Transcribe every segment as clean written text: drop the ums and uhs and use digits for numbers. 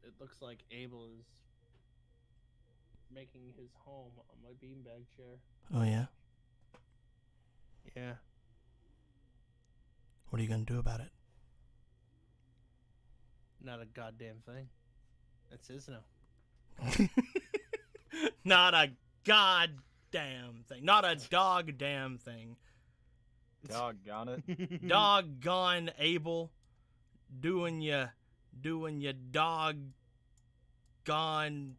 it looks like Abel is making his home on my beanbag chair. Oh yeah. Yeah. What are you gonna do about it? Not a goddamn thing. That's his now. Not a goddamn thing. Not a dog damn thing. Doggone it. Doggone Abel, doing ya dog gone.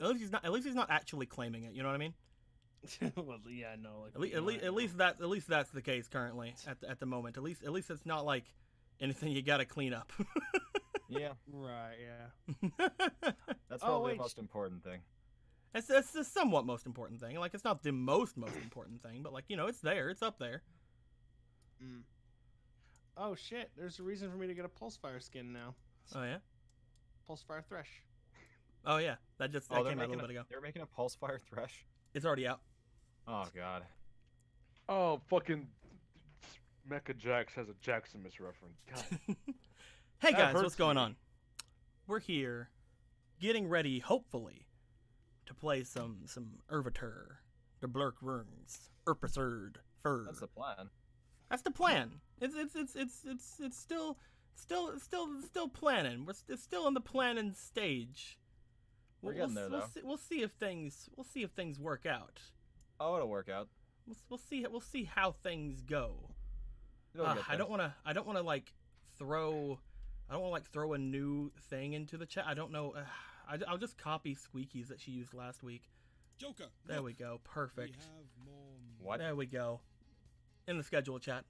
At least he's not actually claiming it. You know what I mean? Well, yeah, no. Like, At least that's the case currently at the moment. At least it's not like anything you gotta clean up. Yeah, Right, yeah. that's Oh, probably wait. the most important thing. It's the somewhat most important thing. Like, it's not the most important thing, but like, it's there. It's up there. Oh, shit. There's a reason for me to get a Pulsefire skin now. Oh yeah. Pulsefire Thresh. Oh yeah. That came out a little bit ago. They're making a Pulsefire Thresh. It's already out. Oh god. Oh, fucking Mecha Jax has a Jaximus reference. God. Hey That guys, hurts what's going me. on? We're here, getting ready, hopefully, to play some Ervatur, the Blurk Runes, Erpaserd, Fur. That's the plan. That's the plan. It's still planning. It's still in the planning stage. We're getting there, though. We'll see if things work out. Oh, it'll work out. We'll see how things go. It'll get I there. don't want to like throw a new thing into the chat. I don't know. I'll just copy Squeaky's that she used last week. Joker. There look, we go. Perfect. We have more. What? There we go. In the schedule chat.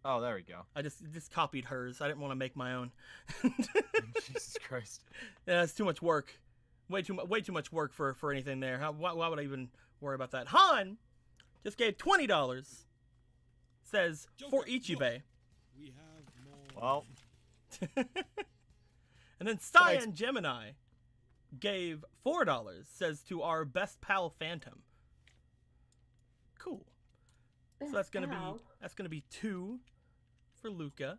Oh, there we go. I just copied hers. I didn't want to make my own. Jesus Christ. Yeah, it's too much work. Way too much work for anything there. Why would I even worry about that? Han just gave $20. Says for Joker, Ichibei. look. We have more. Well, And then Cyan Gemini gave $4. Says to our best pal Phantom. Cool. So that's gonna be 2 for Luca,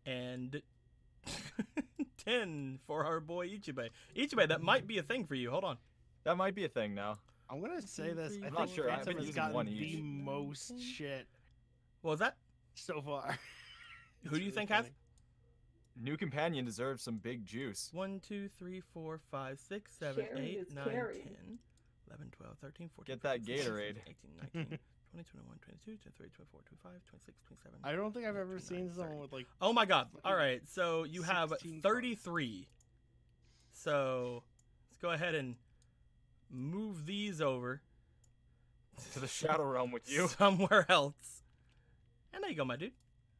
and 10 for our boy Ichibei. Ichibei, that might be a thing for you. Hold on. that might be a thing now. I'm gonna say this. I I'm think not sure. I've Phantom been has using gotten one the each. most shit What was that? so far. Who do you think has? New companion deserves some big juice. 1, 2, 3, 4, 5, 6, 7, Sherry 8, is 9, Carrie. 10, 11, 12, 13, 14. Get that 15, 16, Gatorade. 18, 19, 20, 21, 22, 23, 24, 25, 26, 27. I don't think I've ever 29, seen 30. someone with like. Oh my god. All right. So you have 16 33. So let's go ahead and move these over To the Shadow Realm with you. somewhere else. And there you go, my dude.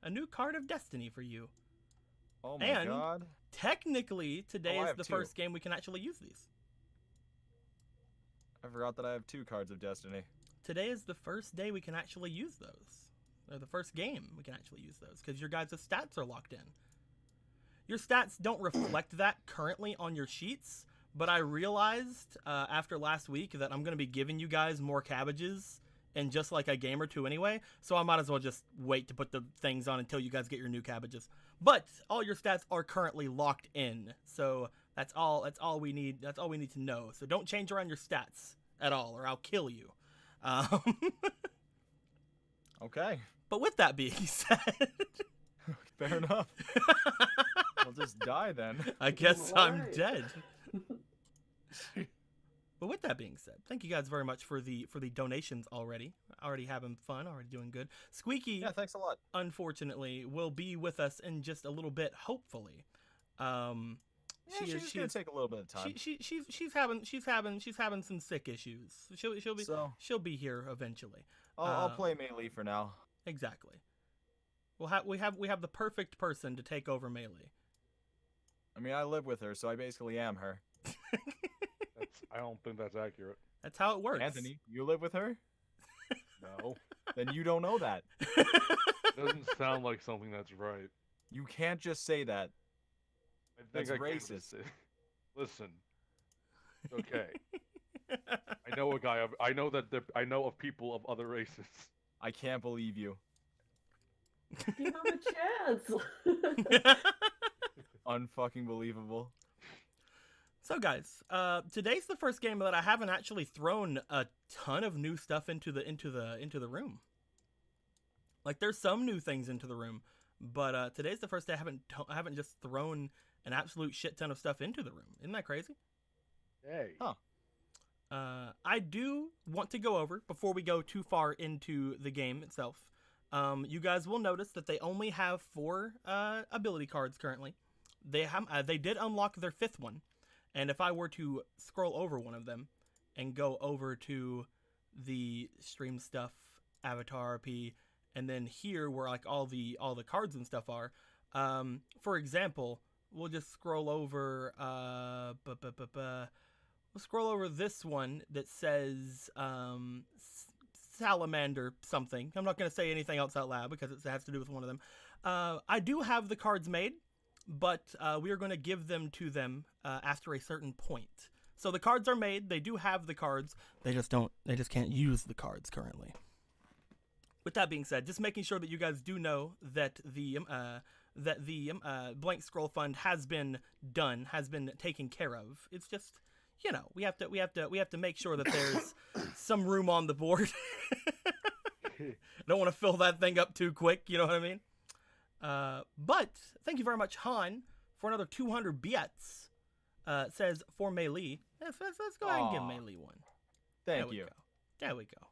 A new card of destiny for you. Oh my And- god. Technically, today Oh, I is have the 2. first game we can actually use these. I forgot that I have 2 cards of destiny. Today is the first day we can actually use those. Or the first game we can actually use those, because your guys' stats are locked in. Your stats don't reflect that currently on your sheets, but I realized after last week that I'm going to be giving you guys more cabbages in just like a game or two anyway, so I might as well just wait to put the things on until you guys get your new cabbages. But all your stats are currently locked in, so that's all we need. That's all we need to know. So don't change around your stats at all, or I'll kill you. Okay. But with that being said, Fair enough. I'll just die then. I guess I'm Alright. dead. But with that being said, thank you guys very much for the donations already. Already having fun, already doing good. Squeaky, Yeah, thanks a lot. unfortunately, will be with us in just a little bit, hopefully. Yeah, she's gonna take a little bit of time. She's having some sick issues. She'll be here eventually. I'll play Melee for now. Exactly. We have the perfect person to take over Melee. I mean, I live with her, so I basically am her. I don't think that's accurate. That's how it works. Anthony, you live with her? No. Then you don't know that. Doesn't sound like something that's right. You can't just say that. I think That's I can racist. just say- Listen. Okay. I know a guy. I know I know of people of other races. I can't believe you. Give him a chance. Unfucking believable. So guys, today's the first game that I haven't actually thrown a ton of new stuff into the room. Like there's some new things into the room, but today's the first day I haven't just thrown an absolute shit ton of stuff into the room. Isn't that crazy? Hey. Huh. I do want to go over, before we go too far into the game itself, you guys will notice that they only have 4 ability cards currently. They did unlock their 5th one, and if I were to scroll over one of them and go over to the stream stuff, avatar RP, and then here where like all the cards and stuff are, for example, we'll just scroll over we'll scroll over this one that says salamander something. I'm not going to say anything else out loud because it has to do with one of them. I do have the cards made, but we are going to give them to them after a certain point. So the cards are made. They do have the cards. They just can't use the cards currently. With that being said, just making sure that you guys do know that the blank scroll fund has been done, has been taken care of. It's just, you know, we have to make sure that there's some room on the board. Don't want to fill that thing up too quick, you know what I mean? But thank you very much, Han, for another 200 bits. It says for Melee. Let's go ahead and give Melee one. Thank you. There we go.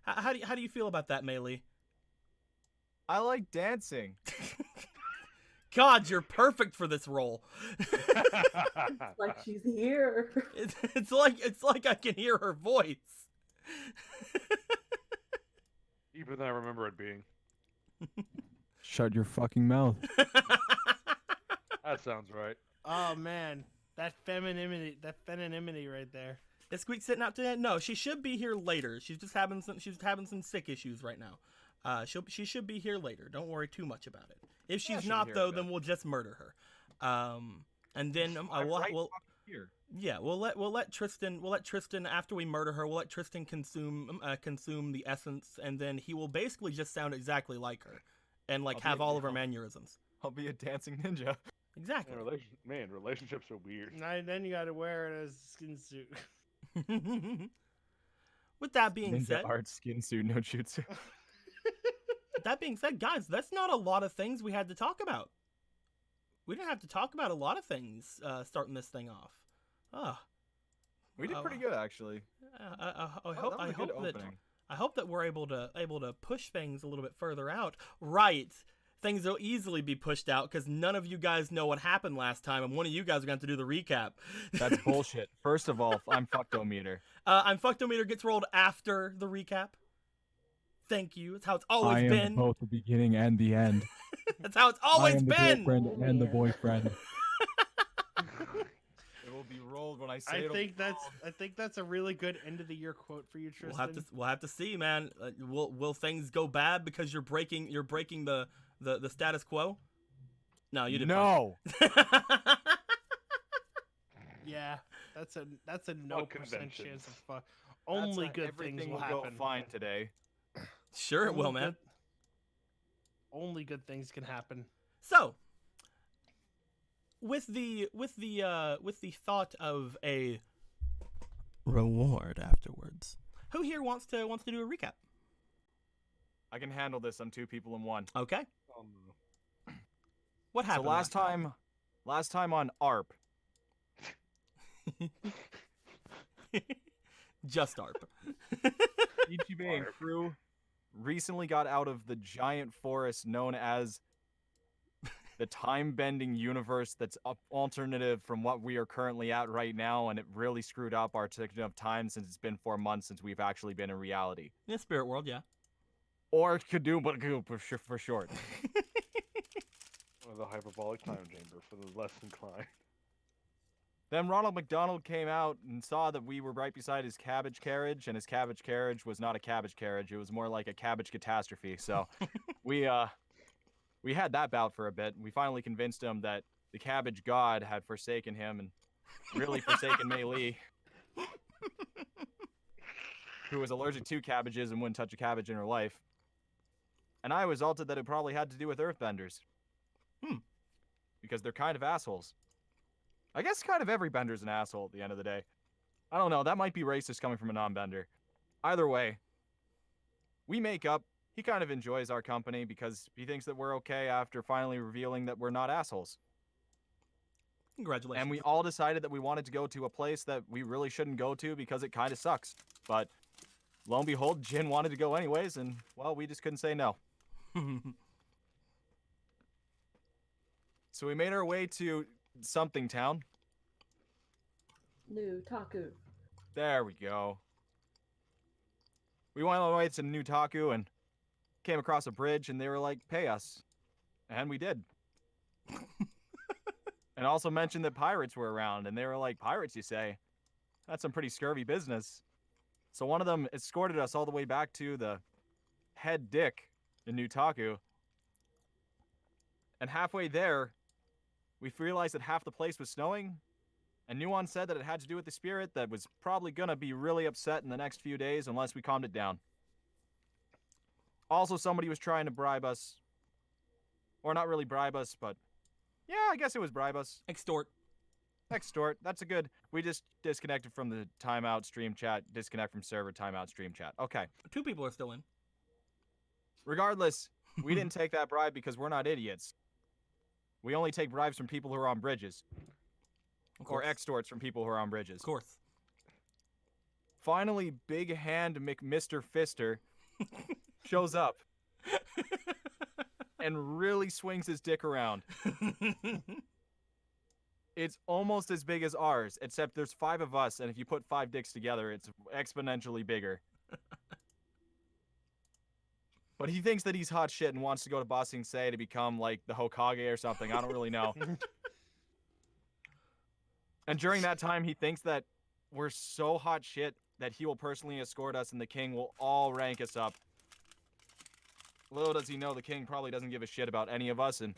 How do you feel about that, Melee? I like dancing. God, you're perfect for this role. Like she's here. It's like I can hear her voice. Even than I remember it being. Shut your fucking mouth. That sounds right. Oh man, that femininity right there. Is Squeak sitting out today? No, she should be here later. She's having some sick issues right now. She should be here later. Don't worry too much about it. If she's not though, then we'll just murder her. And then we'll let Tristan after we murder her. We'll let Tristan consume the essence, and then he will basically just sound exactly like her, and like have all of her mannerisms. I'll be a dancing ninja. Exactly. Relationships are weird. Then you gotta wear it as a skin suit. With that being Ninja said, art skin suit, no jutsu. that being said, guys, that's not a lot of things we had to talk about. We didn't have to talk about a lot of things starting this thing off. We did pretty good, actually. I hope that we're able to push things a little bit further out. Right. Things will easily be pushed out because none of you guys know what happened last time, and one of you guys are going to have to do the recap. That's bullshit. First of all, I'm Fucktometer. I'm Fucktometer gets rolled after the recap. Thank you. That's how it's always been. I am both the beginning and the end. That's how it's always been. I am the girlfriend and the boyfriend. It will be rolled when I say it. I think that's a really good end of the year quote for you, Tristan. We'll have to see, man. Will things go bad because you're breaking the status quo? No, you didn't. No. Yeah, that's a no percent chance of fuck. Only good things will happen. Go fine today. Sure it will, man. Only good things can happen. So, with the thought of a reward afterwards, who here wants to do a recap? I can handle this. I'm 2 people in 1. Okay. What happened? So last time on ARP. Just ARP. Ichibe and crew recently got out of the giant forest known as the time-bending universe that's alternative from what we are currently at right now, and it really screwed up our ticket of time since it's been 4 months since we've actually been in reality. In the spirit world, yeah. Or Kadoo for short. Or the hyperbolic time chamber for the less inclined. Then Ronald McDonald came out and saw that we were right beside his cabbage carriage, and his cabbage carriage was not a cabbage carriage. It was more like a cabbage catastrophe. So we had that bout for a bit. We finally convinced him that the cabbage god had forsaken him and really forsaken Mei Li, who was allergic to cabbages and wouldn't touch a cabbage in her life. And I resulted that it probably had to do with earthbenders. Because they're kind of assholes. I guess kind of every bender's an asshole at the end of the day. I don't know. That might be racist coming from a non-bender. Either way, we make up. He kind of enjoys our company because he thinks that we're okay after finally revealing that we're not assholes. Congratulations. And we all decided that we wanted to go to a place that we really shouldn't go to because it kind of sucks. But lo and behold, Jin wanted to go anyways, and, well, we just couldn't say no. So we made our way to something town. New Taku. There we go. We went all the way to Nutaku and came across a bridge, and they were like, pay us. And we did. And also mentioned that pirates were around, and they were like, pirates, you say? That's some pretty scurvy business. So one of them escorted us all the way back to the head dick in Nutaku. And halfway there, we realized that half the place was snowing, and Nuon said that it had to do with the spirit that was probably gonna be really upset in the next few days unless we calmed it down. Also, somebody was trying to bribe us. Or not really bribe us, but yeah, I guess it was bribe us. Extort. Extort. That's a good. We just disconnected from the timeout stream chat. Disconnect from server timeout stream chat. Okay. 2 people are still in. Regardless, we didn't take that bribe because we're not idiots. We only take bribes from people who are on bridges. Or extorts from people who are on bridges. Of course. Finally, Big Hand Mr. Fister shows up and really swings his dick around. It's almost as big as ours, except there's 5 of us, and if you put 5 dicks together, it's exponentially bigger. But he thinks that he's hot shit and wants to go to Ba Sing Se to become, like, the Hokage or something. I don't really know. And during that time, he thinks that we're so hot shit that he will personally escort us and the king will all rank us up. Little does he know the king probably doesn't give a shit about any of us and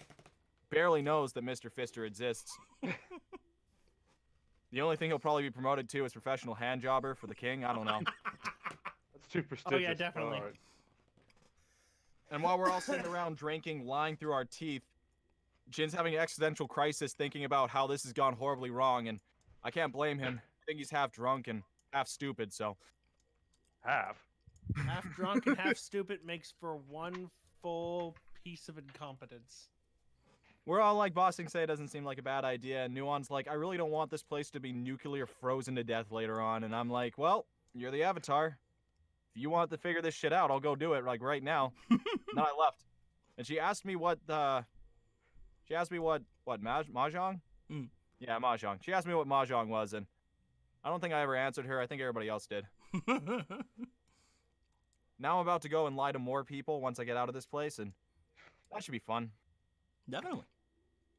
barely knows that Mr. Fister exists. The only thing he'll probably be promoted to is professional hand jobber for the king. I don't know. That's too prestigious. Oh yeah, definitely. All right. And while we're all sitting around drinking, lying through our teeth, Jin's having an existential crisis thinking about how this has gone horribly wrong, and I can't blame him. I think he's half drunk and half stupid, so. Half. Half drunk and half stupid makes for one full piece of incompetence. We're all like, Ba Sing Se doesn't seem like a bad idea, and Nuon's like, I really don't want this place to be nuclear frozen to death later on, and I'm like, well, you're the Avatar. If you want to figure this shit out, I'll go do it, like, right now. Then I left. And she asked me what, Mahjong? Mm. Yeah, Mahjong. She asked me what Mahjong was, and I don't think I ever answered her. I think everybody else did. Now I'm about to go and lie to more people once I get out of this place, and that should be fun. Definitely.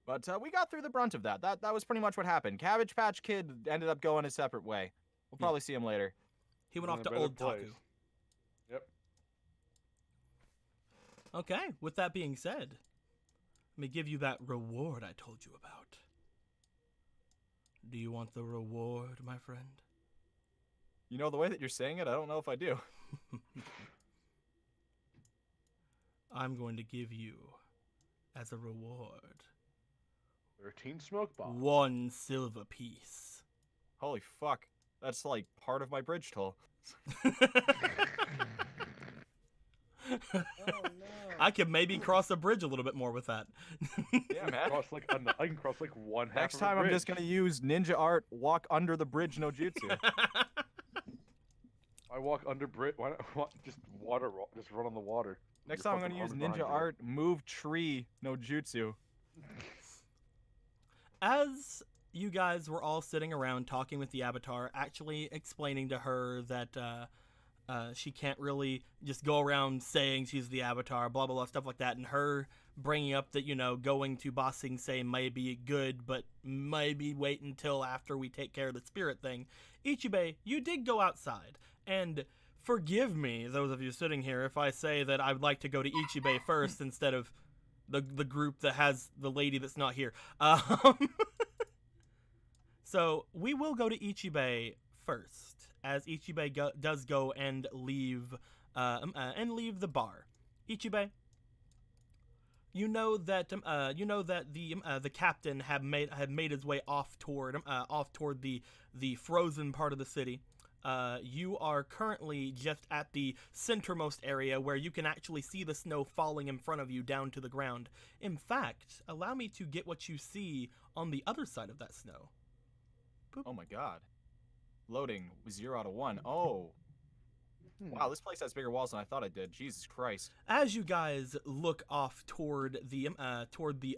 But we got through the brunt of that. That was pretty much what happened. Cabbage Patch Kid ended up going a separate way. We'll probably see him later. He went In off a to better Old place. Taku. Yep. Okay, with that being said, let me give you that reward I told you about. Do you want the reward, my friend? You know, the way that you're saying it, I don't know if I do. I'm going to give you, as a reward, 13 smoke bombs. 1 silver piece. Holy fuck. That's like part of my bridge toll. I could maybe cross a bridge a little bit more with that. Yeah, man. I can cross like one half. Next of a time I'm just bridge. gonna use ninja art, walk under the bridge no jutsu. I walk under bridge. Why not just just run on the water? Next Your time I'm gonna use fucking arm's ninja behind you. art, move tree no jutsu. As you guys were all sitting around talking with the Avatar, actually explaining to her that she can't really just go around saying she's the Avatar, blah, blah, blah, stuff like that, and her bringing up that, you know, going to Ba Sing Se may be good, but maybe wait until after we take care of the spirit thing. Ichibei, you did go outside, and forgive me, those of you sitting here, if I say that I would like to go to Ichibei first instead of the group that has the lady that's not here. So we will go to Ichibei first, as Ichibei does go and leave the bar. Ichibei, You know that the captain had made his way off toward the frozen part of the city. You are currently just at the centermost area where you can actually see the snow falling in front of you down to the ground. In fact, allow me to get what you see on the other side of that snow. Boop. Oh my god. Loading 0 out of 1. Oh. Wow, this place has bigger walls than I thought it did. Jesus Christ. As you guys look off toward the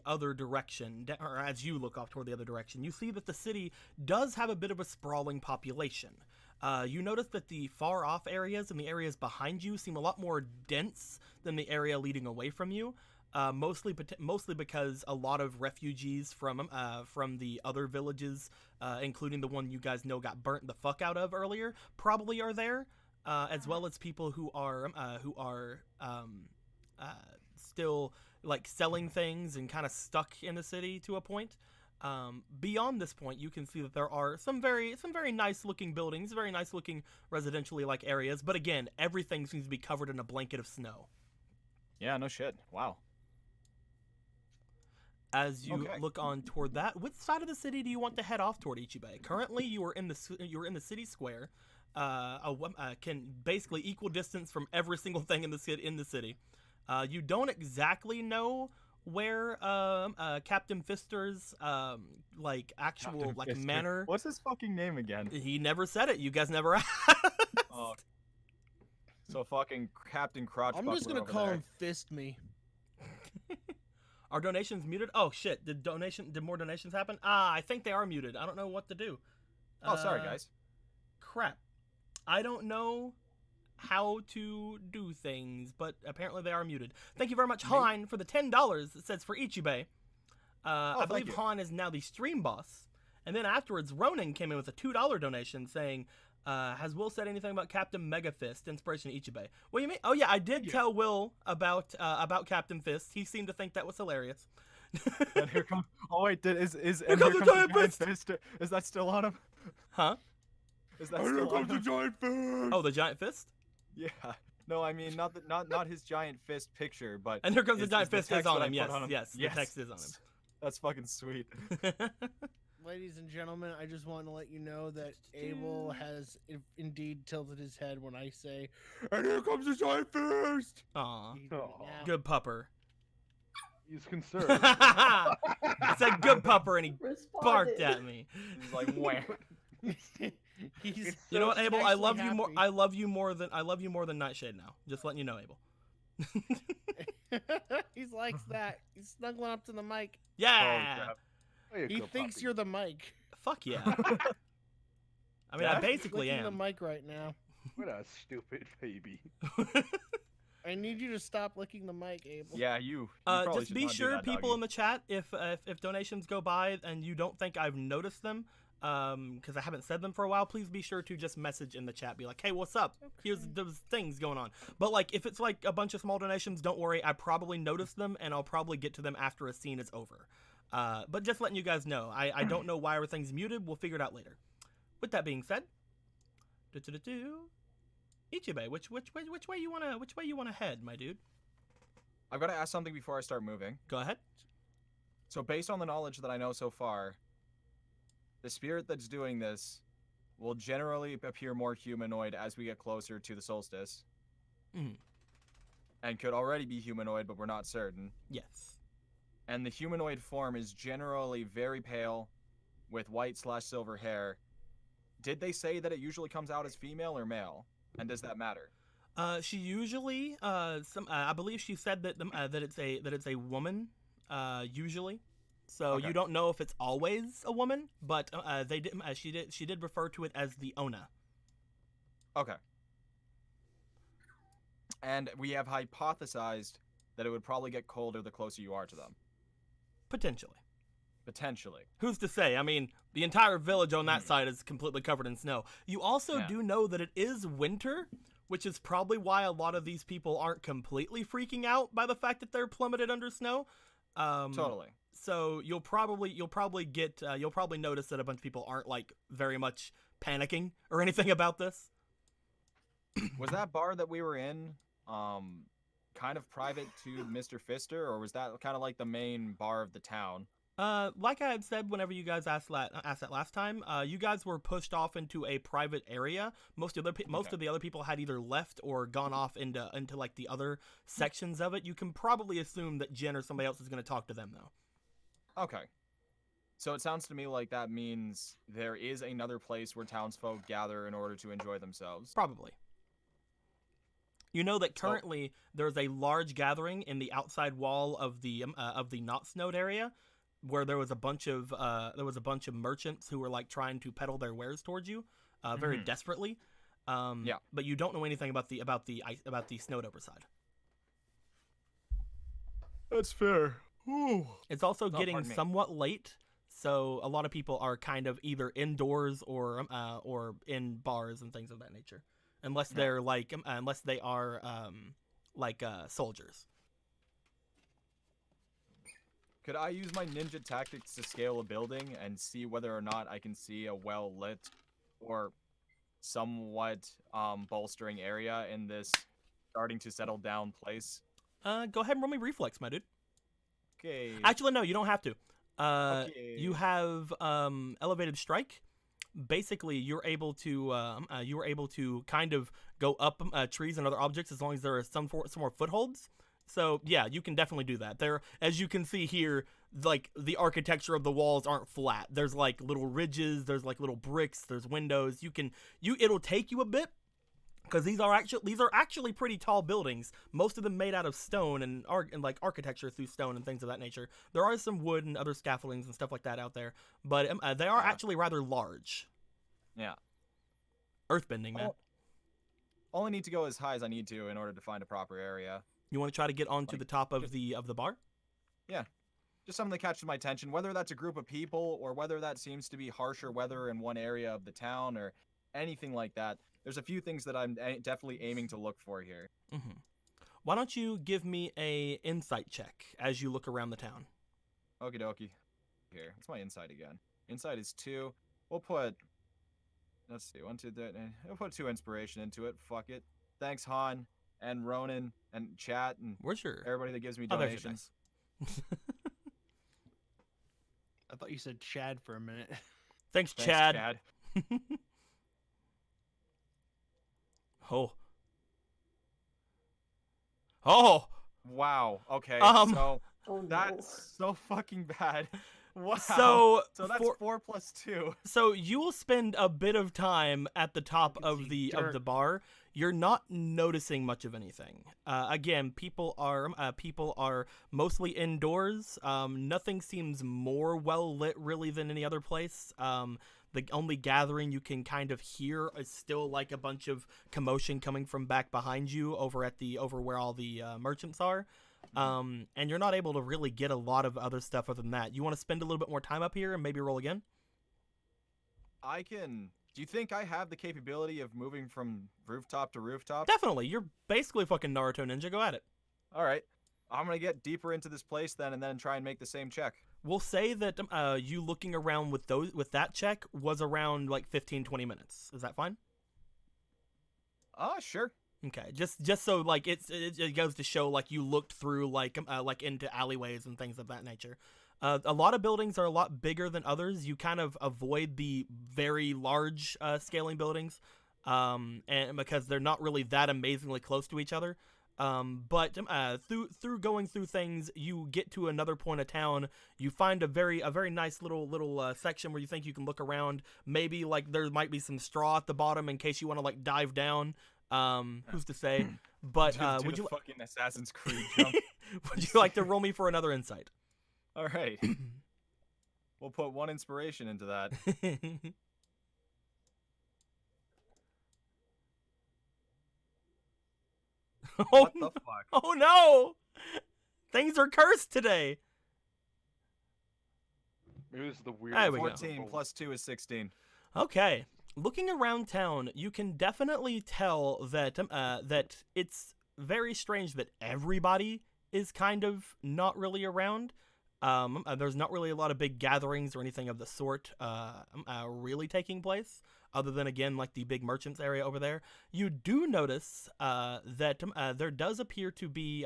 other direction, or as you look off toward the other direction, you see that the city does have a bit of a sprawling population. You notice that the far off areas and the areas behind you seem a lot more dense than the area leading away from you. Mostly because a lot of refugees from the other villages, including the one you guys know got burnt the fuck out of earlier, probably are there. As well as people who are still like selling things and kind of stuck in the city to a point. Beyond this point, you can see that there are some very nice looking buildings, very nice looking residentially like areas. But again, everything seems to be covered in a blanket of snow. Yeah, no shit. Wow. As you look on toward that, which side of the city do you want to head off toward, Ichibei? Currently, you are in the city square. Can basically equal distance from every single thing in the city. You don't exactly know where Captain Fister's actual Captain Fister. manor. What's his fucking name again? He never said it. You guys never asked. Oh. So fucking Captain Crotch. I'm just gonna call him Fist Me. Are donations muted? Oh shit! Did more donations happen? I think they are muted. I don't know what to do. Oh, sorry guys. Crap. I don't know how to do things, but apparently they are muted. Thank you very much, Han, for the $10 it says for Ichibei. I believe Han is now the stream boss. And then afterwards, Ronan came in with a $2 donation saying, has Will said anything about Captain Megafist, inspiration to Ichibei? What do you mean? Oh yeah, I did tell Will about Captain Fist. He seemed to think that was hilarious. And here comes. Oh wait, is Here comes the giant fist. Is that still on him? Huh? Is that still on him? giant fist. Oh, the giant fist? Yeah. No, I mean not his giant fist picture, but. And here comes the giant fist is on him. Yes, Yes, the text is on him. That's fucking sweet. Ladies and gentlemen, I just want to let you know that Abel has indeed tilted his head when I say, "And here comes the giant fist." Aw, He's doing it now. good pupper. He's concerned. It's a good pupper, and he Responded. barked at me. He's like, wham. He's You know what, Abel? I nicely love you more. happy. I love you more than Nightshade now. Just letting you know, Abel. He likes that. He's snuggling up to the mic. Yeah. There you He go, thinks puppy. you're the mic. Fuck yeah. I mean, I Yeah. basically Licking am. the mic right now. What a stupid baby. I need you to stop licking the mic, Abel. Yeah, you probably Just should be not do sure, that, people doggy. in the chat, if donations go by and you don't think I've noticed them, because I haven't said them for a while, please be sure to just message in the chat. Be like, hey, what's up? Here's those things going on. But like, if it's like a bunch of small donations, don't worry. I probably noticed them, and I'll probably get to them after a scene is over. But just letting you guys know, I don't know why everything's muted. We'll figure it out later. With that being said, Ichibei, which way you wanna head, my dude? I've got to ask something before I start moving. Go ahead. So based on the knowledge that I know so far, the spirit that's doing this will generally appear more humanoid as we get closer to the solstice. Mhm. And could already be humanoid, but we're not certain. Yes. And the humanoid form is generally very pale, with white/silver hair. Did they say that it usually comes out as female or male? And does that matter? She usually, I believe she said that that it's a woman, usually. So Okay. you don't know if it's always a woman, but she did refer to it as the Ona. Okay. And we have hypothesized that it would probably get colder the closer you are to them. Potentially. Potentially. Who's to say? I mean, the entire village on that side is completely covered in snow. You also Yeah. do know that it is winter, which is probably why a lot of these people aren't completely freaking out by the fact that they're plummeted under snow. Totally. So you'll probably notice that a bunch of people aren't like very much panicking or anything about this. Was that bar that we were in, kind of private to Mr. Fister, or was that kind of like the main bar of the town? Like I had said, whenever you guys asked that last time, you guys were pushed off into a private area. Most of the other people had either left or gone off into like the other sections of it. You can probably assume that Jen or somebody else is going to talk to them though. Okay. So it sounds to me like that means there is another place where townsfolk gather in order to enjoy themselves. Probably. You know that currently there's a large gathering in the outside wall of the Not Snowed area, where there was a bunch of merchants who were like trying to peddle their wares towards you, very desperately. Yeah. But you don't know anything about the snowed over side. That's fair. Ooh. It's also Oh, getting pardon me. somewhat late, so a lot of people are kind of either indoors or in bars and things of that nature, unless they're unless they are soldiers. Could I use my ninja tactics to scale a building and see whether or not I can see a well-lit or somewhat bolstering area in this starting to settle down place? Go ahead and roll me reflex, my dude. Okay. Actually, no, you don't have to. Okay. You have elevated strike. Basically, you're able to kind of go up trees and other objects as long as there are some more footholds. So yeah, you can definitely do that. There, as you can see here, like the architecture of the walls aren't flat. There's like little ridges. There's like little bricks. There's windows. It'll take you a bit, because these are actually pretty tall buildings. Most of them made out of stone and like architecture through stone and things of that nature. There are some wood and other scaffoldings and stuff like that out there, but they are actually rather large. Yeah. Earthbending, man. Only need to go as high as I need to in order to find a proper area. You want to try to get onto Like, the top of just- the bar? Yeah. Just something that catches my attention, whether that's a group of people or whether that seems to be harsher weather in one area of the town or anything like that. There's a few things that I'm definitely aiming to look for here. Mm-hmm. Why don't you give me a insight check as you look around the town? Okie dokie. Here, what's my insight again? Insight is 2. We'll put, let's see, 1, 2, 3. We'll put 2 inspiration into it. Fuck it. Thanks, Han and Ronan and Chat and Where's your... everybody that gives me Oh, there's your donations. dice. I thought you said Chad for a minute. Thanks, Thanks, Chad. Oh. Oh! Wow. Okay. So Oh no. that's so fucking bad. Wow. So that's for- 4 plus 2. So you will spend a bit of time at the top can of see the dirt. bar. You're not noticing much of anything. Again, people are mostly indoors. Nothing seems more well lit really than any other place. The only gathering you can kind of hear is still like a bunch of commotion coming from back behind you over where all the merchants are. And you're not able to really get a lot of other stuff other than that. You want to spend a little bit more time up here and maybe roll again? Do you think I have the capability of moving from rooftop to rooftop? Definitely. You're basically fucking Naruto ninja. Go at it. All right. I'm going to get deeper into this place then and then try and make the same check. We'll say that you looking around with that check was around like 15-20 minutes. Is that fine? Sure. Okay, just so like it goes to show like you looked through like into alleyways and things of that nature. A lot of buildings are a lot bigger than others. You kind of avoid the very large scaling buildings, and because they're not really that amazingly close to each other. But through going through things, you get to another point of town. You find a very nice little section where you think you can look around. Maybe like there might be some straw at the bottom in case you want to like dive down. Who's to say? But Do would the you fucking Assassin's Creed jump? would you like to roll me for another insight? All right. We'll put 1 inspiration into that. Oh, What the fuck? oh no! Things are cursed today. Maybe this is the weird. There we go. 14 plus 2 is 16. Okay. Looking around town, you can definitely tell that that it's very strange that everybody is kind of not really around. There's not really a lot of big gatherings or anything of the sort really taking place, other than, again, like the big merchants area over there. You do notice that there does appear to be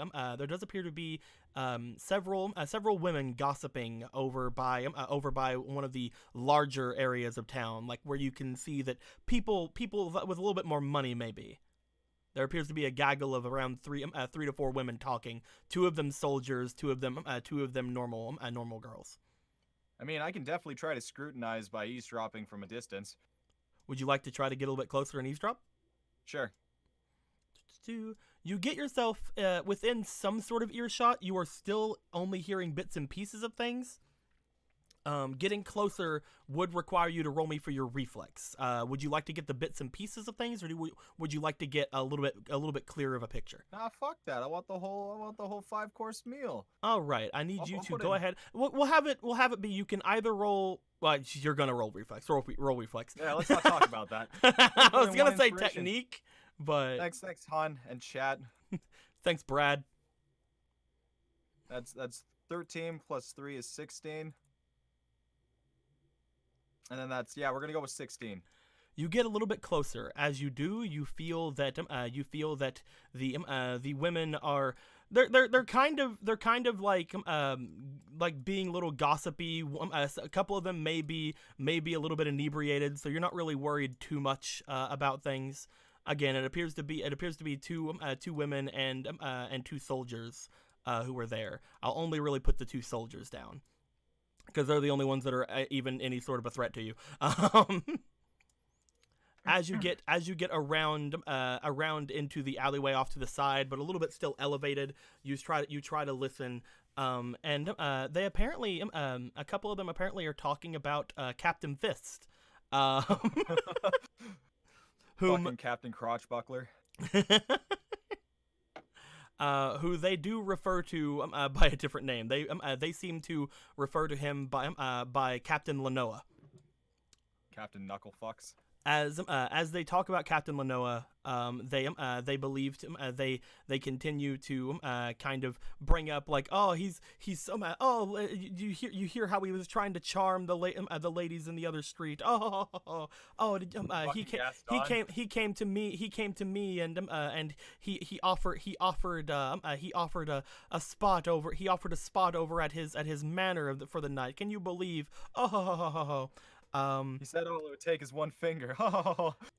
several women gossiping over by one of the larger areas of town, like where you can see that people with a little bit more money maybe. There appears to be a gaggle of around 3 to 4 women talking. 2 of them soldiers, 2 of them normal girls. I mean, I can definitely try to scrutinize by eavesdropping from a distance. Would you like to try to get a little bit closer and eavesdrop? Sure. You get yourself within some sort of earshot. You are still only hearing bits and pieces of things. Getting closer would require you to roll me for your reflex. Would you like to get the bits and pieces of things, or would you like to get a little bit clearer of a picture? Nah, fuck that. I want the whole 5-course meal. All right, I need you I'll to put go in- ahead. We'll have it be. You can either roll. Well, you're gonna roll reflex. Roll reflex. Yeah, let's not talk about that. I was Put in gonna one say inspiration. technique, but Thanks, Han and chat. thanks, Brad. That's 13 plus 3 is 16. And then we're gonna go with 16. You get a little bit closer. As you do, you feel that the women are they're kind of like being a little gossipy. A couple of them may be a little bit inebriated, so you're not really worried too much about things. Again, it appears to be 2 women and 2 soldiers who were there. I'll only really put the 2 soldiers down, because they're the only ones that are even any sort of a threat to you. As you get around into the alleyway off to the side, but a little bit still elevated, you try to listen. And they apparently a couple of them apparently are talking about Captain Fist, whom Fucking Captain Crotchbuckler. who they do refer to by a different name. They seem to refer to him by Captain Lanoa. Captain Knucklefucks. As they talk about Captain Lanoa, they believe they continue to kind of bring up, like, oh, he's you hear how he was trying to charm the ladies in the other street. He came to me and he offered a spot over at his manor for the night. Can you believe? He said all it would take is one finger.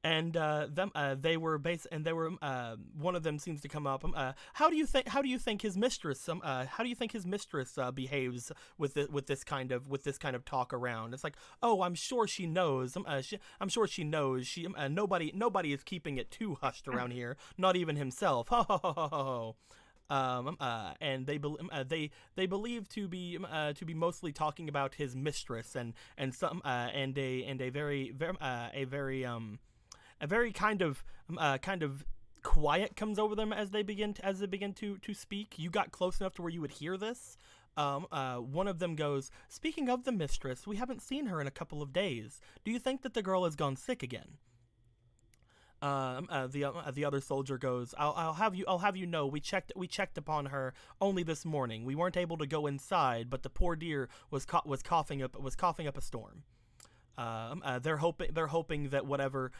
And they were one of them seems to come up. How do you think his mistress behaves with this kind of talk around? It's like, oh, I'm sure she knows. I'm sure she knows. Nobody is keeping it too hushed around here. Not even himself. And they believe to be mostly talking about his mistress and a very kind of quiet comes over them as they begin to speak. You got close enough to where you would hear this. One of them goes, "Speaking of the mistress, we haven't seen her in a couple of days. Do you think that the girl has gone sick again?" The other soldier goes, I'll have you know, we checked upon her only this morning. We weren't able to go inside, but the poor dear was coughing up a storm. They're hoping that whatever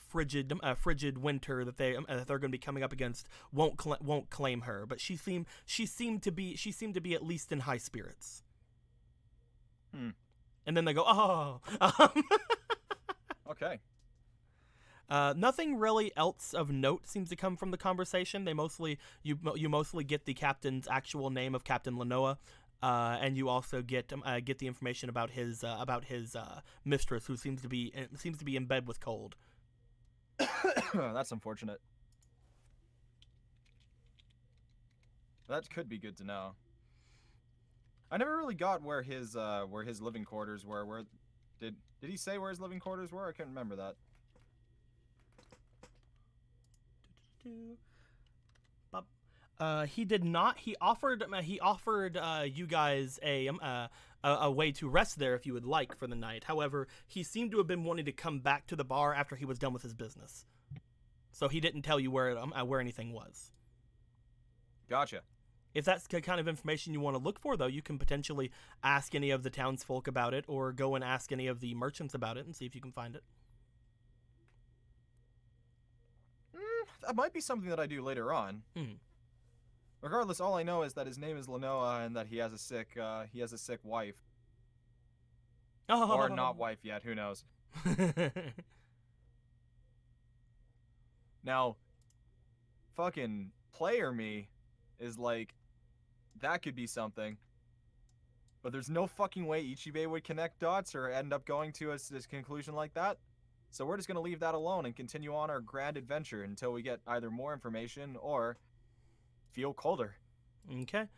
frigid winter that they're going to be coming up against won't claim her. But she seemed to be at least in high spirits. And then they go, oh. Okay. Nothing really else of note seems to come from the conversation. You mostly get the captain's actual name of Captain Lanoa, and you also get the information about his mistress, who seems to be in bed with cold. That's unfortunate. That could be good to know. I never really got where his living quarters were. Where did he say where his living quarters were? I can't remember that. He did not. He offered you guys a way to rest there if you would like for the night. However, he seemed to have been wanting to come back to the bar after he was done with his business, so he didn't tell you where anything was. Gotcha. If that's the kind of information you want to look for, though, you can potentially ask any of the townsfolk about it, or go and ask any of the merchants about it and see if you can find it. That might be something that I do later on. Mhm. Regardless, all I know is that his name is Lenoa and that he has a sick wife. Or not wife yet, who knows. Now, fucking player me is like, that could be something. But there's no fucking way Ichibei would connect dots or end up going to this conclusion like that. So we're just going to leave that alone and continue on our grand adventure until we get either more information or feel colder. Okay.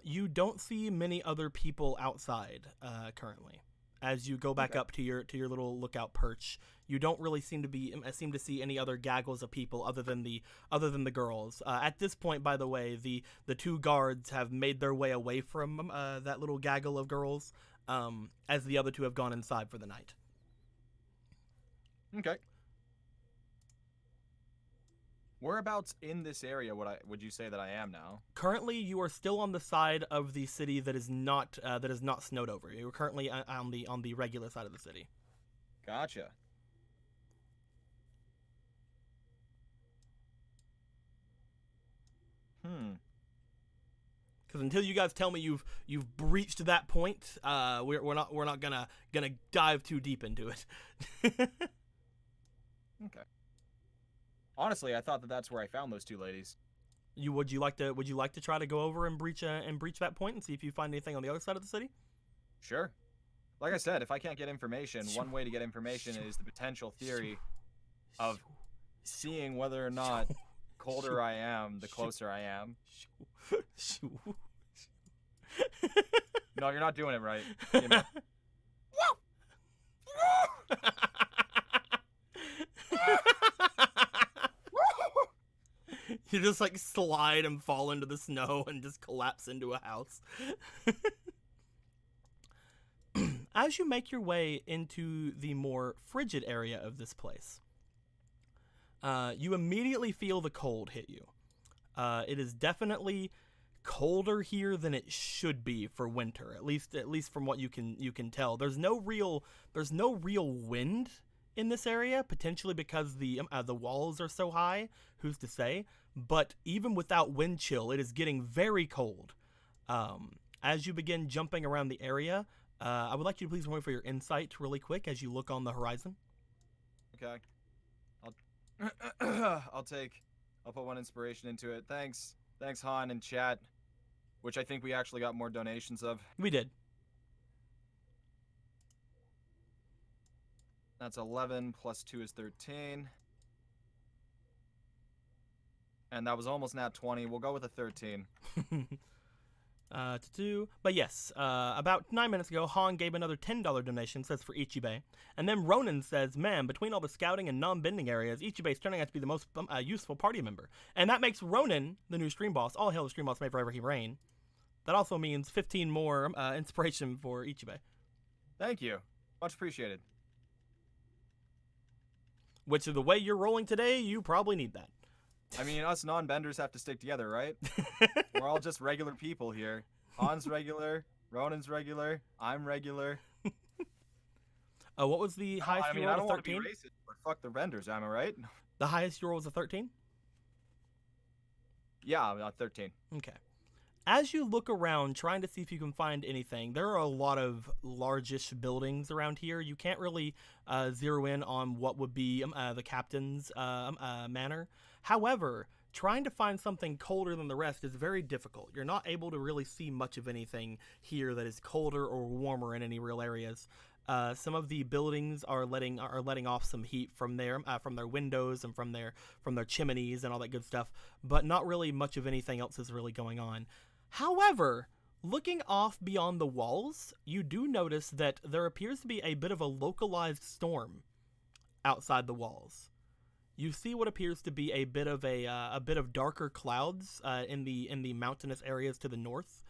You don't see many other people outside currently. As you go back up to your little lookout perch, you don't really seem to see any other gaggles of people other than the girls. At this point, by the way, the two guards have made their way away from that little gaggle of girls, as the other two have gone inside for the night. Okay. Whereabouts in this area would you say that I am now? Currently, you are still on the side of the city that is not snowed over. You're currently on the regular side of the city. Gotcha. Because until you guys tell me you've breached that point, we're not gonna dive too deep into it. Okay. Honestly, I thought that that's where I found those two ladies. Would you like to try to go over and breach that point and see if you find anything on the other side of the city? Sure. Like I said, if I can't get information, one way to get information is the potential theory of seeing whether or not colder I am, the closer I am. No, you're not doing it right. Give me- You just like slide and fall into the snow and just collapse into a house. As you make your way into the more frigid area of this place, you immediately feel the cold hit you. It is definitely colder here than it should be for winter, at least from what you can tell. There's no real wind in this area, potentially because the walls are so high. Who's to say? But even without wind chill, it is getting very cold. As you begin jumping around the area, I would like you to please roll me for your insight really quick as you look on the horizon. Okay. I'll put one inspiration into it. Thanks, Han and chat, which I think we actually got more donations of. We did. That's 11 plus 2 is 13. And that was almost nat 20. We'll go with a 13. But yes, about 9 minutes ago, Han gave another $10 donation, says for Ichibei. And then Ronan says, man, between all the scouting and non-bending areas, Ichibei's turning out to be the most useful party member. And that makes Ronan the new stream boss. All hail the stream boss, may forever he reign. That also means 15 more inspiration for Ichibei. Thank you. Much appreciated. Which, of the way you're rolling today, you probably need that. I mean, us non-benders have to stick together, right? We're all just regular people here. Han's regular, Ronan's regular, I'm regular. What was the highest I mean, you I rolled? don't want to 13? be racist, but fuck the vendors, am I right? The highest you rolled was a 13? Yeah, 13. Okay. As you look around trying to see if you can find anything, there are a lot of largish buildings around here. You can't really zero in on what would be the captain's manor. However, trying to find something colder than the rest is very difficult. You're not able to really see much of anything here that is colder or warmer in any real areas. Some of the buildings are letting off some heat from their windows and from their chimneys and all that good stuff, but not really much of anything else is really going on. However, looking off beyond the walls, you do notice that there appears to be a bit of a localized storm outside the walls. You see what appears to be a bit of darker clouds in the mountainous areas to the north,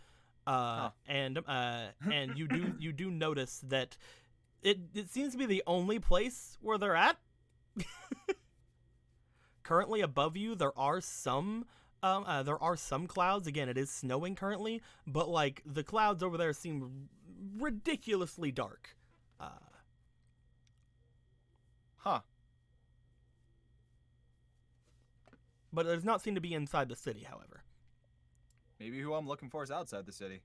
and you do notice that it seems to be the only place where they're at. Currently above you, there are some There are some clouds. Again, it is snowing currently, but like the clouds over there seem ridiculously dark. Huh. But it does not seem to be inside the city, however. Maybe who I'm looking for is outside the city.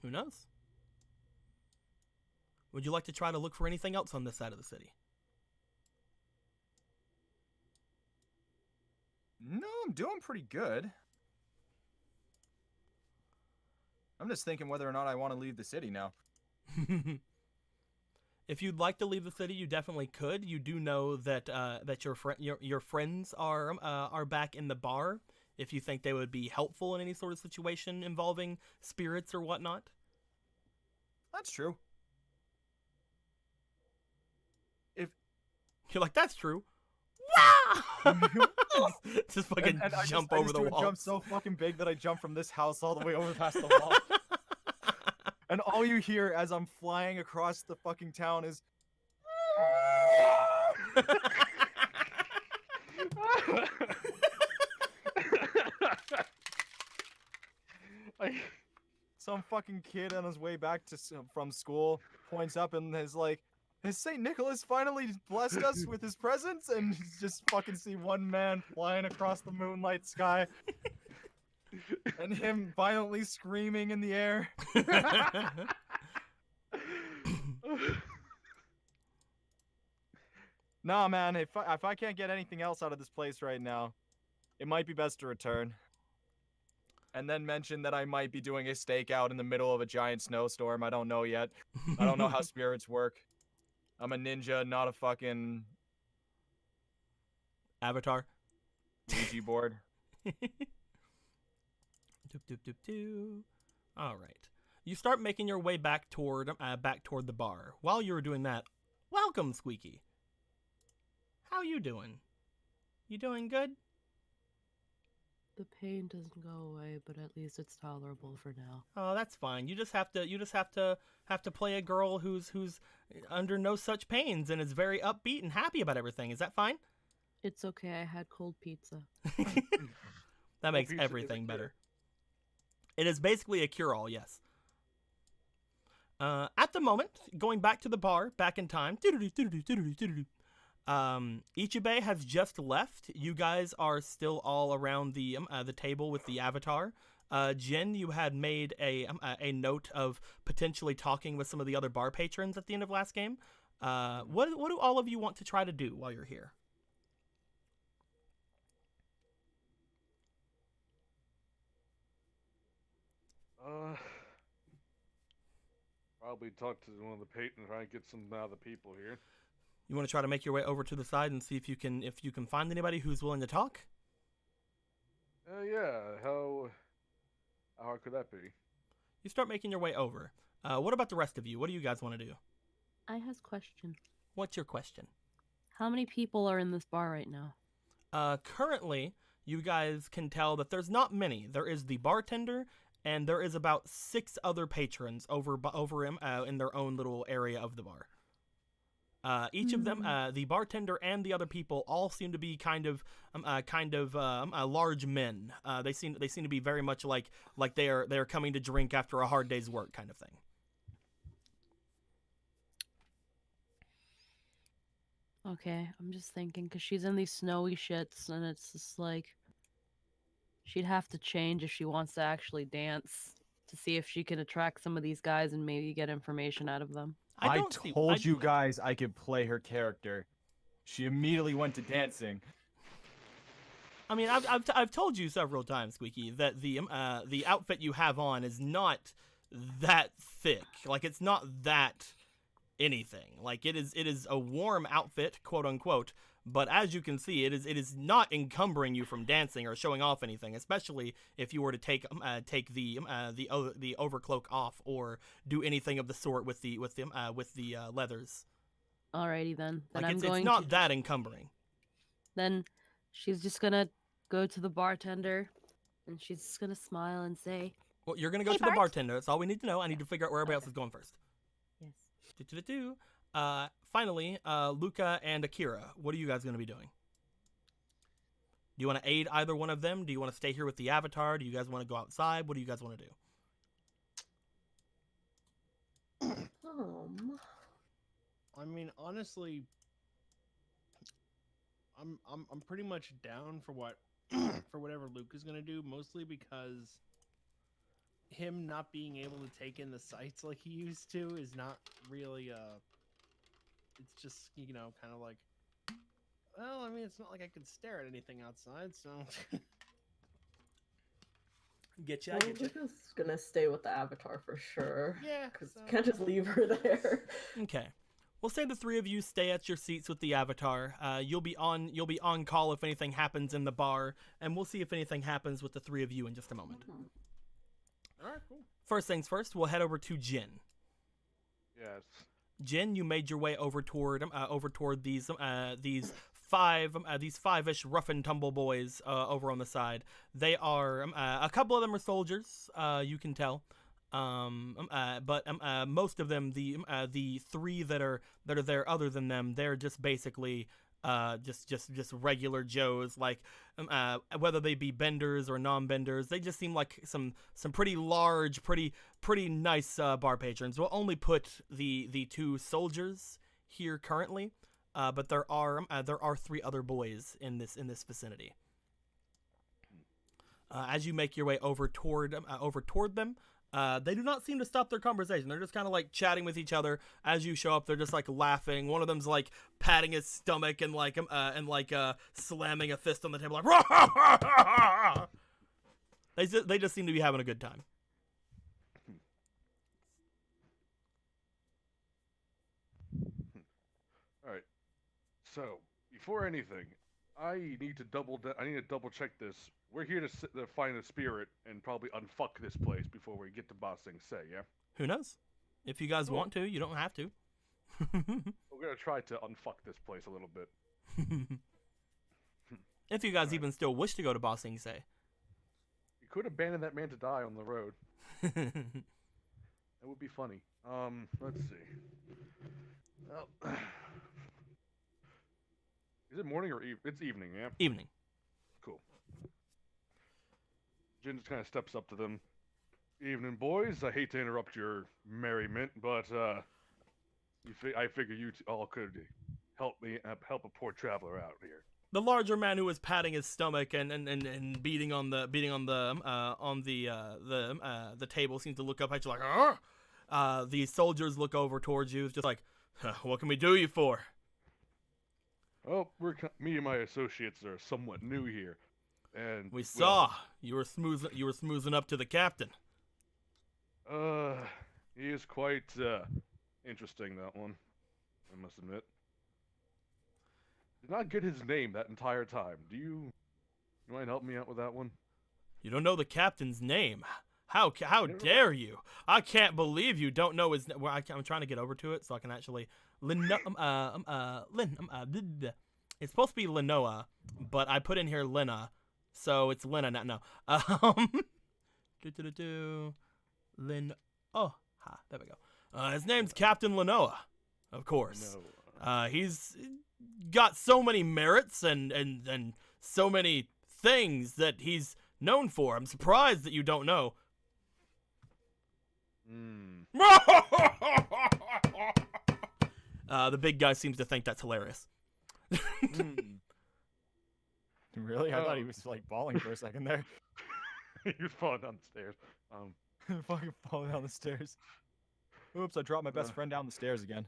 Who knows? Would you like to try to look for anything else on this side of the city? No, I'm doing pretty good. I'm just thinking whether or not I want to leave the city now. If you'd like to leave the city, you definitely could. You do know that that your friends are back in the bar. If you think they would be helpful in any sort of situation involving spirits or whatnot. That's true. If You're like, that's true. Wow! Just fucking and jump I over just the do a wall. jump so fucking big that I jump from this house all the way over past the wall. And all you hear as I'm flying across the fucking town is some fucking kid on his way back from school points up and is like, "Has St. Nicholas finally blessed us with his presence?" And you just fucking see one man flying across the moonlight sky. And him violently screaming in the air. Nah, man, if I can't get anything else out of this place right now, it might be best to return. And then mention that I might be doing a stakeout in the middle of a giant snowstorm. I don't know yet. I don't know how spirits work. I'm a ninja, not a fucking Avatar. Ouija board. Doop, doop, doop, doop. All right. You start making your way back toward the bar. While you were doing that, welcome, Squeaky. How you doing? You doing good? The pain doesn't go away, but at least it's tolerable for now. Oh, that's fine. You just have to play a girl who's under no such pains and is very upbeat and happy about everything. Is that fine? It's okay, I had cold pizza. That makes pizza is a everything cure. better. It is basically a cure-all, yes. At the moment, going back to the bar, back in time, Ichibei has just left. You guys are still all around the table with the avatar. Jin, you had made a note of potentially talking with some of the other bar patrons at the end of last game. What do all of you want to try to do while you're here? Probably talk to one of the patrons, try and get some other people here. You want to try to make your way over to the side and see if you can find anybody who's willing to talk? Yeah. How hard could that be? You start making your way over. What about the rest of you? What do you guys want to do? I has question. What's your question? How many people are in this bar right now? Currently, you guys can tell that there's not many. There is the bartender, and there is about 6 other patrons over him in their own little area of the bar. Each of them, the bartender and the other people, all seem to be kind of large men. They seem to be very much like they are coming to drink after a hard day's work, kind of thing. Okay, I'm just thinking, because she's in these snowy shits, and it's just like, she'd have to change if she wants to actually dance, to see if she can attract some of these guys and maybe get information out of them. I told you guys I could play her character. She immediately went to dancing. I mean, I've told you several times, Squeaky, that the outfit you have on is not that thick. Like, it's not that anything. Like, it is a warm outfit, quote unquote. But as you can see, it is not encumbering you from dancing or showing off anything, especially if you were to take the overcloak off or do anything of the sort with the leathers. Alrighty then. Then Like, I'm it's going not to... that encumbering. Then she's just gonna go to the bartender, and she's just gonna smile and say, Well, you're gonna go Hey, to the Bart. bartender. That's all we need to know. I need to figure out where everybody else is going first. yes. Finally, Luca and Akira, what are you guys going to be doing? Do you want to aid either one of them? Do you want to stay here with the Avatar? Do you guys want to go outside? What do you guys want to do? I mean, honestly, I'm pretty much down for what for whatever Luke is gonna do, mostly because him not being able to take in the sights like he used to is not really it's just, you know, kind of like, well, I mean, it's not like I could stare at anything outside, so Get you. Well, Luca's gonna stay with the Avatar for sure. yeah, Because so- can't just leave her there. Okay. We'll say the three of you stay at your seats with the Avatar. You'll be on call if anything happens in the bar, and we'll see if anything happens with the three of you in just a moment. All right, cool. First things first, we'll head over to Jin. Yes. Jin, you made your way over toward these five-ish rough and tumble boys over on the side. They are a couple of them are soldiers, you can tell. But most of them, the three that are there other than them, they're just basically just regular Joes, like whether they be benders or non-benders. They just seem like some pretty large, pretty nice bar patrons. We'll only put the two soldiers here currently, but there are three other boys in this vicinity. As you make your way over toward them, they do not seem to stop their conversation. They're just kind of like chatting with each other as you show up. They're just like laughing. One of them's like patting his stomach and slamming a fist on the table, like rah, ha, ha, ha, ha. They just seem to be having a good time. All right. So before anything, I need to double check this. We're here to find a spirit and probably unfuck this place before we get to Ba Sing Se, yeah? Who knows? If you guys want to, you don't have to. We're gonna try to unfuck this place a little bit. If you guys even still wish to go to Ba Sing Se. You could abandon that man to die on the road. That would be funny. Let's see. Well, is it morning or It's evening, yeah? Evening. Cool. Jin just kind of steps up to them. Evening, boys. I hate to interrupt your merriment, but I figure you all could help a poor traveler out here. The larger man who was patting his stomach and beating on the table seems to look up at you like, "Huh?" The soldiers look over towards you, just like, "What can we do you for?" Oh, me and my associates are somewhat new here, and We saw you were smoothing up to the captain. He is quite interesting, that one, I must admit. Did not get his name that entire time. Do you mind helping me out with that one? You don't know the captain's name? How dare you? I can't believe you don't know his name. Well, I'm trying to get over to it so I can actually it's supposed to be Linoa, but I put in here Lena, so it's Lena. No. Lin. Oh, there we go. His name's Captain Linoa, of course. No. He's got so many merits and so many things that he's known for. I'm surprised that you don't know. The big guy seems to think that's hilarious. Really? I thought he was like bawling for a second there. He was falling down the stairs. Fucking falling down the stairs. Oops, I dropped my best friend down the stairs again.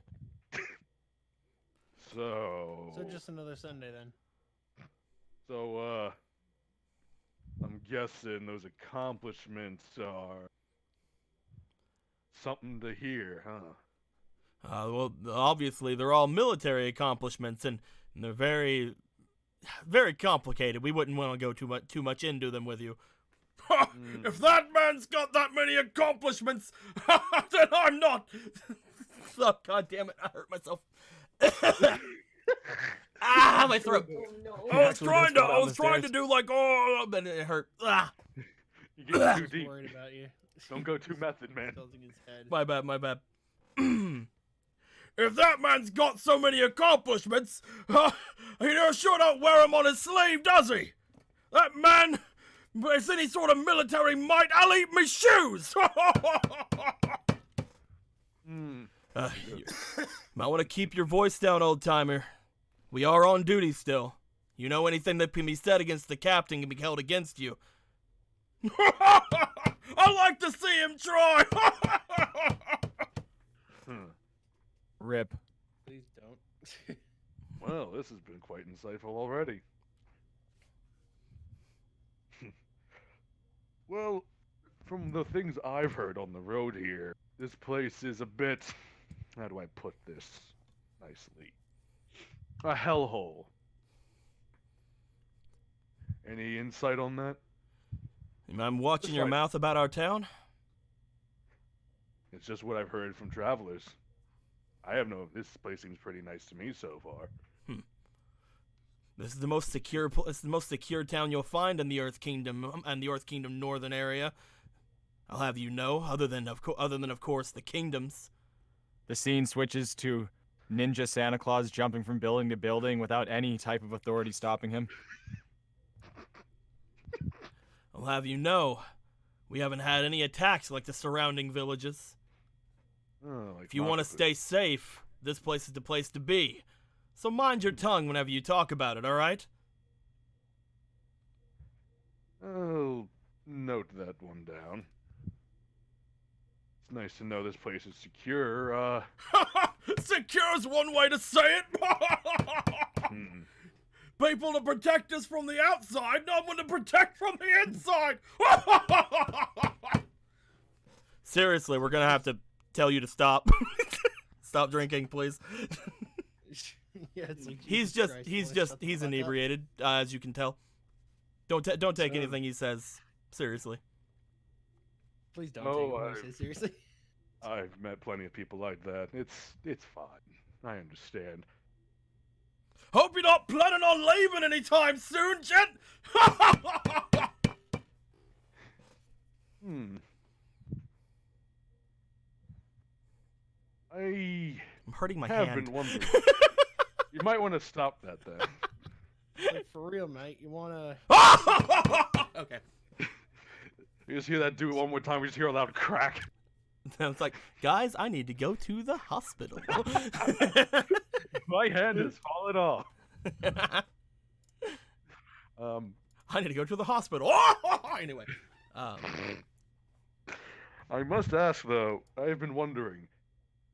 So just another Sunday then. So, I'm guessing those accomplishments are something to hear, huh? Well, obviously they're all military accomplishments, and they're very, very complicated. We wouldn't want to go too much into them with you. If that man's got that many accomplishments, then I'm not. Oh, God damn it! I hurt myself. My throat. Oh no. I was trying to do like but it hurt. You get too Just deep. worried about you. Don't go too method, man. Tilting his head. My bad. If that man's got so many accomplishments, he sure don't wear them on his sleeve, does he? That man has any sort of military might, I'll eat my shoes! Hmm. You might want to keep your voice down, old-timer. We are on duty still. You know anything that can be said against the captain can be held against you. I like to see him try! Rip. Please don't. Well, this has been quite insightful already. Well, from the things I've heard on the road here, this place is a bit, how do I put this nicely? A hellhole. Any insight on that? I'm watching your right. mouth about our town. It's just what I've heard from travelers. I have no. This place seems pretty nice to me so far. This is the most secure. It's the most secure town you'll find in the Earth Kingdom and the Earth Kingdom Northern area. I'll have you know. Other than of course the kingdoms. The scene switches to Ninja Santa Claus jumping from building to building without any type of authority stopping him. I'll have you know, we haven't had any attacks like the surrounding villages. Oh, like If you want to Makapus. stay safe, this place is the place to be. So mind your tongue whenever you talk about it, alright? I'll note that one down. It's nice to know this place is secure. Secure's one way to say it! Hmm. People to protect us from the outside, not one to protect from the inside! Seriously, we're gonna have to tell you to stop. Stop drinking, please. Yeah, it's like, He's Jesus Christ, Willis, shut the he's fuck up. inebriated, as you can tell. Don't take So- anything he says seriously. Please don't Oh, take what I I- say seriously. I've met plenty of people like that. It's fine. I understand. Hope you're not planning on leaving anytime soon, gent. Hmm. I I'm hurting my have hand. been wondering. You might want to stop that then. Like, for real, mate. You wanna? Okay. You just hear that do it one more time. We just hear a loud crack. It's like, guys, I need to go to the hospital. My hand has fallen off. I need to go to the hospital. Anyway, I must ask though. I've been wondering,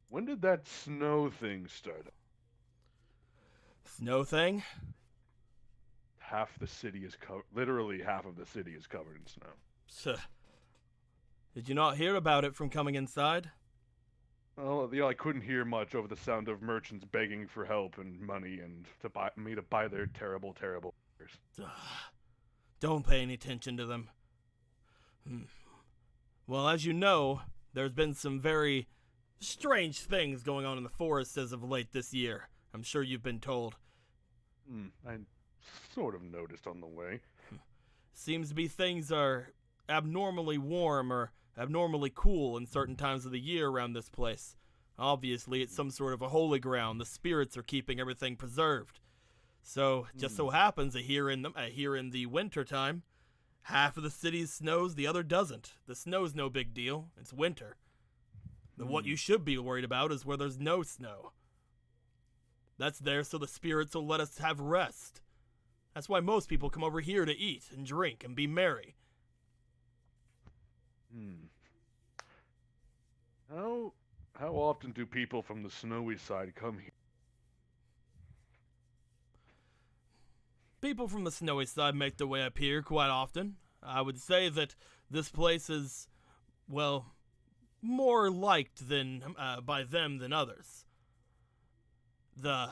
when did that snow thing start? snow thing. Half the city is covered. Literally, half of the city is covered in snow. Did you not hear about it from coming inside? Well, I couldn't hear much over the sound of merchants begging for help and money and to buy their terrible wares. Don't pay any attention to them. Well, as you know, there's been some very strange things going on in the forest as of late this year. I'm sure you've been told. I sort of noticed on the way. Seems to be things are abnormally warm or abnormally cool in certain times of the year around this place. Obviously, it's some sort of a holy ground. The spirits are keeping everything preserved. So, just so happens that here in the winter time, half of the city snows, the other doesn't. The snow's no big deal. It's winter. What you should be worried about is where there's no snow. That's there so the spirits will let us have rest. That's why most people come over here to eat and drink and be merry. How often do people from the snowy side come here? People from the snowy side make their way up here quite often. I would say that this place is, well, more liked by them than others. The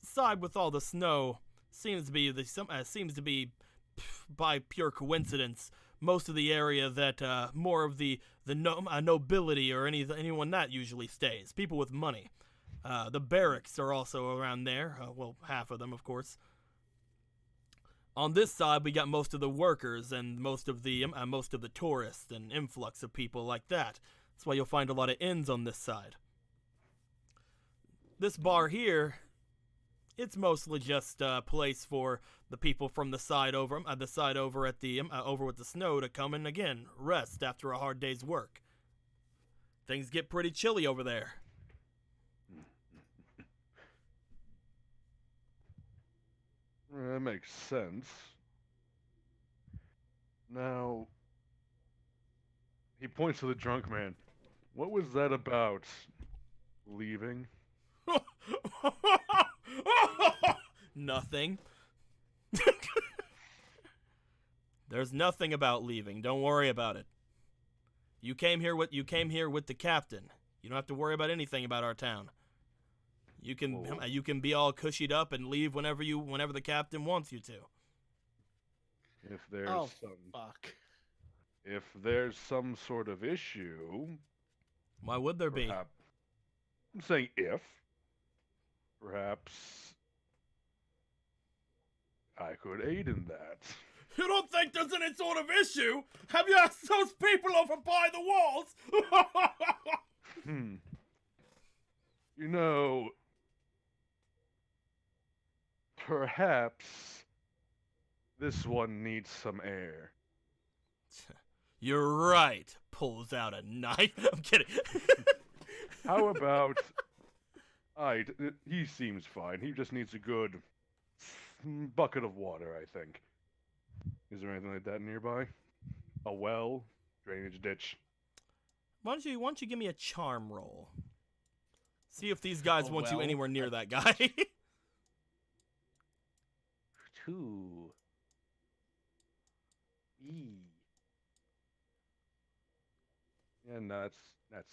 side with all the snow seems to be by pure coincidence, most of the area that more of the nobility or anyone that usually stays. People with money. The barracks are also around there. Well, half of them, of course. On this side, we got most of the workers and most of the tourists and influx of people like that. That's why you'll find a lot of inns on this side. This bar here It's mostly just a place for the people from the side over at the over with the snow to come and again rest after a hard day's work. Things get pretty chilly over there. That makes sense. Now, he points to the drunk man. What was that about? Leaving? Nothing. There's nothing about leaving. Don't worry about it. You came here with the captain. You don't have to worry about anything about our town. You can be all cushied up and leave whenever the captain wants you to. If there's Oh, some fuck. if there's some sort of issue, Why would there be? perhaps I'm saying if perhaps I could aid in that. You don't think there's any sort of issue? Have you asked those people over by the walls? You know, perhaps this one needs some air. You're right. Pulls out a knife. I'm kidding. How about he seems fine. He just needs a good bucket of water, I think. Is there anything like that nearby? A well? Drainage ditch? Why don't you give me a charm roll? See if these guys A want you well? anywhere near that guy. 2. And that's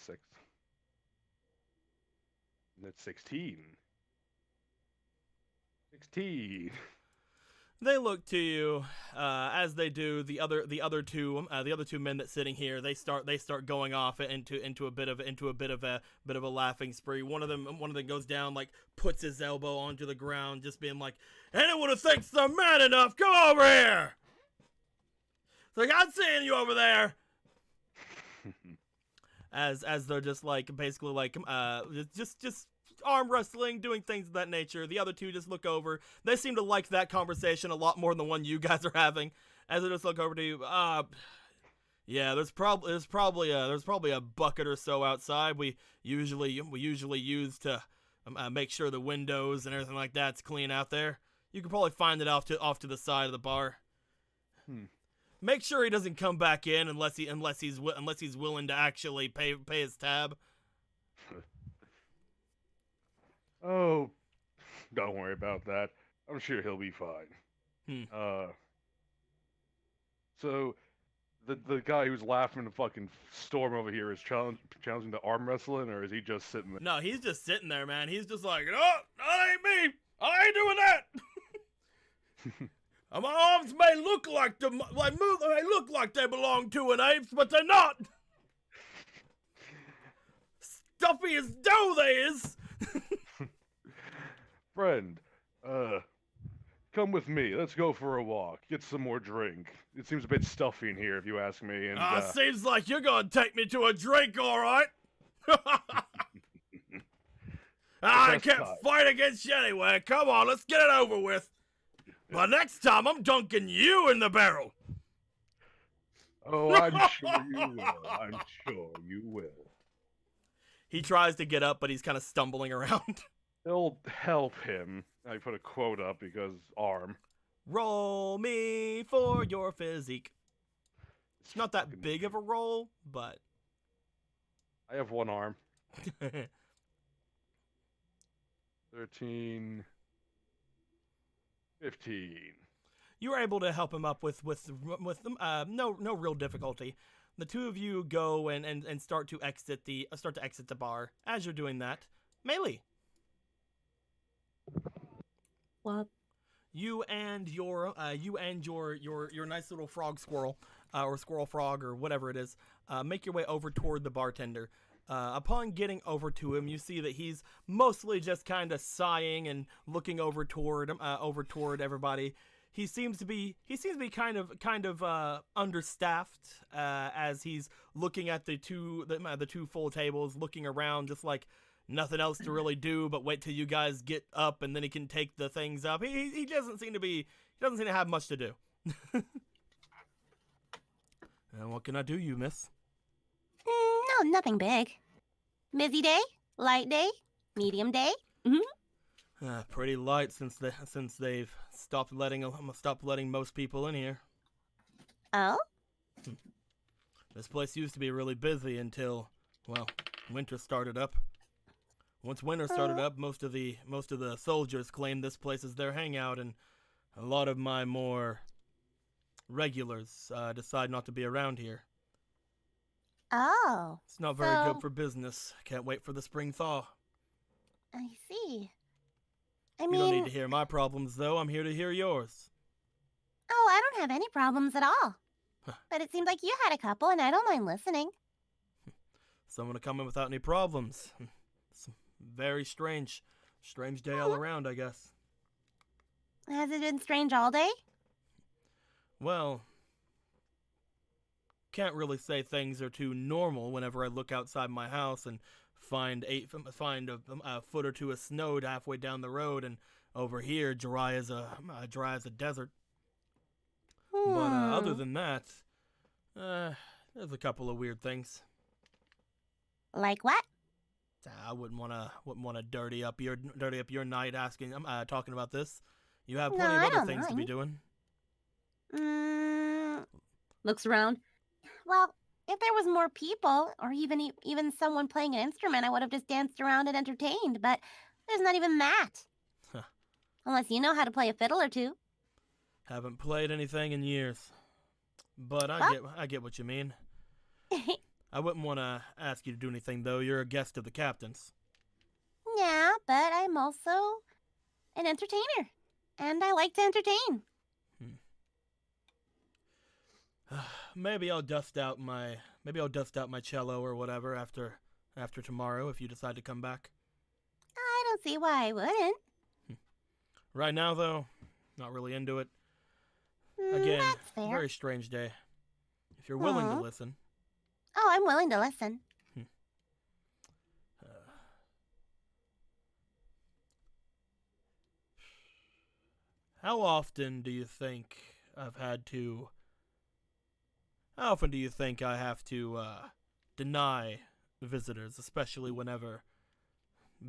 6. That's 16. 16. They look to you, as they do the other two men that's sitting here. They start going off into a bit of a laughing spree. One of them goes down, like puts his elbow onto the ground, just being like, "Anyone who thinks they're man enough, come over here!" It's like, "I'm seeing you over there." As they're just like basically like just arm wrestling, doing things of that nature. The other two just look over. They seem to like that conversation a lot more than the one you guys are having. As they just look over to you, yeah, there's probably a bucket or so outside. We usually use to make sure the windows and everything like that's clean out there. You can probably find it off to the side of the bar. Make sure he doesn't come back in unless he's willing to actually pay his tab. Oh, don't worry about that. I'm sure he'll be fine. So the guy who's laughing in the fucking storm over here is challenging the arm wrestling, or is he just sitting there? No, he's just sitting there, man. He's just like, "No, that ain't me. I ain't doing that." My arms may look like they belong to an ape, but they're not. Stuffy as dough they is. Friend, come with me. Let's go for a walk. Get some more drink. It seems a bit stuffy in here, if you ask me. And Seems like you're gonna take me to a drink, all right. I can't fight against you anyway. Come on, let's get it over with. But next time, I'm dunking you in the barrel. Oh, I'm sure you will. I'm sure you will. He tries to get up, but he's kind of stumbling around. It'll help him. I put a quote up because arm. Roll me for your physique. It's not that big of a roll, but... I have one arm. 13... 15. You were able to help him up with no real difficulty. The two of you go and start to exit the bar. As you're doing that, Melee. What? You and your nice little frog squirrel, or squirrel frog, or whatever it is, make your way over toward the bartender. Upon getting over to him, you see that he's mostly just kind of sighing and looking over toward everybody. He seems to be kind of understaffed, as he's looking at the two full tables, looking around, just like, nothing else to really do but wait till you guys get up and then he can take the things up. He doesn't seem to have much to do. And what can I do, you miss? No, nothing big. Busy day, light day, medium day. Pretty light since they've stopped letting most people in here. Oh? This place used to be really busy until, well, winter started up. Once winter started up, most of the soldiers claimed this place as their hangout, and a lot of my more regulars decide not to be around here. Oh. It's not very good So- for business. Can't wait for the spring thaw. I see. I You don't need mean, to hear my problems, though. I'm here to hear yours. oh, I don't have any problems at all. But it seems like you had a couple, and I don't mind listening. Someone to come in without any problems. It's very strange. Strange day all around, I guess. Has it been strange all day? Well, can't really say things are too normal whenever I look outside my house and find a foot or two of snow halfway down the road, and over here dry as a desert. But other than that, there's a couple of weird things. Like what? I wouldn't wanna dirty up your night talking about this. You have No, plenty I of other don't things to be mind. doing. Looks around. Well, if there was more people, or even someone playing an instrument, I would have just danced around and entertained, but there's not even that. Huh. Unless you know how to play a fiddle or two. Haven't played anything in years, but Well- I get what you mean. I wouldn't want to ask you to do anything though. You're a guest of the captain's. Yeah, but I'm also an entertainer, and I like to entertain. Maybe I'll dust out my cello or whatever after tomorrow if you decide to come back. I don't see why I wouldn't. Right now though, not really into it. Again, That's fair. very strange day. If you're willing to Aw. listen. Oh, I'm willing to listen. How often do you think I have to deny visitors, especially whenever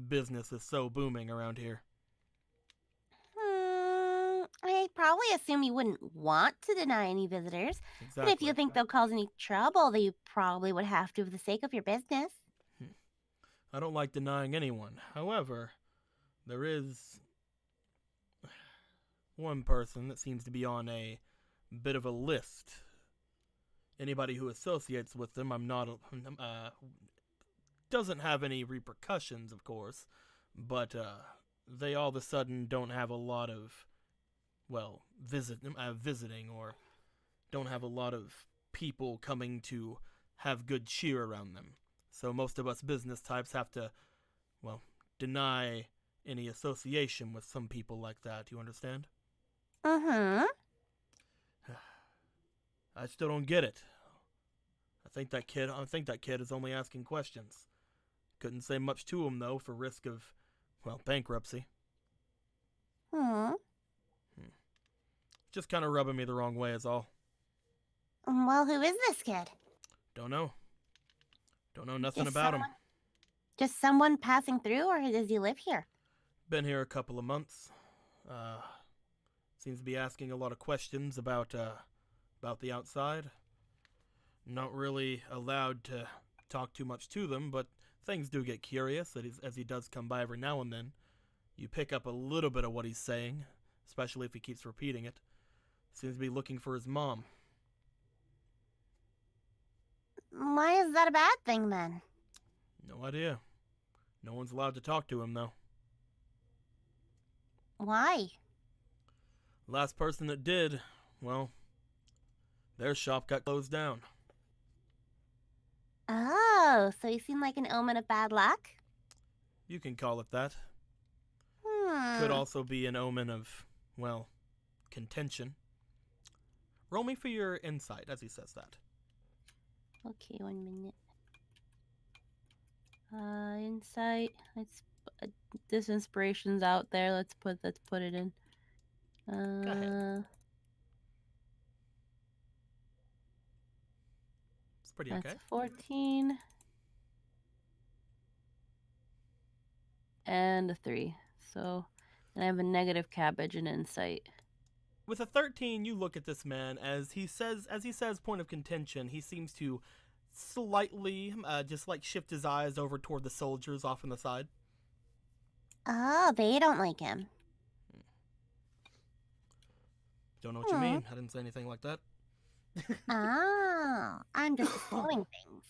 business is so booming around here? I probably assume you wouldn't want to deny any visitors, Exactly. but if you think they'll cause any trouble, then you probably would have to for the sake of your business. I don't like denying anyone. However, there is one person that seems to be on a bit of a list. Anybody who associates with them, doesn't have any repercussions, of course, but they all of a sudden don't have a lot of, well, visiting, or don't have a lot of people coming to have good cheer around them. So most of us business types have to, well, deny any association with some people like that. You understand? Mm-hmm. I still don't get it. I think that kid is only asking questions. Couldn't say much to him though, for risk of, well, bankruptcy. Just kind of rubbing me the wrong way is all. Well, who is this kid? Don't know nothing Just about him. Just someone passing through, or does he live here? Been here a couple of months. Seems to be asking a lot of questions about the outside. Not really allowed to talk too much to them, but things do get curious as he does come by every now and then. You pick up a little bit of what he's saying, especially if he keeps repeating it. Seems to be looking for his mom. Why is that a bad thing, then? No idea. No one's allowed to talk to him, though. Why? Last person that did, well, their shop got closed down. Oh, so you seem like an omen of bad luck? You can call it that. Could also be an omen of, well, contention. Roll me for your insight as he says that. Okay, 1 minute. Insight. Let's this inspiration's out there. Let's put it in. ahead. It's pretty That's okay. 14 and a 3. So, and I have a negative cabbage and insight. With a 13, you look at this man as he says point of contention. He seems to slightly just like shift his eyes over toward the soldiers off on the side. Oh, they don't like him. Don't know what you mean. I didn't say anything like that. Oh, I'm just assuming things.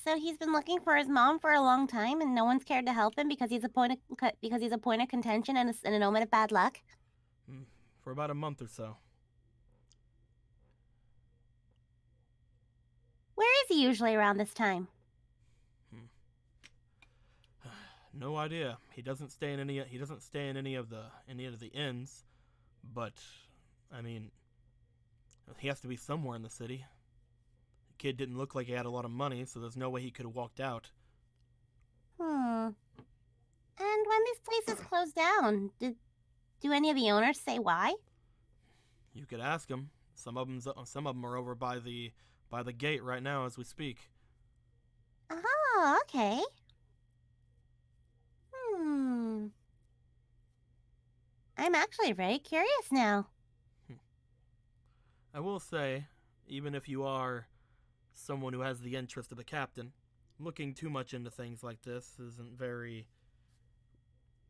So he's been looking for his mom for a long time, and no one's cared to help him because he's a point of contention and an omen of bad luck. For about a month or so. Where is he usually around this time? No idea. He doesn't stay in any of the inns, but I mean, he has to be somewhere in the city. The kid didn't look like he had a lot of money, so there's no way he could have walked out. And when these places closed down, do any of the owners say why? You could ask them. Some of them are over by the gate right now as we speak. Oh, okay. I'm actually very curious now. I will say, even if you are someone who has the interest of the captain, looking too much into things like this isn't very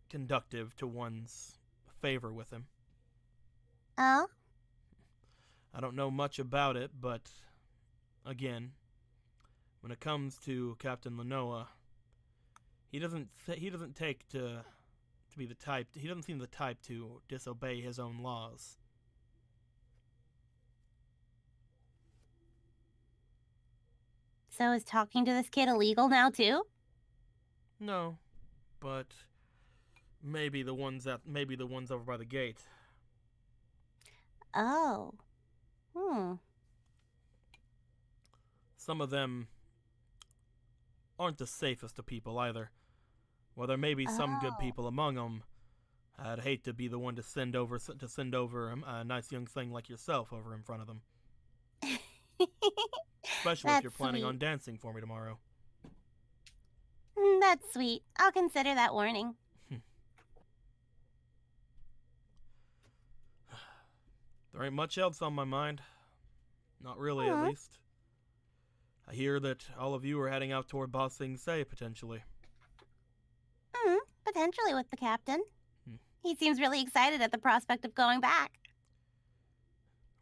conductive to one's favor with him. Oh? I don't know much about it, but again, when it comes to Captain Lenoa, he doesn't take to be the type. He doesn't seem the type to disobey his own laws. So is talking to this kid illegal now too? No, but maybe the ones over by the gate. Oh. Some of them aren't the safest of people either. While there may be some good people among them, I'd hate to be the one to send over a nice young thing like yourself over in front of them. Especially if you're planning on dancing for me tomorrow. That's sweet. I'll consider that warning. There ain't much else on my mind. Not really, at least. I hear that all of you are heading out toward Ba Sing Se, potentially. Potentially with the captain. He seems really excited at the prospect of going back.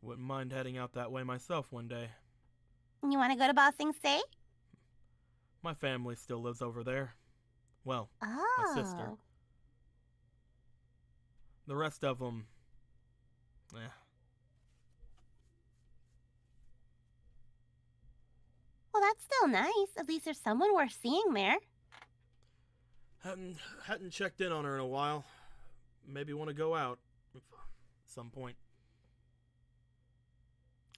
Wouldn't mind heading out that way myself one day. You want to go to Ba Sing Se? My family still lives over there. Well, my sister. The rest of them, Well, that's still nice. At least there's someone worth seeing there. Hadn't checked in on her in a while. Maybe want to go out at some point.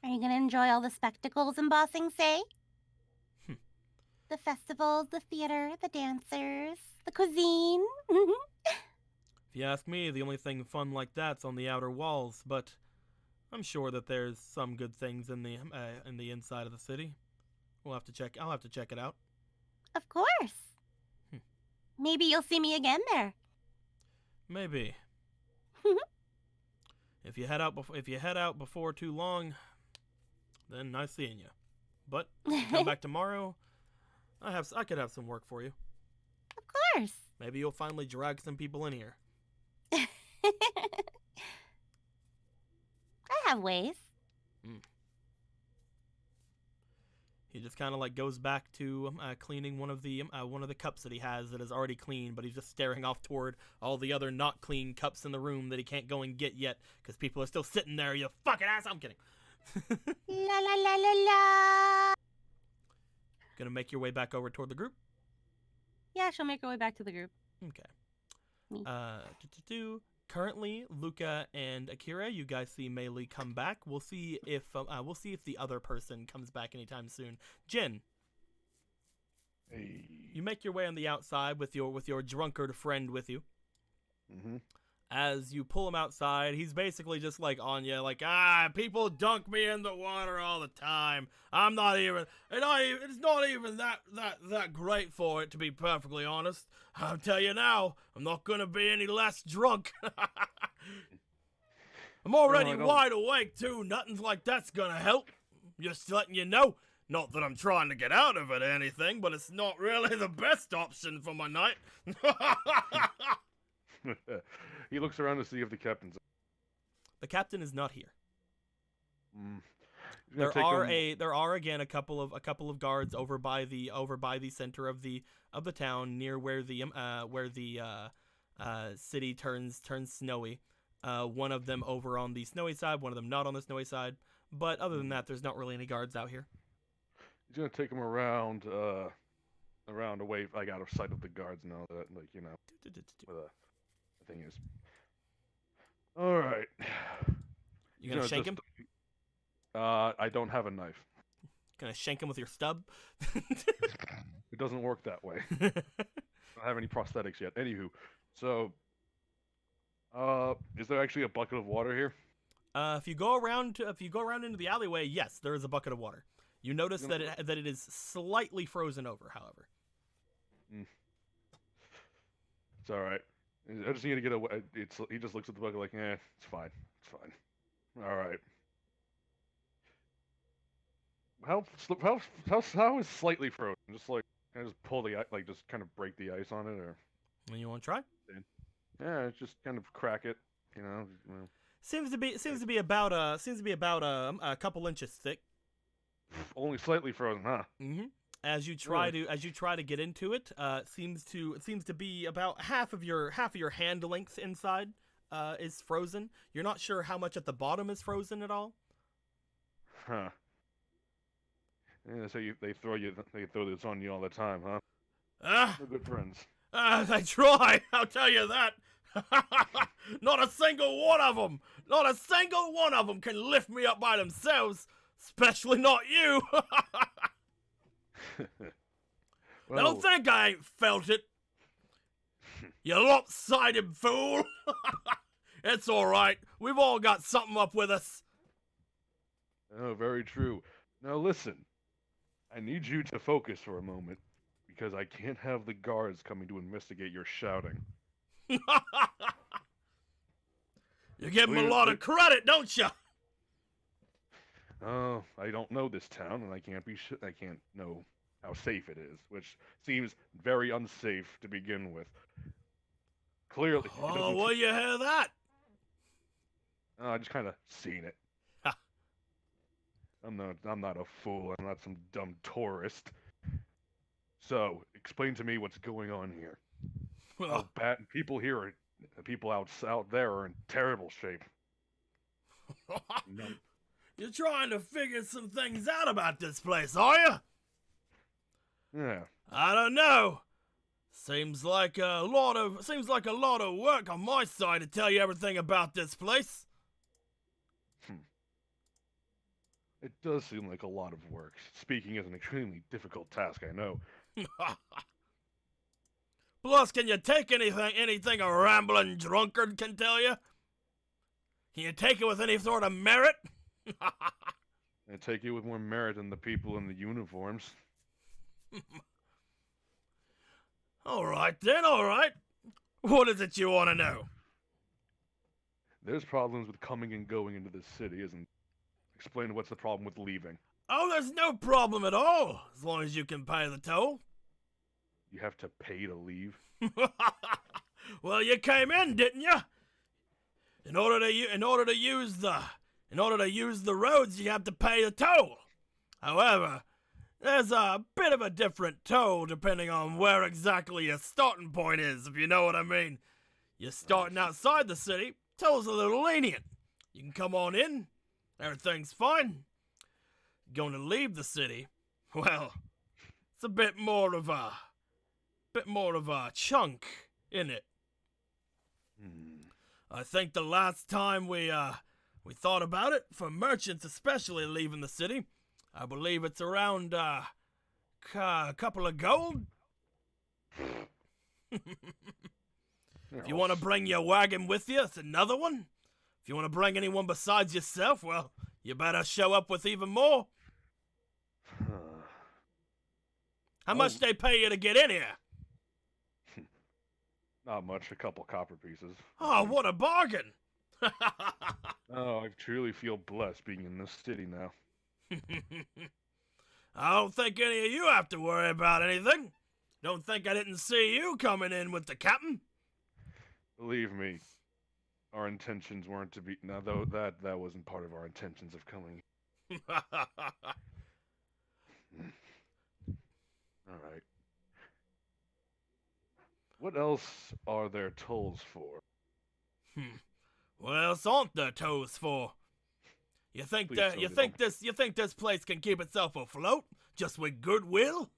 Are you going to enjoy all the spectacles in Ba Sing Se? The festivals, the theater, the dancers, the cuisine. If you ask me, the only thing fun like that's on the outer walls, but I'm sure that there's some good things in the inside of the city. I'll have to check it out. Of course. Maybe you'll see me again there. Maybe. If you head out before too long, then nice seeing you. But come back tomorrow. I could have some work for you. Of course. Maybe you'll finally drag some people in here. I have ways. He just kind of like goes back to cleaning one of the cups that he has that is already clean, but he's just staring off toward all the other not clean cups in the room that he can't go and get yet because people are still sitting there. You fucking ass! I'm kidding. La la la la la. Gonna make your way back over toward the group? Yeah, she'll make her way back to the group. Okay. Me. currently, Luca and Akira, you guys see Meili come back. We'll see if the other person comes back anytime soon. Jin, Hey. you make your way on the outside with your drunkard friend with you. Mm-hmm. As you pull him outside, he's basically just like on you, like, people dunk me in the water all the time. It's not even that great for it, to be perfectly honest. I'll tell you now, I'm not gonna be any less drunk. I'm already wide awake too. Nothing like that's gonna help. Just letting you know. Not that I'm trying to get out of it or anything, but it's not really the best option for my night. He looks around to see if the captain's. The captain is not here. He's gonna take him- There are again a couple of guards over by the center of the town, near where the city turns snowy. One of them over on the snowy side, one of them not on the snowy side. But other than that, there's not really any guards out here. He's gonna take him around away, like out of sight of the guards and all that. Like, you know, where the thing is. All right. You gonna shank him? I don't have a knife. Gonna shank him with your stub? It doesn't work that way. I don't have any prosthetics yet. Anywho, so, is there actually a bucket of water here? If you go around into the alleyway, yes, there is a bucket of water. You notice that it is slightly frozen over, however. It's all right. I just need to get away. He just looks at the bucket like, it's fine. It's fine. All right. How is slightly frozen? Just like, can I just pull the like, just kind of break the ice on it, or? You want to try? Yeah, just kind of crack it. You know. Seems to be about a couple inches thick. Only slightly frozen, huh? Mm-hmm. As you try to get into it, it seems to be about half of your hand length inside is frozen. You're not sure how much at the bottom is frozen at all. Huh. Yeah, so they throw this on you all the time, huh? We're good friends. They try. I'll tell you that. Not a single one of them can lift me up by themselves. Especially not you. Well, Don't think I ain't felt it. You lopsided fool. It's all right. We've all got something up with us. Oh, very true. Now listen, I need you to focus for a moment, because I can't have the guards coming to investigate your shouting. You give them a lot of credit, don't you? Oh, I don't know this town, and I can't know how safe it is, which seems very unsafe to begin with. Clearly. Oh, well, you hear that? I just kind of seen it. Ha. I'm not a fool. I'm not some dumb tourist. So, explain to me what's going on here. Well, People out there are in terrible shape. No. You're trying to figure some things out about this place, are you? Yeah. I don't know. Seems like a lot of work on my side to tell you everything about this place. It does seem like a lot of work. Speaking is an extremely difficult task, I know. Plus, can you take anything a rambling drunkard can tell you? Can you take it with any sort of merit? I take it with more merit than the people in the uniforms. All right, then, all right. What is it you want to know? There's problems with coming and going into the city, isn't? Explain what's the problem with leaving. Oh, there's no problem at all, as long as you can pay the toll. You have to pay to leave? Well, you came in, didn't you? In order to use the roads, you have to pay the toll. However, there's a bit of a different toll depending on where exactly your starting point is, if you know what I mean. You're starting outside the city, toll's a little lenient. You can come on in, everything's fine. Going to leave the city, well, it's a bit more of a chunk, isn't it? I think the last time we thought about it, for merchants especially leaving the city, I believe it's around a couple of gold. If you want to bring your wagon with you, it's another one. If you want to bring anyone besides yourself, well, you better show up with even more. How much they pay you to get in here? Not much, a couple copper pieces. Oh, what a bargain! Oh, I truly feel blessed being in this city now. I don't think any of you have to worry about anything. Don't think I didn't see you coming in with the captain. Believe me, our intentions weren't to be. No, though that wasn't part of our intentions of coming. All right. What else are there tolls for? What else aren't there tolls for? You think Please that tell you me think this place can keep itself afloat just with goodwill?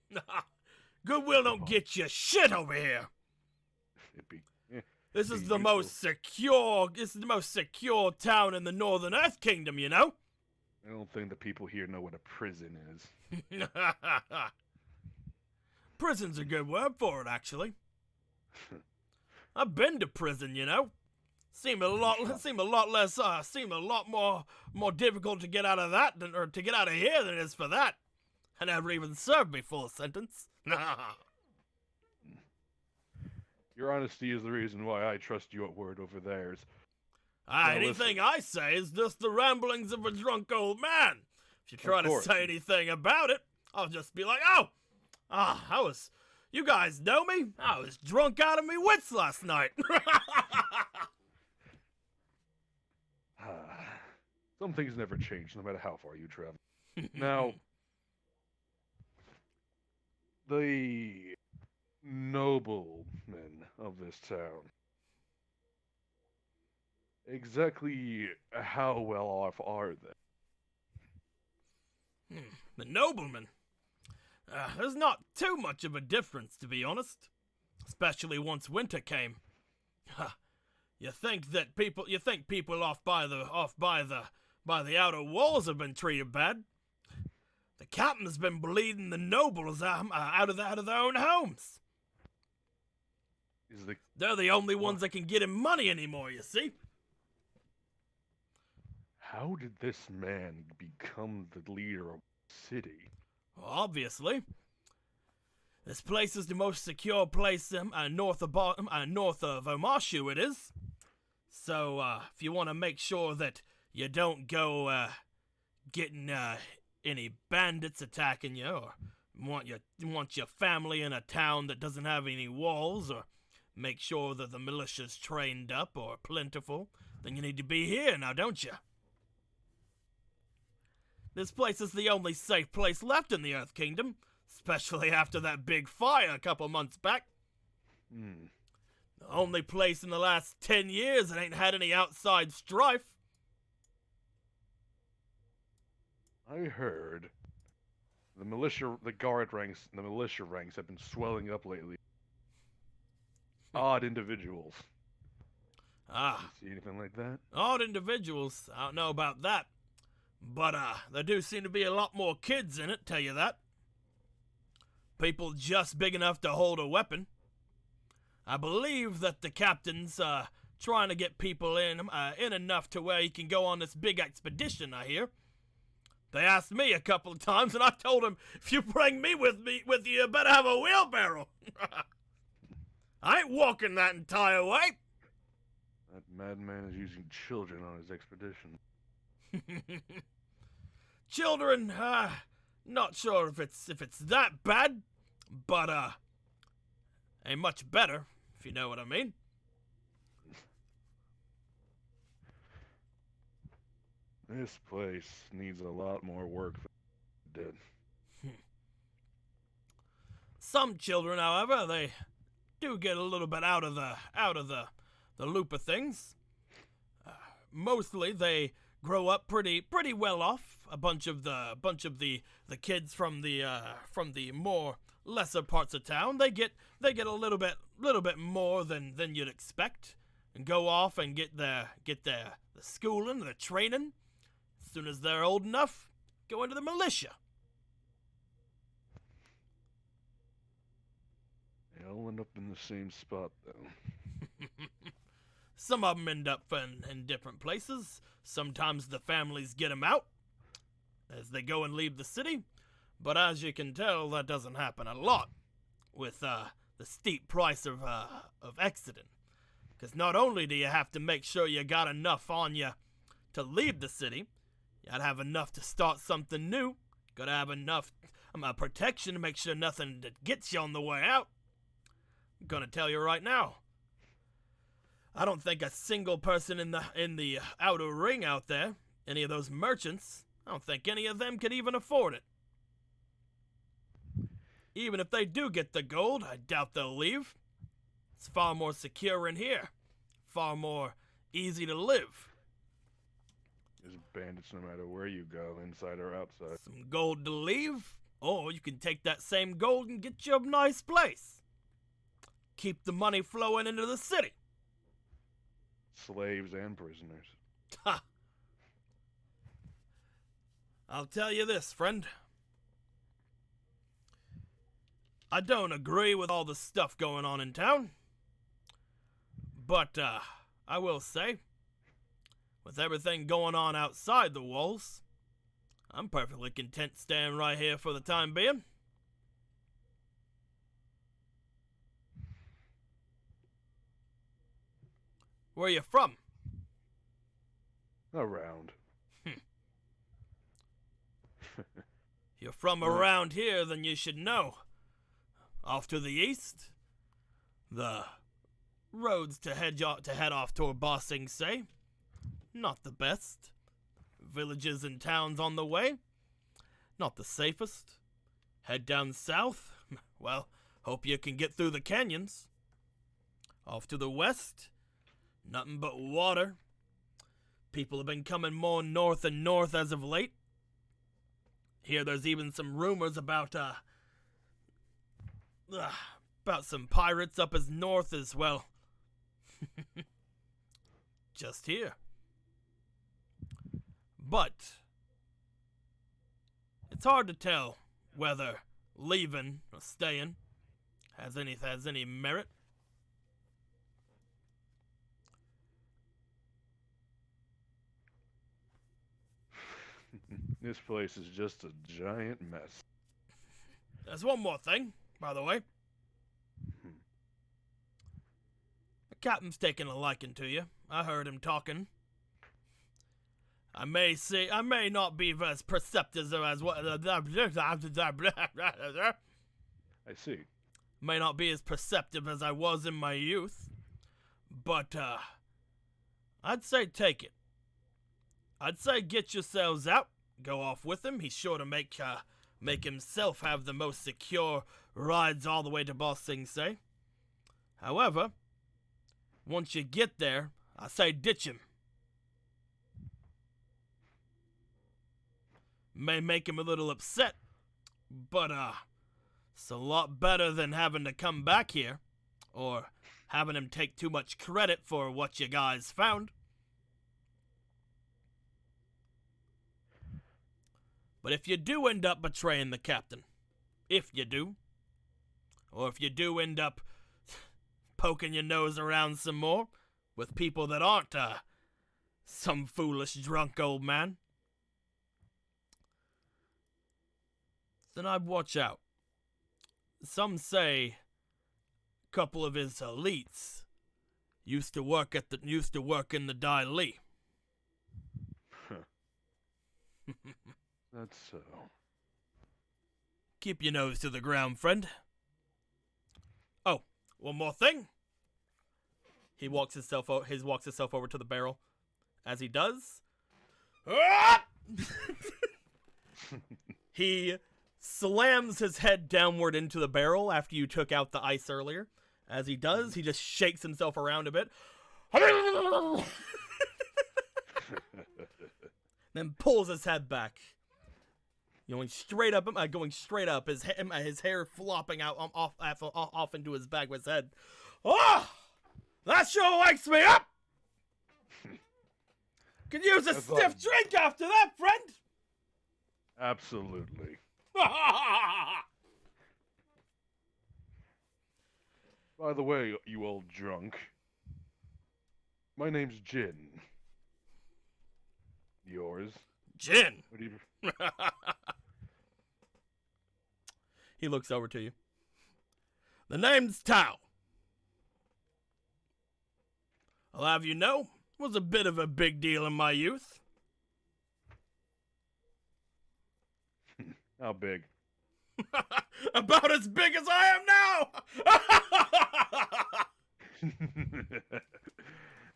Goodwill don't get you shit over here. This is the most secure. This is the most secure town in the Northern Earth Kingdom, you know. I don't think the people here know what a prison is. Prison's a good word for it, actually. I've been to prison, you know. Seem a lot more difficult to get out of that or to get out of here than it is for that. I never even served my full sentence. Your honesty is the reason why I trust your word over theirs. Anything I say is just the ramblings of a drunk old man. If you try to say anything about it, I'll just be like, you guys know me? I was drunk out of me wits last night. Some things never change, no matter how far you travel. Now, the noblemen of this town, exactly how well off are they? The noblemen? There's not too much of a difference, to be honest. Especially once winter came. You think people off by the outer walls have been treated bad? The captain's been bleeding the nobles out of their own homes. They're the only ones that can get him money anymore, you see? How did this man become the leader of the city? Obviously. This place is the most secure place north of Omashu, it is. So, if you want to make sure that you don't go getting any bandits attacking you, or want your family in a town that doesn't have any walls, or make sure that the militia's trained up or plentiful, then you need to be here now, don't you? This place is the only safe place left in the Earth Kingdom, especially after that big fire a couple months back. The only place in the last 10 years that ain't had any outside strife. I heard the militia ranks have been swelling up lately. Odd individuals. You see anything like that? Odd individuals? I don't know about that. But, there do seem to be a lot more kids in it, tell you that. People just big enough to hold a weapon. I believe that the captain's, trying to get people in enough to where he can go on this big expedition, I hear. They asked me a couple of times, and I told them, if you bring me with you, you better have a wheelbarrow. I ain't walking that entire way. That madman is using children on his expedition. Children, not sure if it's that bad, but ain't much better, if you know what I mean. This place needs a lot more work than it did. Some children, however, they do get a little bit out of the loop of things. Mostly they grow up pretty well off. A bunch of the kids from the more lesser parts of town, they get a little bit more than you'd expect. and go off and get the schooling, the training. As soon as they're old enough, go into the militia. They all end up in the same spot, though. Some of them end up in different places. Sometimes the families get them out as they go and leave the city. But as you can tell, that doesn't happen a lot with the steep price of exiting. Because not only do you have to make sure you got enough on you to leave the city, you gotta have enough to start something new. Gotta have enough protection to make sure nothing that gets you on the way out. I'm gonna tell you right now, I don't think a single person in the outer ring out there, any of those merchants, I don't think any of them could even afford it. Even if they do get the gold, I doubt they'll leave. It's far more secure in here. Far more easy to live. There's bandits no matter where you go, inside or outside. Some gold to leave, or you can take that same gold and get you a nice place. Keep the money flowing into the city. Slaves and prisoners. Ha! I'll tell you this, friend. I don't agree with all the stuff going on in town. But, I will say, with everything going on outside the walls, I'm perfectly content staying right here for the time being. Where you from? Around. You're from around here, then you should know. Off to the east, the roads to head off toward Ba Sing Se, not the best. Villages and towns on the way, not the safest. Head down south, well, hope you can get through the canyons. Off to the west, nothing but water. People have been coming more north and north as of late. Here there's even some rumors about some pirates up as north as well. Just here. But it's hard to tell whether leaving or staying has any merit. This place is just a giant mess. There's one more thing, by the way. The captain's taking a liking to you. I heard him talking. I may not be as perceptive as what I see. May not be as perceptive as I was in my youth, but I'd say take it. I'd say get yourselves out, go off with him. He's sure to make himself have the most secure rides all the way to Ba Sing Se. However, once you get there, I say ditch him. May make him a little upset, but it's a lot better than having to come back here, or having him take too much credit for what you guys found. But if you do end up betraying the captain, if you do, or if you do end up poking your nose around some more with people that aren't some foolish drunk old man, then I'd watch out. Some say a couple of his elites used to work in the Dai Li. That's so. Keep your nose to the ground, friend. Oh, one more thing. He walks himself over to the barrel. As he does, he slams his head downward into the barrel after you took out the ice earlier. As he does, he just shakes himself around a bit. Then pulls his head back. Going straight up, his hair flopping out off into his back of his head. Ah! That sure wakes me up! Could use a I stiff thought- drink after that, friend! Absolutely. By the way, you old drunk. My name's Jin. Yours? Jin! What do you... He looks over to you. The name's Tao. I'll have you know, was a bit of a big deal in my youth. How big? About as big as I am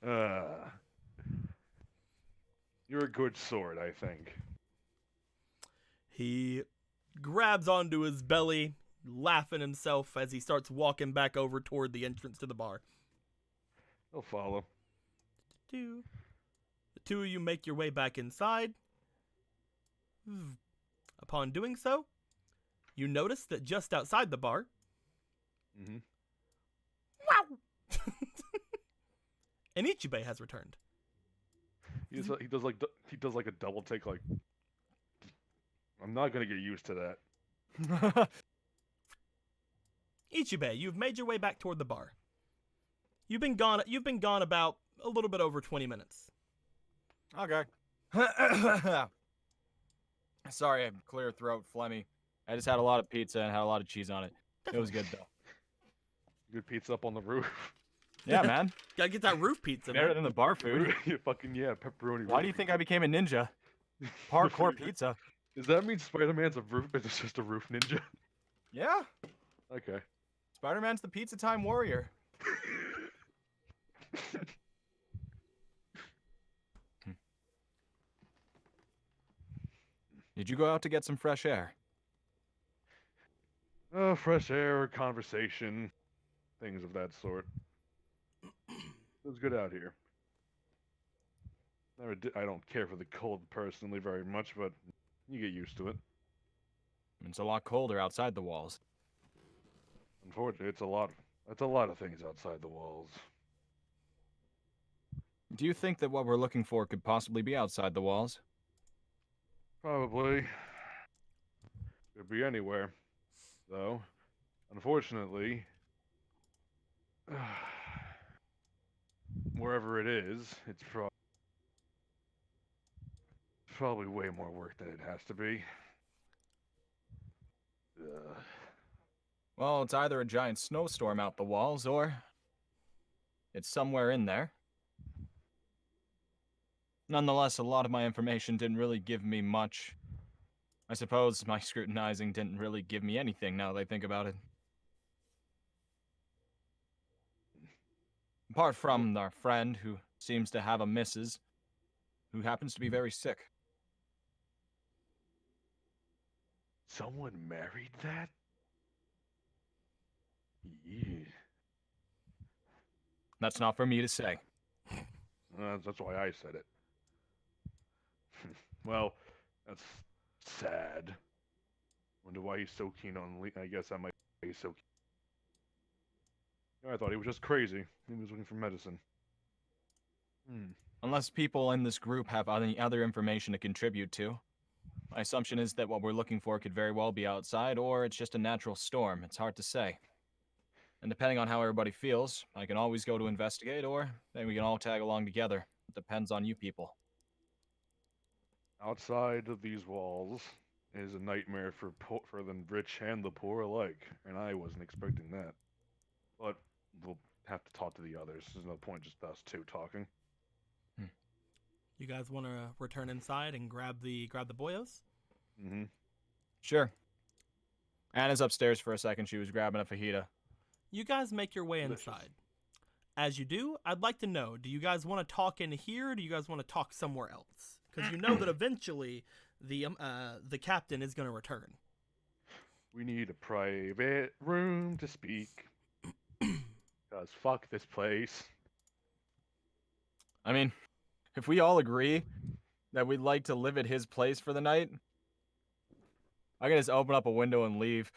now! You're a good sword, I think. He grabs onto his belly, laughing himself as he starts walking back over toward the entrance to the bar. I'll follow. The two of you make your way back inside. Upon doing so, you notice that just outside the bar, Mm-hmm. wow! An Ichibei has returned. He does like a double take. Like, I'm not gonna get used to that. Ichibei, you've made your way back toward the bar. You've been gone about a little bit over 20 minutes. Okay. Sorry, I'm clear throat, phlegmy. I just had a lot of pizza and had a lot of cheese on it. It was good though. Good pizza up on the roof. Yeah, man. Gotta get that roof pizza, Better man. than the bar food. Yeah, fucking yeah, pepperoni. Why do you think I became a ninja? Hardcore pizza. Does that mean Spider-Man's a roof? Is this just a roof ninja? Yeah. Okay. Spider-Man's the pizza time warrior. Did you go out to get some fresh air? Fresh air, conversation, things of that sort. It was good out here. I don't care for the cold personally very much, but you get used to it. It's a lot colder outside the walls. Unfortunately, it's a lot of things outside the walls. Do you think that what we're looking for could possibly be outside the walls? Probably. Could be anywhere, though. Unfortunately, wherever it is, it's probably way more work than it has to be. Well, it's either a giant snowstorm out the walls, or it's somewhere in there. Nonetheless, a lot of my information didn't really give me much. I suppose my scrutinizing didn't really give me anything now that I think about it. Apart from our friend, who seems to have a missus, who happens to be very sick. Someone married that? Yeah. That's not for me to say. That's why I said it. Well, that's sad. Wonder why he's so keen on I guess that might be so keen. I thought he was just crazy. He was looking for medicine. Unless people in this group have any other information to contribute to. My assumption is that what we're looking for could very well be outside, or it's just a natural storm. It's hard to say. And depending on how everybody feels, I can always go to investigate, or then we can all tag along together. It depends on you people. Outside of these walls is a nightmare for the rich and the poor alike, and I wasn't expecting that. But we'll have to talk to the others. There's no point just us two talking. You guys want to return inside and grab the boyos? Mm-hmm. Sure. Anna's upstairs for a second. She was grabbing a fajita. You guys make your way Delicious. inside. As you do, I'd like to know, do you guys want to talk in here, or do you guys want to talk somewhere else? Because you know that eventually the captain is going to return. We need a private room to speak. Cause fuck this place. I mean, if we all agree that we'd like to live at his place for the night, I can just open up a window and leave.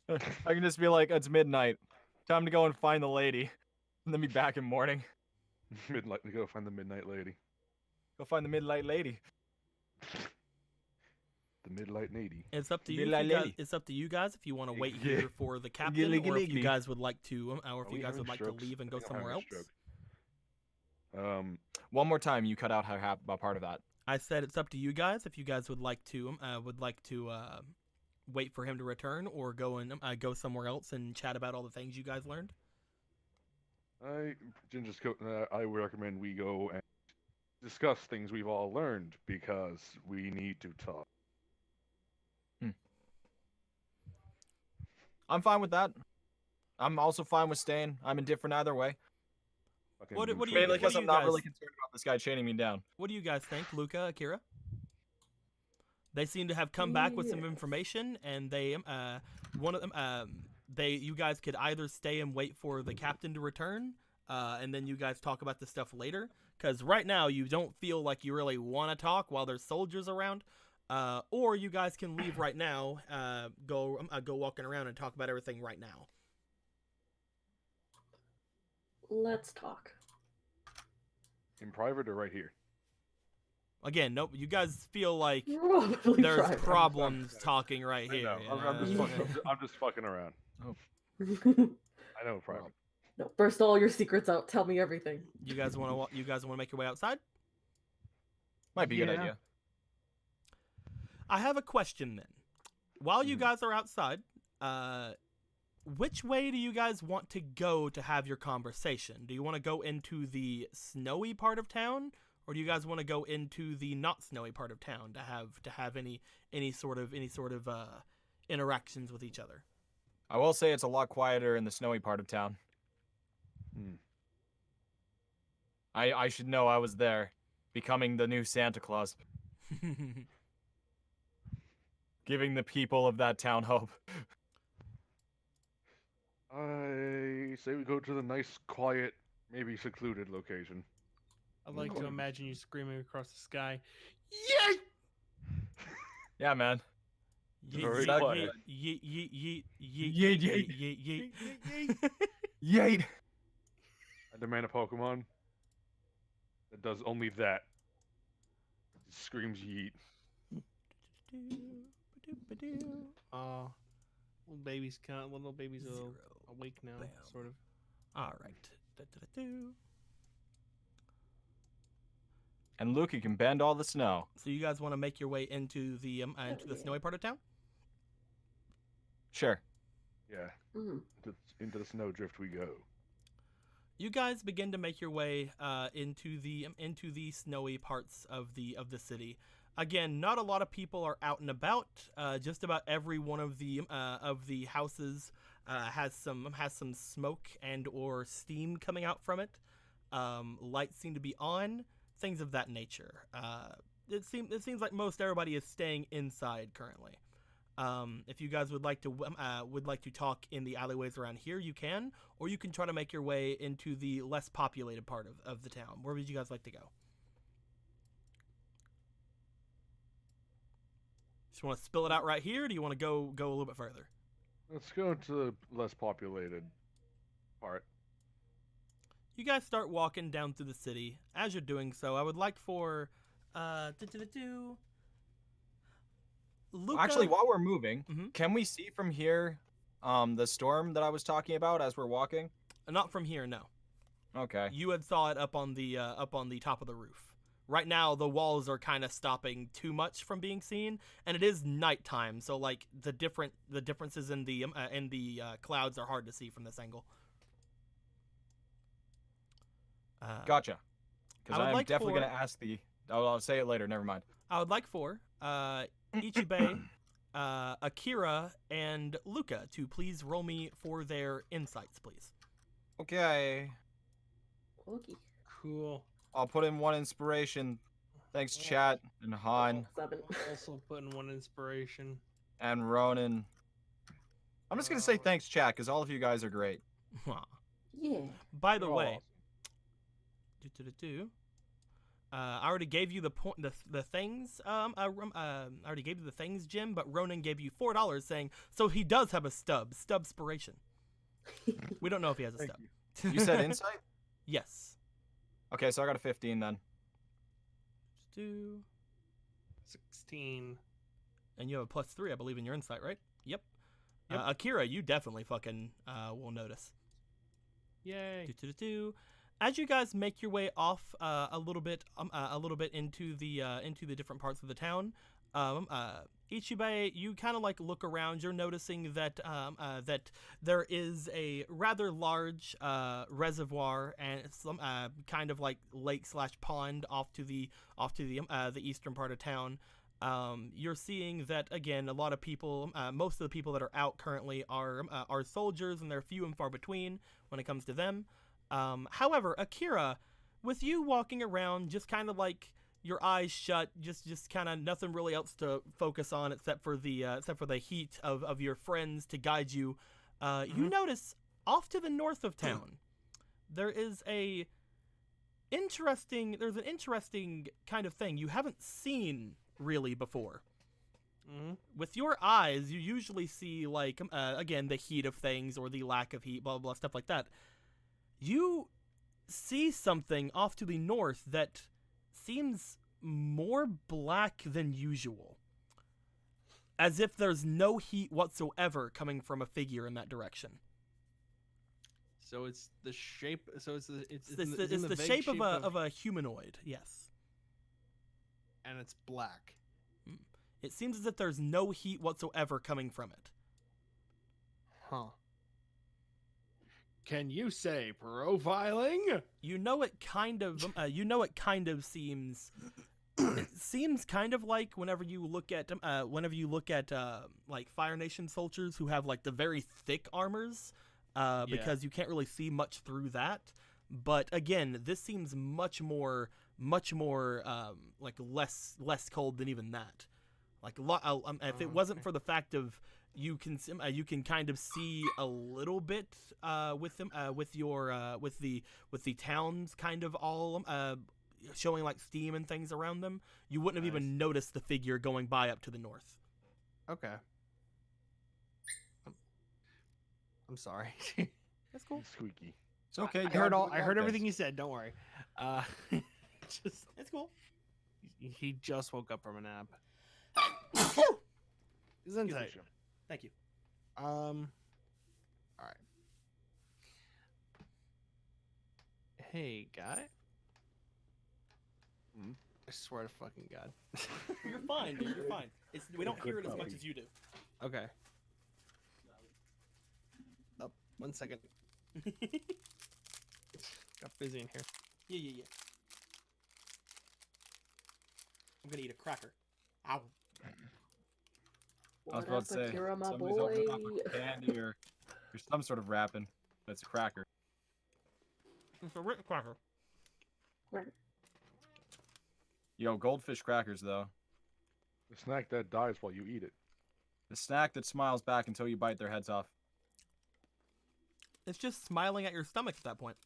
I can just be like, it's midnight. Time to go and find the lady, and then be back in morning. Midnight. We go find the midnight lady. Go find the midnight lady. The midnight lady. It's up to you. Midnight If you guys, lady. it's up to you guys if you want to wait Yeah. here for the captain, or if you guys would like to, or if Are you we guys having would like strokes? to leave and I go think I'm somewhere else. having a stroke. One more time, you cut out a part of that. I said it's up to you guys if you guys would like to wait for him to return, or go somewhere else and chat about all the things you guys learned. I would recommend we go and discuss things we've all learned because we need to talk. I'm fine with that. I'm also fine with staying. I'm indifferent either way. Fucking What do move you- Mainly forward. because do I'm you not guys- really concerned about this guy chaining me down. What do you guys think, Luca, Akira? They seem to have come back with some information, and they one of them you guys could either stay and wait for the captain to return, and then you guys talk about the stuff later. Because right now you don't feel like you really want to talk while there's soldiers around, or you guys can leave right now, go walking around and talk about everything right now. Let's talk. In private or right here? Again, nope. You guys feel like Probably there's private. problems talking right I here. know. you I'm just know? fucking. I'm just fucking around. I know private. No, burst all your secrets out. Tell me everything. You guys want to make your way outside? Might be a good Yeah. idea. I have a question then. While you guys are outside, which way do you guys want to go to have your conversation? Do you want to go into the snowy part of town, or do you guys want to go into the not snowy part of town to have any sort of interactions with each other? I will say it's a lot quieter in the snowy part of town. Hmm. I should know I was there, becoming the new Santa Claus, giving the people of that town hope. I say we go to the nice, quiet, maybe secluded location. I'd like to imagine you screaming across the sky. Yeah! Yeah, man. Very Yeet, quiet. yeet, yeet, yeet, Yeet, yeet, yeet. yeet, yeet. Yeet! I demand a Pokemon that does only that. It screams yeet. Oh, little baby's Zero. awake now, Bam. sort of. All right. Da-da-da-do. And Luke, can bend all the snow. So you guys want to make your way into the snowy part of town? Sure. Yeah. Mhm. Into the snowdrift we go. You guys begin to make your way into the snowy parts of the city. Again, not a lot of people are out and about. Just about every one of the houses has some smoke and or steam coming out from it. Lights seem to be on. Things of that nature. It seems like most everybody is staying inside currently. If you guys would like to talk in the alleyways around here, you can, or you can try to make your way into the less populated part of the town. Where would you guys like to go? Just want to spill it out right here? Or do you want to go a little bit further? Let's go to the less populated part. You guys start walking down through the city. As you're doing so, I would like for Luca. Actually, while we're moving, Mhm. can we see from here the storm that I was talking about as we're walking? Not from here, no. Okay. You had saw it up on the top of the roof. Right now, the walls are kind of stopping too much from being seen, and it is nighttime, so like the differences in the clouds are hard to see from this angle. Gotcha. I Because would I'm like definitely for- going to ask the... Oh, I'll say it later. Never mind. I would like for Ichibei, Akira, and Luca to please roll me for their insights, please. Okay. Okay. Cool. I'll put in one inspiration. Thanks, chat, and Han, 7. Also putting one inspiration. and Ronan. I'm just going to say thanks, chat, because all of you guys are great. Yeah. By the You're way, awesome. I already gave you the things. I already gave you the things, Jim. But Ronan gave you $4, saying so he does have a stubspiration. We don't know if he has a Thank step. You said insight? Yes. Okay, so I got a 15 then. Do 16. and you have a +3, I believe, in your insight, right? Yep. Yep. Akira, you definitely fucking will notice. Yay. Do. As you guys make your way off a little bit into the different parts of the town, Ichibe, you kind of like look around. You're noticing that that there is a rather large reservoir and some kind of like lake/pond off to the eastern part of town. You're seeing that again. A lot of people, most of the people that are out currently are soldiers, and they're few and far between when it comes to them. However, Akira, with you walking around, just kind of like your eyes shut, just kind of nothing really else to focus on except for the heat of your friends to guide you. You notice off to the north of town, there's an interesting kind of thing you haven't seen really before. With your eyes, you usually see like again the heat of things or the lack of heat, blah blah blah, stuff like that. You see something off to the north that seems more black than usual, as if there's no heat whatsoever coming from a figure in that direction. So it's the shape. So it's the the shape of a humanoid, yes. And it's black. It seems as if there's no heat whatsoever coming from it. Huh. Can you say profiling? You know it kind of seems. It seems kind of like whenever you look at like Fire Nation soldiers who have like the very thick armors, because you can't really see much through that. But again, this seems much more like less cold than even that. Like if it wasn't for the fact of you can kind of see a little bit with them with the towns kind of all showing like steam and things around them, you wouldn't have even noticed the figure going by up to the north. Okay. I'm sorry. That's cool. Squeaky. It's okay. I heard everything you said. Don't worry. It's cool. He just woke up from a nap. His insight. Thank you. All right. Hey, guy. I swear to fucking God. You're fine, dude. You're fine. We don't hear it as much as you do. Okay. Oh, 1 second. Got busy in here. Yeah. I'm gonna eat a cracker. Ow. I was about to say, Akira, my somebody's boy. opening up a candy or some sort of wrapping. That's a cracker. It's a written cracker. Yo, goldfish crackers, though. The snack that dies while you eat it. The snack that smiles back until you bite their heads off. It's just smiling at your stomach at that point.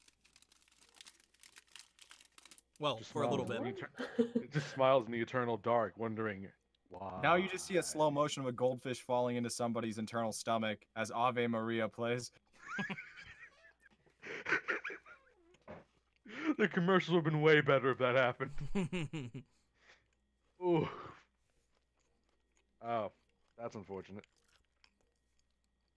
Well, Just for a little smiles bit. in the it just smiles in the eternal dark, wondering why. Now you just see a slow motion of a goldfish falling into somebody's internal stomach as Ave Maria plays. The commercials would have been way better if that happened. Ooh. Oh, that's unfortunate.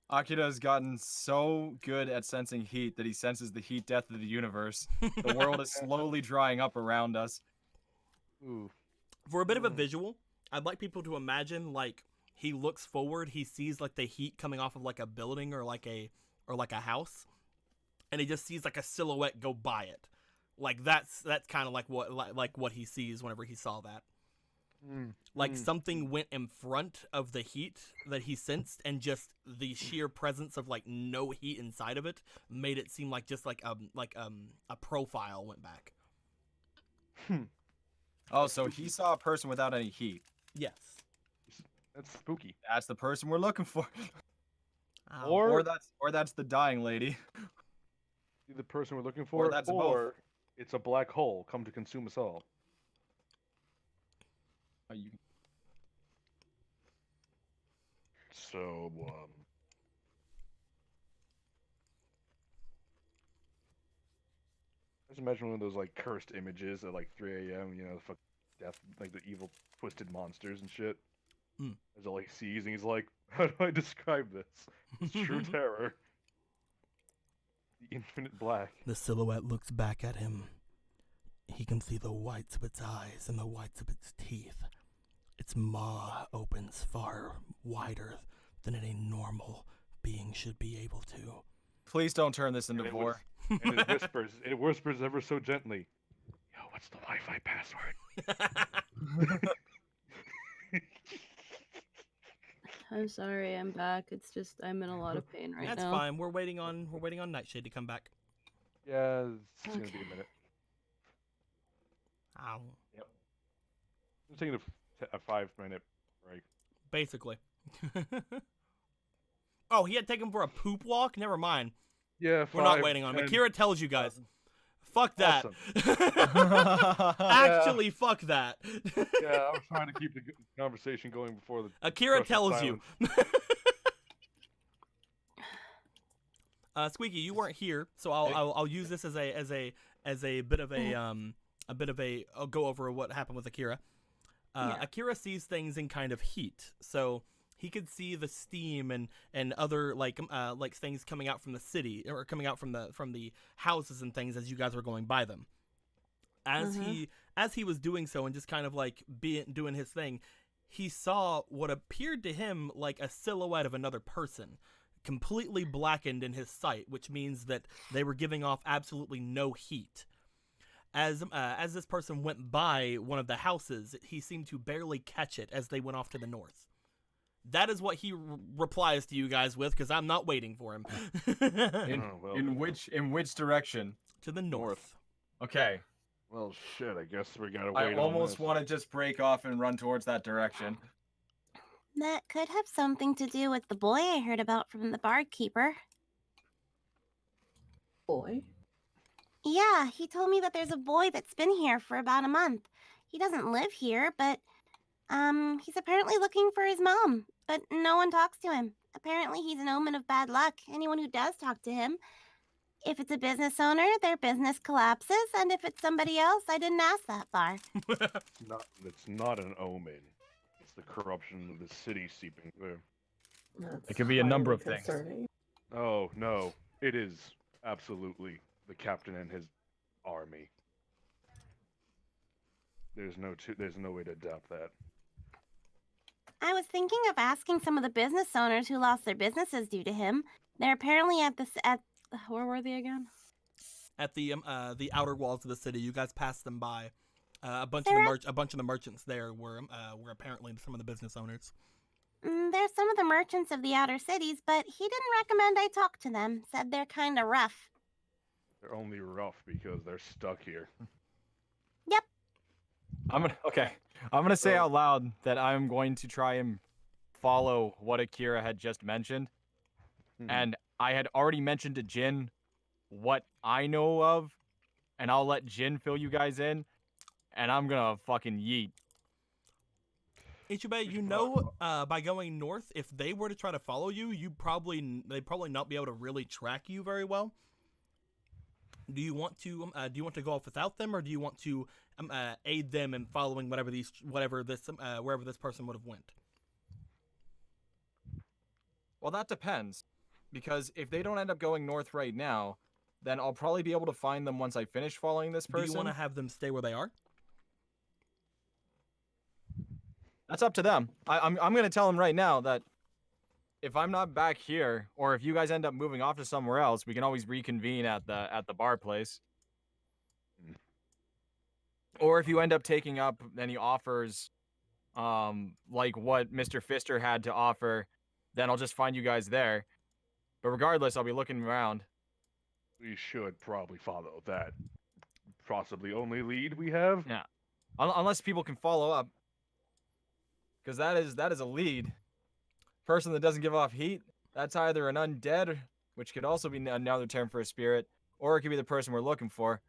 Akira has gotten so good at sensing heat that he senses the heat death of the universe. The world is slowly drying up around us. Ooh. For a bit of a visual, I'd like people to imagine like he looks forward, he sees like the heat coming off of like a building or like a house, and he just sees like a silhouette go by it. Like that's kind of like what he sees whenever he saw that. Like something went in front of the heat that he sensed, and just the sheer presence of like no heat inside of it made it seem like just like a profile went back. Oh, so he saw a person without any heat. Yes. That's spooky. That's the person we're looking for. Ow. Or that's the dying lady. The person we're looking for, Or that's both. It's a black hole come to consume us all. So, Just imagine one of those like cursed images at like 3 a.m. You know, the fuck death, like the evil twisted monsters and shit. As it like sees, and he's like, "How do I describe this? It's true terror." The infinite black. The silhouette looks back at him. He can see the whites of its eyes and the whites of its teeth. Its maw opens far wider than any normal being should be able to. Please don't turn this into Vor. And it whispers ever so gently, "Yo, what's the Wi-Fi password?" I'm sorry, I'm back. It's just I'm in a lot of pain right That's now. fine. We're waiting on Nightshade to come back. Yeah, it's gonna be a minute. Ow. Yep. I'm taking a 5-minute break. Basically. Oh, he had taken for a poop walk? Never mind. Yeah, We're not waiting on him. 10. Akira tells you guys. Fuck that. Awesome. Actually, fuck that. Yeah, I was trying to keep the conversation going before the Akira crush of tells you. silence. Squeaky, you weren't here, so I'll use this as a bit of I'll go over what happened with Akira. Akira sees things in kind of heat, so he could see the steam and other like things coming out from the city or coming out from the houses and things as you guys were going by them. As he was doing so and just kind of like doing his thing, he saw what appeared to him like a silhouette of another person, completely blackened in his sight, which means that they were giving off absolutely no heat. As this person went by one of the houses, he seemed to barely catch it as they went off to the north. That is what he replies to you guys with, because I'm not waiting for him. In which direction? To the north. Okay. Well, shit. I guess we gotta wait. I almost want to just break off and run towards that direction. That could have something to do with the boy I heard about from the barkeeper. Boy? Yeah, he told me that there's a boy that's been here for about a month. He doesn't live here, but he's apparently looking for his mom, but no one talks to him. Apparently he's an omen of bad luck. Anyone who does talk to him, if it's a business owner, their business collapses, and if it's somebody else, I didn't ask that far. It's not an omen. It's the corruption of the city seeping through. That's It could be a number of highly things. concerning. Oh no, it is absolutely the captain and his army. There's no way to doubt that. I was thinking of asking some of the business owners who lost their businesses due to him. They're apparently at where were they again? At the outer walls of the city, you guys passed them by. A bunch They're of the merchants there were apparently some of the business owners. There's some of the merchants of the outer cities, but he didn't recommend I talk to them. Said they're kind of rough. They're only rough because they're stuck here. Yep. I'm gonna say out loud that I'm going to try and follow what Akira had just mentioned. And I had already mentioned to Jin what I know of, and I'll let Jin fill you guys in, and I'm gonna fucking yeet. Ichibei, you know, by going north, if they were to try to follow you, they'd probably not be able to really track you very well. Do you want to go off without them, or do you want to aid them in following wherever this person would have went? Well, that depends, because if they don't end up going north right now, then I'll probably be able to find them once I finish following this person. Do you want to have them stay where they are? That's up to them. I'm gonna tell them right now that if I'm not back here, or if you guys end up moving off to somewhere else, we can always reconvene at the bar place. Or if you end up taking up any offers, like what Mr. Fister had to offer, then I'll just find you guys there. But regardless, I'll be looking around. We should probably follow that possibly only lead we have. Yeah, unless people can follow up, because that is a lead. Person that doesn't give off heat, that's either an undead, which could also be another term for a spirit, or it could be the person we're looking for.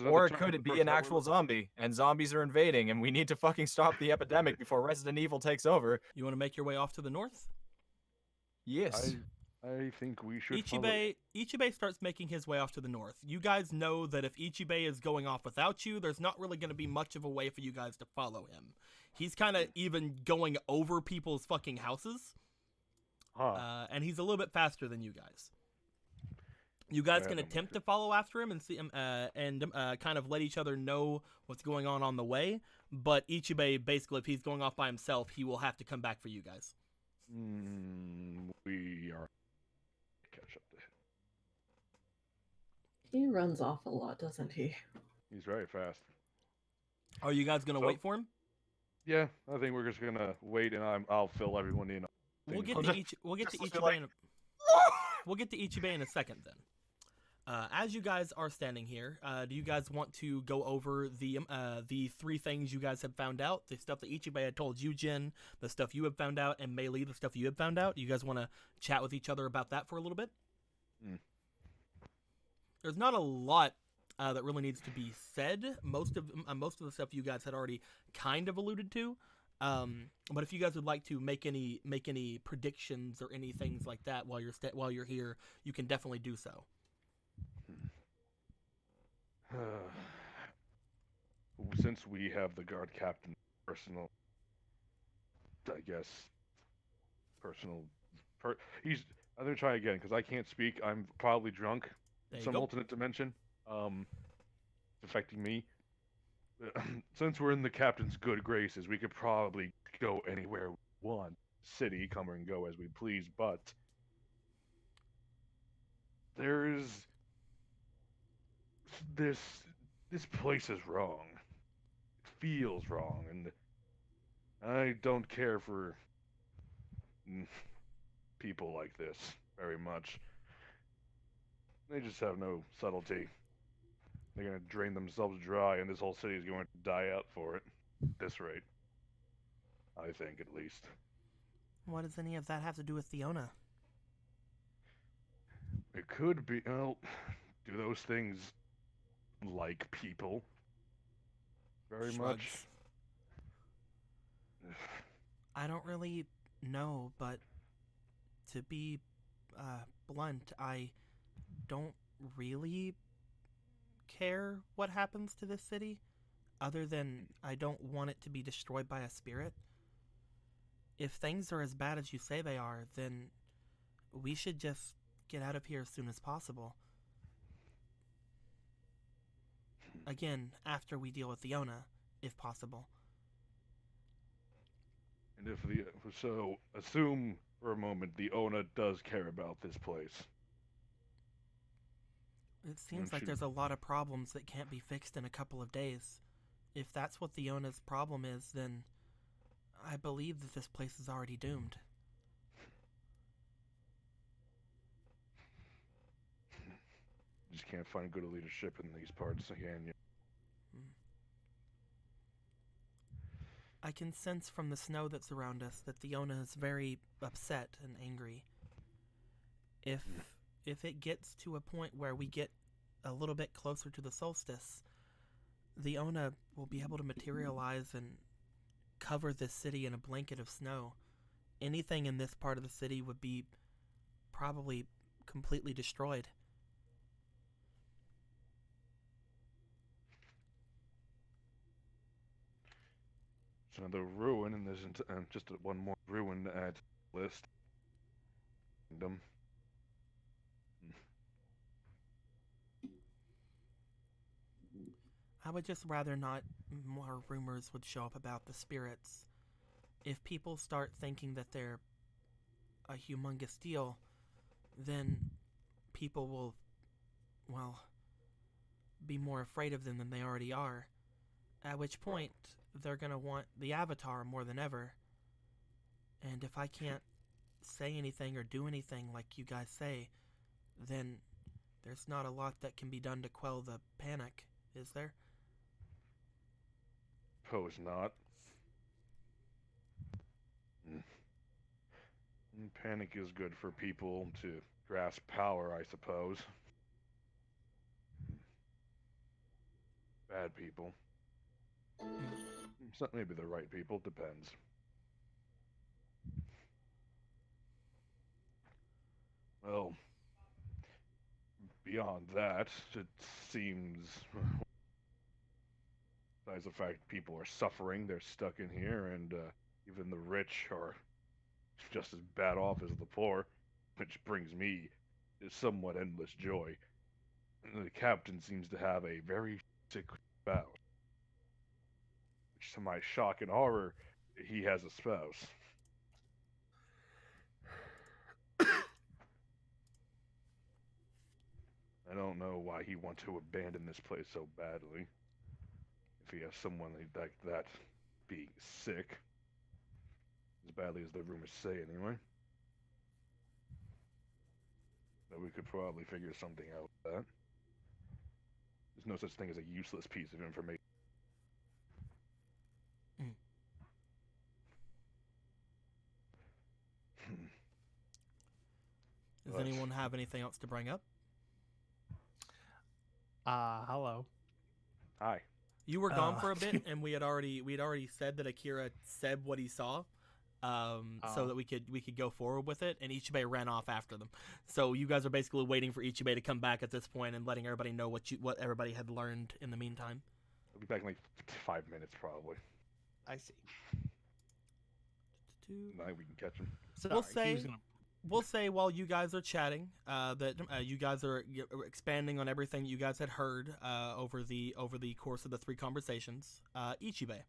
Or could it be an actual zombie, and zombies are invading, and we need to fucking stop the epidemic before Resident Evil takes over? You want to make your way off to the north? Yes. I think we should follow. Ichibei starts making his way off to the north. You guys know that if Ichibei is going off without you, there's not really going to be much of a way for you guys to follow him. He's kind of even going over people's fucking houses. And he's a little bit faster than you guys. You guys can attempt to follow after him and see him, and kind of let each other know what's going on the way. But Ichibei, basically, if he's going off by himself, he will have to come back for you guys. We are catch up to him. He runs off a lot, doesn't he? He's very fast. Are you guys gonna wait for him? Yeah, I think we're just gonna wait, and I'll fill everyone in. We'll get to Ichibei in a second then. As you guys are standing here, do you guys want to go over the three things you guys have found out? The stuff that Ichibei had told you, Jin, the stuff you have found out, and Mei Lee, the stuff you have found out. Do you guys want to chat with each other about that for a little bit? There's not a lot that really needs to be said. Most of the stuff you guys had already kind of alluded to. But if you guys would like to make any predictions or any things like that while you're here, you can definitely do so. Since we have the guard captain personal, I'm gonna try again because I can't speak. I'm probably drunk. Some alternate dimension. It's affecting me. Since we're in the captain's good graces, we could probably go anywhere we want. City, come and go as we please, but there's this place is wrong. It feels wrong, and I don't care for people like this very much. They just have no subtlety. They're gonna drain themselves dry, and this whole city is going to die out for it. At this rate, I think, at least. What does any of that have to do with Fiona? It could be. Well, do those things like people very much? I don't really know, but to be blunt, I don't really care what happens to this city, other than I don't want it to be destroyed by a spirit. If things are as bad as you say they are, then we should just get out of here as soon as possible. Again, after we deal with Fiona, if possible. And so assume for a moment the Ona does care about this place. It seems like there's a lot of problems that can't be fixed in a couple of days. If that's what the Ona's problem is, then I believe that this place is already doomed. Just can't find good leadership in these parts again. I can sense from the snow that's around us that the Ona is very upset and angry. If it gets to a point where we get a little bit closer to the solstice, the Ona will be able to materialize and cover this city in a blanket of snow. Anything in this part of the city would be probably completely destroyed. It's another ruin, and there's just one more ruin to add to the list. Kingdom. I would just rather not more rumors would show up about the spirits. If people start thinking that they're a humongous deal, then people will, well, be more afraid of them than they already are. At which point, they're going to want the Avatar more than ever. And if I can't say anything or do anything like you guys say, then there's not a lot that can be done to quell the panic, is there? Suppose not. Panic is good for people to grasp power, I suppose. Bad people. Maybe the right people, depends. Well, beyond that, it seems. Besides the fact people are suffering, they're stuck in here, and even the rich are just as bad off as the poor, which brings me somewhat endless joy. The captain seems to have a very sick spouse. Which, to my shock and horror, he has a spouse. I don't know why he wants to abandon this place so badly. If he has someone like that being sick. As badly as the rumors say, anyway. But we could probably figure something out with that. There's no such thing as a useless piece of information. Does But- anyone have anything else to bring up? Hello. Hi. You were gone for a Uh, bit, and we'd already said that Akira said what he saw, so Oh. that we could go forward with it, and Ichibei ran off after them. So you guys are basically waiting for Ichibei to come back at this point and letting everybody know what everybody had learned in the meantime. I'll be back in like 5 minutes, probably. I see. Now we can catch him. Sorry, We'll he say was gonna- we'll say while you guys are chatting that you guys are expanding on everything you guys had heard over the course of the 3 conversations. Ichibei,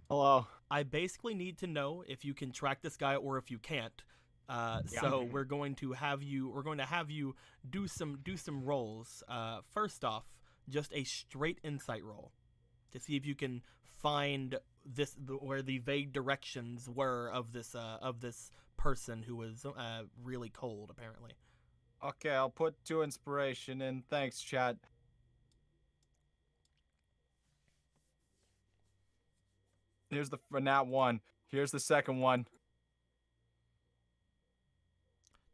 Hello. I basically need to know if you can track this guy or if you can't. So we're going to have you do some rolls. First off, just a straight insight roll to see if you can find where the vague directions were of this person who was really cold, apparently. Okay, I'll put 2 inspiration in. Thanks, chat. Here's the nat 1. Here's the second one.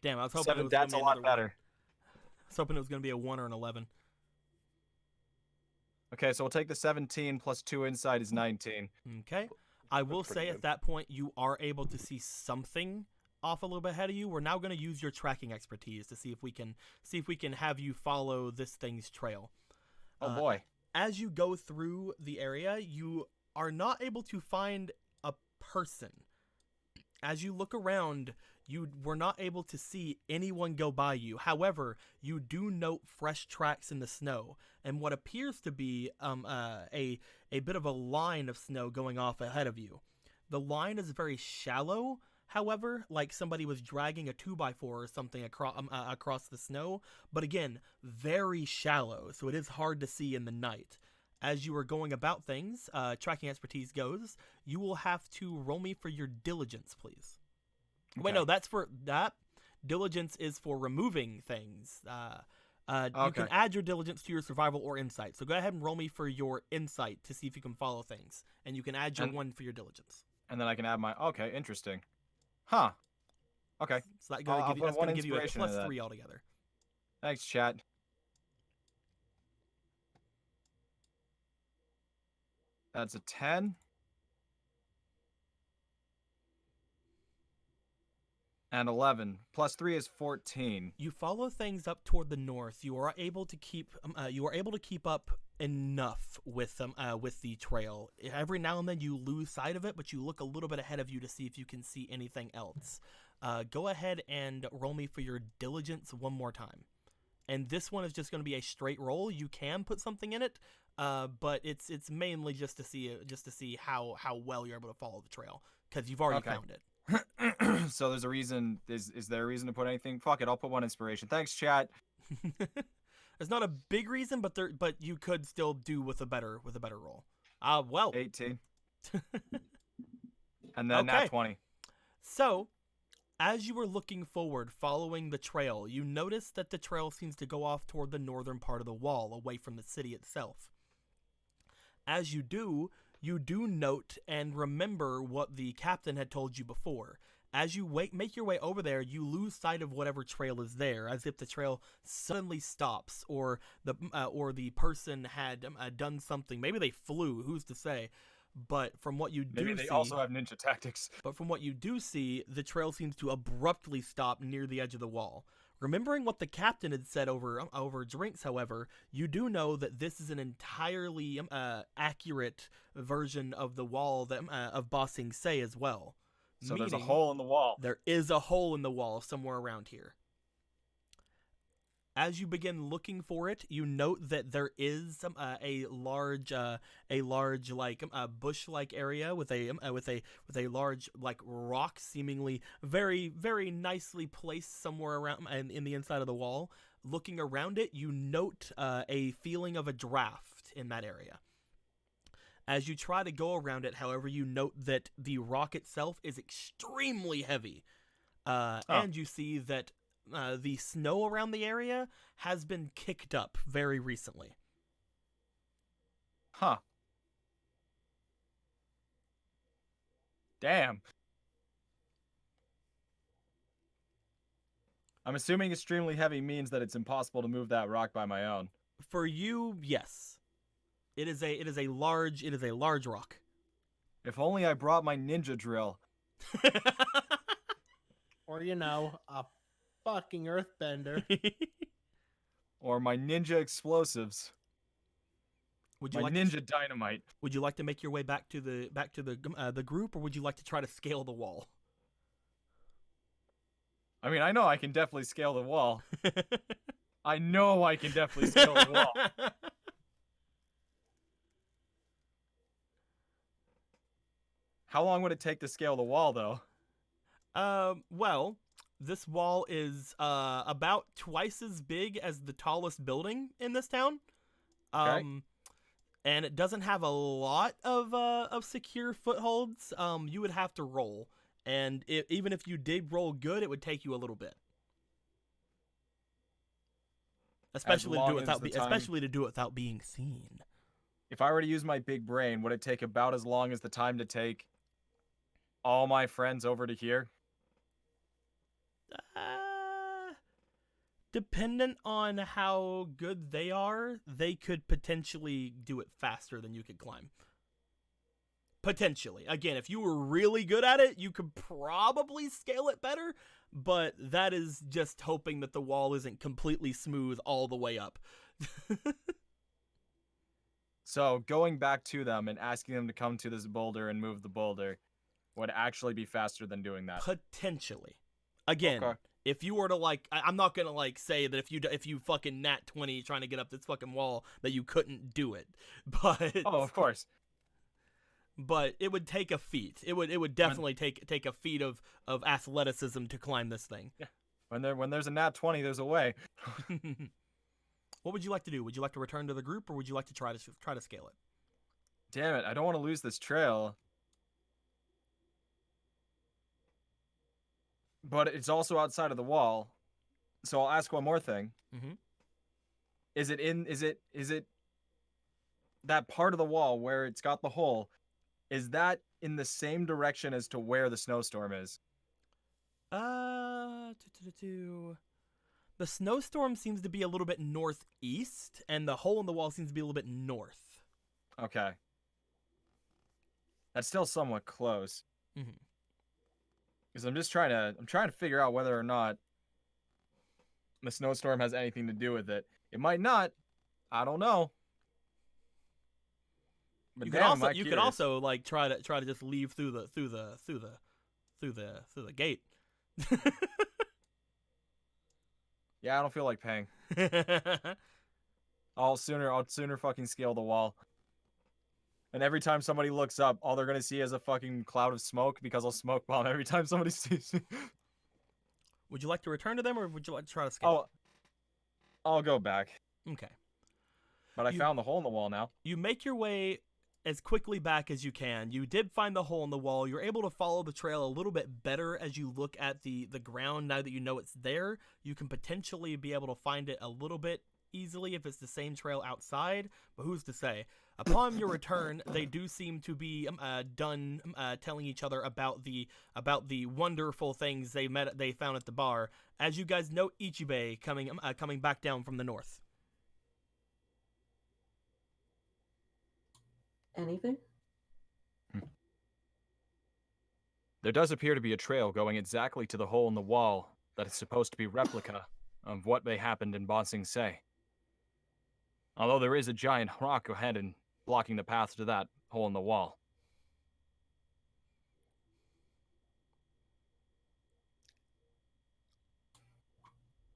Damn, I was hoping 7. it was That's a gonna be lot another one. better. I was hoping it was going to be a 1 or an 11. Okay, so we'll take the 17 plus 2 insight is 19. Okay. I will pretty say good. at that point you are able to see something off a little bit ahead of you. We're now going to use your tracking expertise to see if we can have you follow this thing's trail. Oh boy. As you go through the area, you are not able to find a person. As you look around, you were not able to see anyone go by you. However, you do note fresh tracks in the snow and what appears to be a bit of a line of snow going off ahead of you. The line is very shallow, however, like somebody was dragging a 2x4 or something across the snow, but again, very shallow, so it is hard to see in the night. As you are going about things, tracking expertise goes, you will have to roll me for your diligence, please. Wait, no, that's for that. Diligence is for removing things. You can Okay. add your diligence to your survival or insight. So go ahead and roll me for your insight to see if you can follow things. And you can add your And- 1 for your diligence. And then I can add my... Okay, interesting. Huh. Okay. So that's going I'll to put one give you a inspiration into plus that. 3 altogether. Thanks, chat. That's a 10. And 11. Plus 3 is 14. You follow things up toward the north. You are able to keep up enough with the trail. Every now and then you lose sight of it, but you look a little bit ahead of you to see if you can see anything else. Go ahead and roll me for your diligence one more time. And this one is just going to be a straight roll. You can put something in it, but it's mainly just to see how well you're able to follow the trail because you've already Okay. found it. So there's a reason. Is there a reason to put anything? Fuck it, I'll put 1 inspiration. Thanks, chat. There's not a big reason, but you could still do with a better roll. Well, 18. And then Okay. nat 20. So, as you were looking forward, following the trail, you notice that the trail seems to go off toward the northern part of the wall, away from the city itself. As you do note and remember what the captain had told you before. As you make your way over there, you lose sight of whatever trail is there, as if the trail suddenly stops, or the person had done something. Maybe they flew, who's to say? But from what you do Maybe they see, also have ninja tactics. but from what you do see, the trail seems to abruptly stop near the edge of the wall. Remembering what the captain had said over drinks, however, you do know that this is an entirely accurate version of the wall that of Ba Sing Se as well. So there's a Meaning hole in the wall. There is a hole in the wall somewhere around here. As you begin looking for it, you note that there is a large like bush-like area with a large like rock, seemingly very very nicely placed somewhere around in the inside of the wall. Looking around it, you note a feeling of a draft in that area. As you try to go around it, however, you note that the rock itself is extremely heavy, and you see that the snow around the area has been kicked up very recently. Huh. Damn. I'm assuming extremely heavy means that it's impossible to move that rock by my own. For you, yes. It is a large rock. If only I brought my ninja drill. Or a fucking earthbender. Or my ninja explosives. Would you my like ninja dynamite. Would you like to make your way back to the group, or would you like to try to scale the wall? I mean, I know I can definitely scale the wall. I know I can definitely scale the wall. How long would it take to scale the wall, though? Well, this wall is about twice as big as the tallest building in this town. Okay. And it doesn't have a lot of secure footholds. You would have to roll, and even if you did roll good, it would take you a little bit. Especially to do it without being seen. If I were to use my big brain, would it take about as long as the time to take all my friends over to here? Dependent on how good they are, they could potentially do it faster than you could climb. Potentially. Again, if you were really good at it, you could probably scale it better, but that is just hoping that the wall isn't completely smooth all the way up. So going back to them and asking them to come to this boulder and move the boulder would actually be faster than doing that. Potentially. Again, Okay. if you were to I'm not gonna say that if you fucking nat 20 trying to get up this fucking wall that you couldn't do it, but Oh, of course. But it would take a feat. It would definitely take a feat of athleticism to climb this thing. Yeah. When there's a nat 20, there's a way. What would you like to do? Would you like to return to the group, or would you like to try to scale it? Damn it! I don't want to lose this trail. But it's also outside of the wall, so I'll ask one more thing. Mm-hmm. Is it that part of the wall where it's got the hole? Is that in the same direction as to where the snowstorm is? The snowstorm seems to be a little bit northeast, and the hole in the wall seems to be a little bit north. Okay. That's still somewhat close. Mm-hmm. Because I'm trying to figure out whether or not the snowstorm has anything to do with it. It might not. I don't know. But You curious. could also try to just leave through the gate. Yeah, I don't feel like paying. I'll sooner fucking scale the wall. And every time somebody looks up, all they're gonna see is a fucking cloud of smoke because I'll smoke bomb every time somebody sees me. Would you like to return to them, or would you like to try to scale? I'll go back. Okay. But I found the hole in the wall now. You make your way as quickly back as you can. You did find the hole in the wall. You're able to follow the trail a little bit better as you look at the ground. Now that you know it's there, you can potentially be able to find it a little bit easily if it's the same trail outside, but who's to say? Upon your return, they do seem to be done telling each other about the wonderful things they found at the bar. As you guys note Ichibei coming back down from the north. Anything? There does appear to be a trail going exactly to the hole in the wall that is supposed to be replica of what may happened in Ba Sing Se. Although there is a giant rock ahead and blocking the path to that hole in the wall.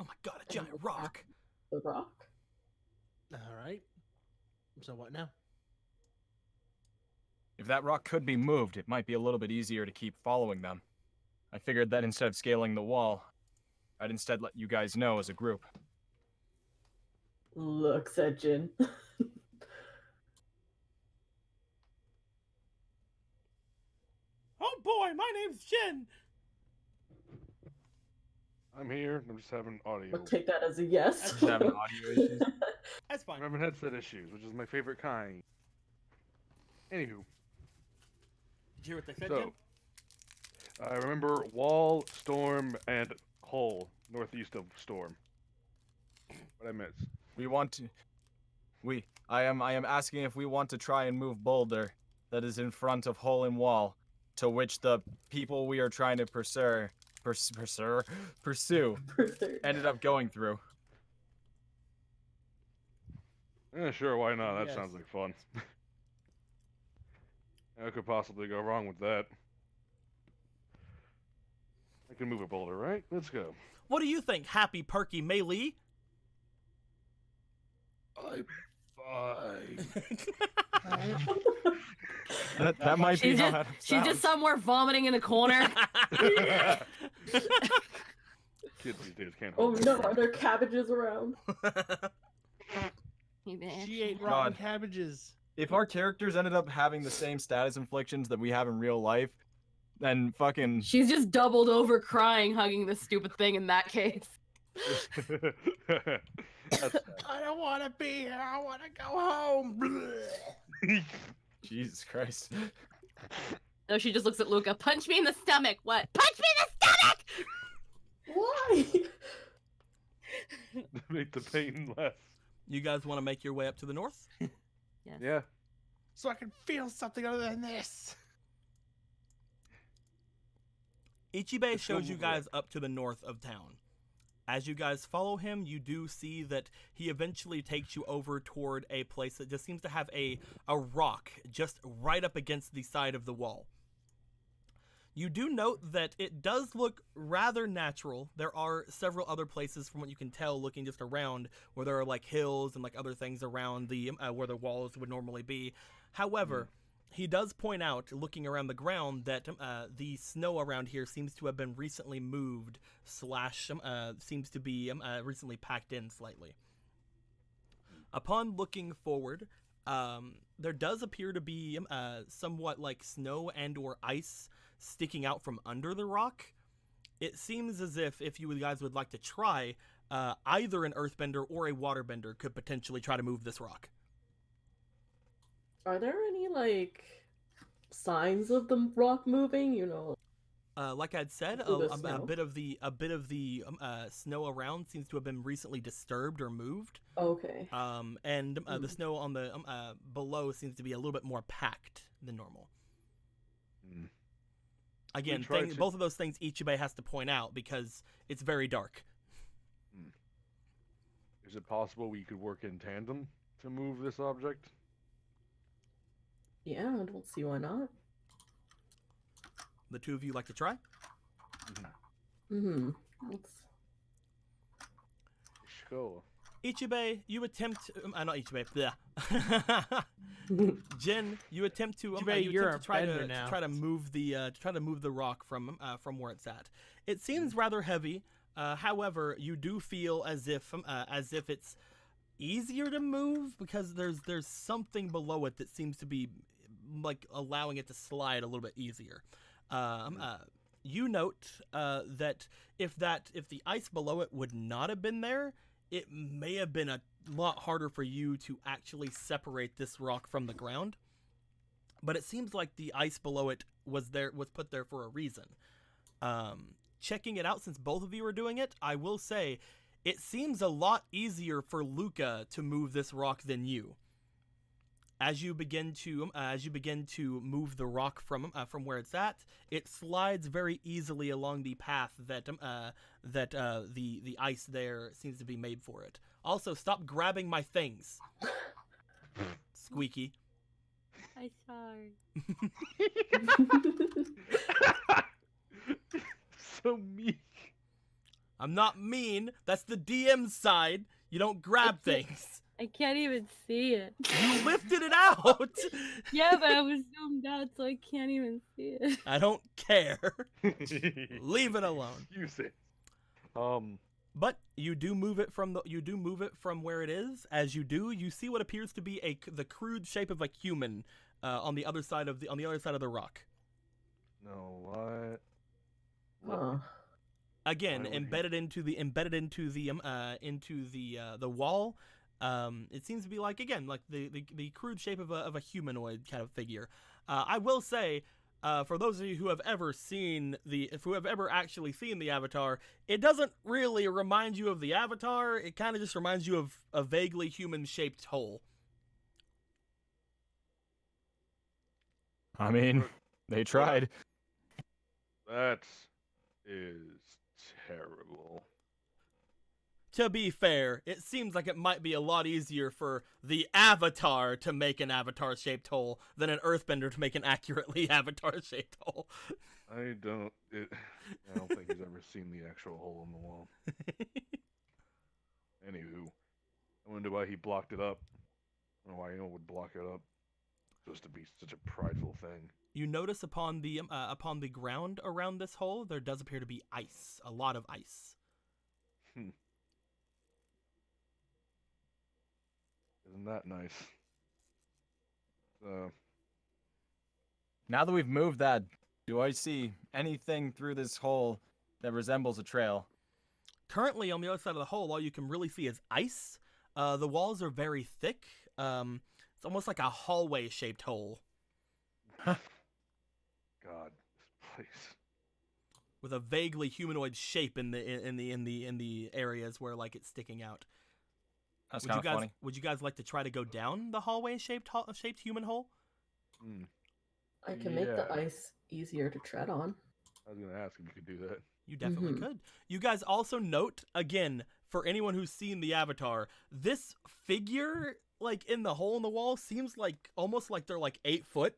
Oh my god, a giant rock. The rock. All right. So what now? If that rock could be moved, it might be a little bit easier to keep following them. I figured that instead of scaling the wall, I'd instead let you guys know as a group. Looks at Jin. Oh boy, my name's Jin. I'm here. I'm just having audio. I'll take that as a yes. Just having audio issues. That's fine. I'm having headset issues, which is my favorite kind. Anywho, Did you hear what they said, so Jin? I remember wall, storm, and hole northeast of storm. What I miss? We want to. I am asking if we want to try and move boulder that is in front of hole in wall, to which the people we are trying to pursue ended up going through. Yeah, sure. Why not? That Yes. sounds like fun. What could possibly go wrong with that? I can move a boulder, right? Let's go. What do you think, Happy Perky Melee? I'm fine. That might be She's how just, that she's sounds. just somewhere vomiting in the corner. Kids these days can't Oh hold no, their are there cabbages around? She ate God. rotten cabbages. If our characters ended up having the same status inflictions that we have in real life, then fucking She's just doubled over crying, hugging this stupid thing in that case. That's I don't want to be here. I want to go home. Jesus Christ. No, she just looks at Luca. Punch me in the stomach. What? Punch me in the stomach! Why? make the pain less. You guys want to make your way up to the north? Yes. Yeah. So I can feel something other than this. Ichibe Let's shows go you move guys up to the north of town. As you guys follow him, you do see that he eventually takes you over toward a place that just seems to have a rock just right up against the side of the wall. You do note that it does look rather natural. There are several other places, from what you can tell, looking just around, where there are like hills and like other things around the where the walls would normally be. However, he does point out, looking around the ground, that the snow around here seems to have been recently moved / seems to be recently packed in slightly. Upon looking forward, there does appear to be somewhat like snow and or ice sticking out from under the rock. It seems as if you guys would like to try, either an earthbender or a waterbender could potentially try to move this rock. Are there any like signs of the rock moving? You know. Like I'd said, Through the a snow? bit of the snow around seems to have been recently disturbed or moved. Okay. And the snow on the below seems to be a little bit more packed than normal. Mm. Again, try to- both of those things Ichibe has to point out because it's very dark. Is it possible we could work in tandem to move this object? Yeah, I don't see why not. The two of you like to try? Mm-hmm. Let's... Go. Ichibe, you attempt. Not Ichibe. Bleh. Jin, you attempt to. Ichibe, you you're attempt a to try bender to now. try to move the rock from where it's at. It seems rather heavy. However, you do feel as if it's easier to move because there's something below it that seems to be like allowing it to slide a little bit easier. You note that if the ice below it would not have been there, it may have been a lot harder for you to actually separate this rock from the ground. But it seems like the ice below it was put there for a reason. Checking it out, since both of you are doing it, I will say it seems a lot easier for Luca to move this rock than you. As you begin to move the rock from where it's at, it slides very easily along the path that the ice there seems to be made for it. Also, stop grabbing my things, Squeaky. I'm sorry. So meek. I'm not mean. That's the DM's side. You don't grab things. I can't even see it. You lifted it out. Yeah, but I was zoomed out, so I can't even see it. I don't care. Leave it alone. Use it. But you do move it from where it is. As you do, you see what appears to be the crude shape of a human on the other side of the rock. No, what? Huh. Again, Why would he- embedded into the wall. It seems to be like the crude shape of a humanoid kind of figure. I will say, for those of you who have ever actually seen the Avatar, it doesn't really remind you of the Avatar. It kind of just reminds you of a vaguely human-shaped hole. I mean, they tried. That is terrible. To be fair, it seems like it might be a lot easier for the Avatar to make an Avatar-shaped hole than an Earthbender to make an accurately Avatar-shaped hole. I don't think he's ever seen the actual hole in the wall. Anywho, I wonder why he blocked it up. I don't know why anyone would block it up. Supposed to be such a prideful thing. You notice upon the ground around this hole, there does appear to be ice, a lot of ice. Isn't that nice? Now that we've moved that, do I see anything through this hole that resembles a trail? Currently, on the other side of the hole, all you can really see is ice. The walls are very thick. It's almost like a hallway-shaped hole. God, this place. With a vaguely humanoid shape in the areas where like it's sticking out. That's kind of funny. Would you guys like to try to go down the hallway-shaped human hole? I can make the Yeah. ice easier to tread on. I was gonna ask if you could do that. You definitely could. You guys also note, again, for anyone who's seen the Avatar, this figure, like, in the hole in the wall seems like, almost like they're, like, 8 foot.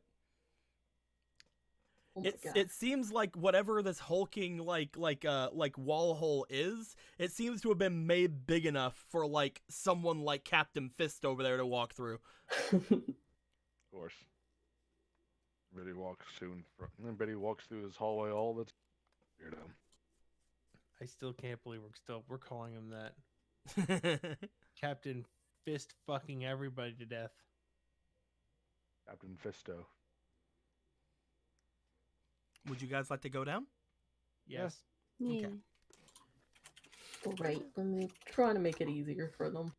Oh my God. It seems like whatever this hulking, like wall hole is, it seems to have been made big enough for, like, someone like Captain Fist over there to walk through. Of course. Betty walks through this hallway all the weirdo. I still can't believe we're calling him that. Captain Fist fucking everybody to death. Captain Fisto. Would you guys like to go down? Yes. Okay. Right. I'm trying to make it easier for them.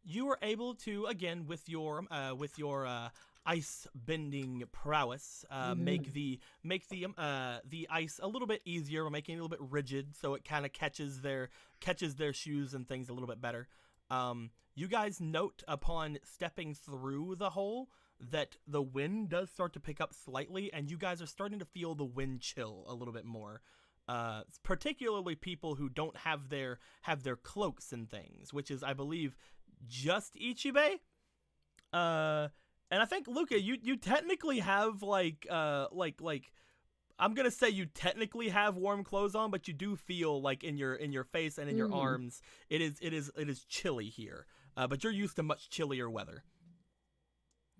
You were able to, again, with your ice bending prowess, make the ice a little bit easier, making it a little bit rigid, so it kind of catches their shoes and things a little bit better. You guys note upon stepping through the hole that the wind does start to pick up slightly, and you guys are starting to feel the wind chill a little bit more. Particularly people who don't have their cloaks and things, which is, I believe, just Ichibe. And I think, Luca, you technically have I'm gonna say you technically have warm clothes on, but you do feel like in your face and in your arms, it is chilly here. But you're used to much chillier weather.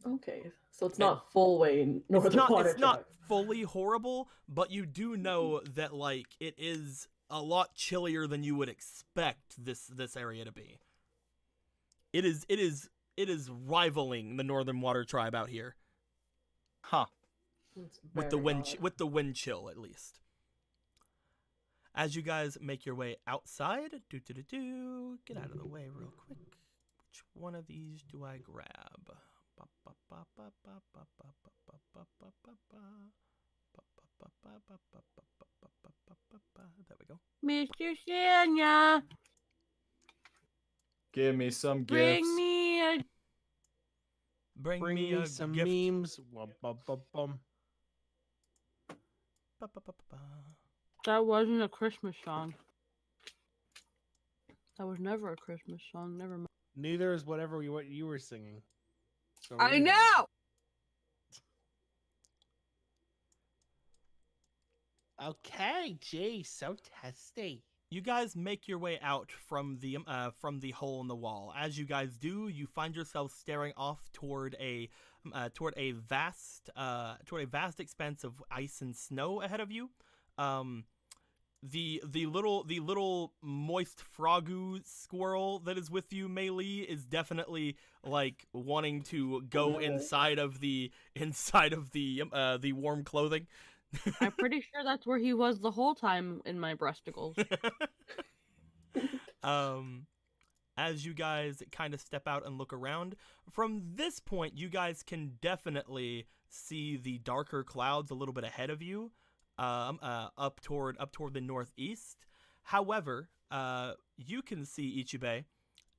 Okay, so it's not full way Northern Water It's not Drive. fully horrible, but you do know that like it is a lot chillier than you would expect this area to be. It is rivaling the Northern Water Tribe out here. Huh. It's With the very wind odd. with the wind chill at least. As you guys make your way outside, get out of the way real quick. Which one of these do I grab? There we go. Mr. Sanya, Give me some gifts. bring me a Bring Bring me me a some gift. memes. Wum, bum, bum, bum. Ba-ba-ba-ba-ba. That wasn't a Christmas song. That was never a Christmas song. Never mind. Neither is what you were singing. So I read 'em. know. Okay, gee, so testy. You guys make your way out from the hole in the wall. As you guys do, you find yourselves staring off toward a vast expanse of ice and snow ahead of you. The little moist frogu squirrel that is with you, Mei Li, is definitely like wanting to go inside of the warm clothing. I'm pretty sure that's where he was the whole time in my breasticles. As you guys kind of step out and look around, from this point, you guys can definitely see the darker clouds a little bit ahead of you, up toward the northeast. However, you can see, Ichibei,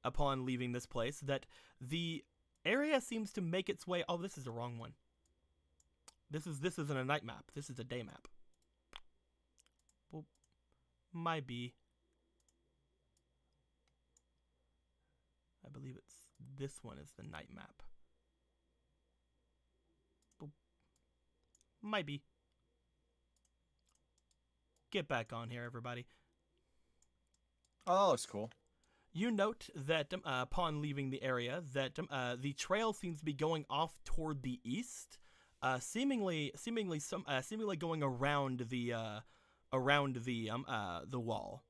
upon leaving this place, that the area seems to make its way. Oh, this is the wrong one. This isn't a night map. This is a day map. Well, might be. I believe this one is the night map. Well, might be. Get back on here, everybody. Oh, that looks cool. You note that upon leaving the area, that the trail seems to be going off toward the east. Seemingly going around the wall.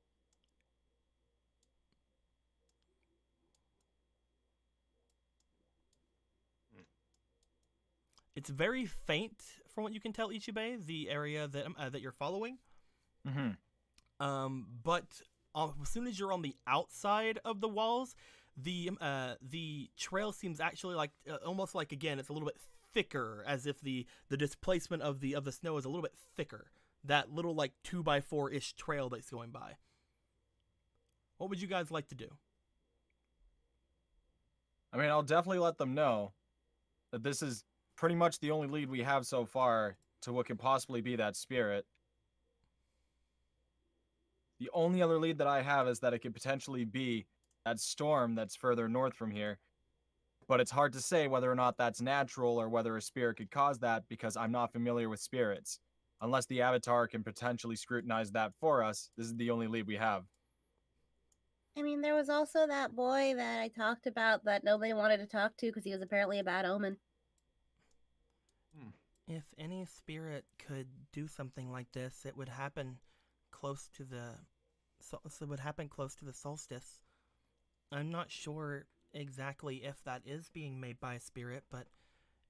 It's very faint, from what you can tell, Ichibei, the area that you're following. Mm-hmm. But as soon as you're on the outside of the walls, the trail seems actually like almost like, again, it's a little bit thicker, as if the displacement of the snow is a little bit thicker. That little like 2x4-ish trail that's going by. What would you guys like to do? I mean, I'll definitely let them know that this is pretty much the only lead we have so far to what could possibly be that spirit. The only other lead that I have is that it could potentially be that storm that's further north from here. But it's hard to say whether or not that's natural or whether a spirit could cause that, because I'm not familiar with spirits. Unless the Avatar can potentially scrutinize that for us, this is the only lead we have. I mean, there was also that boy that I talked about that nobody wanted to talk to because he was apparently a bad omen. If any spirit could do something like this, it would happen close to the solstice. I'm not sure exactly if that is being made by a spirit, but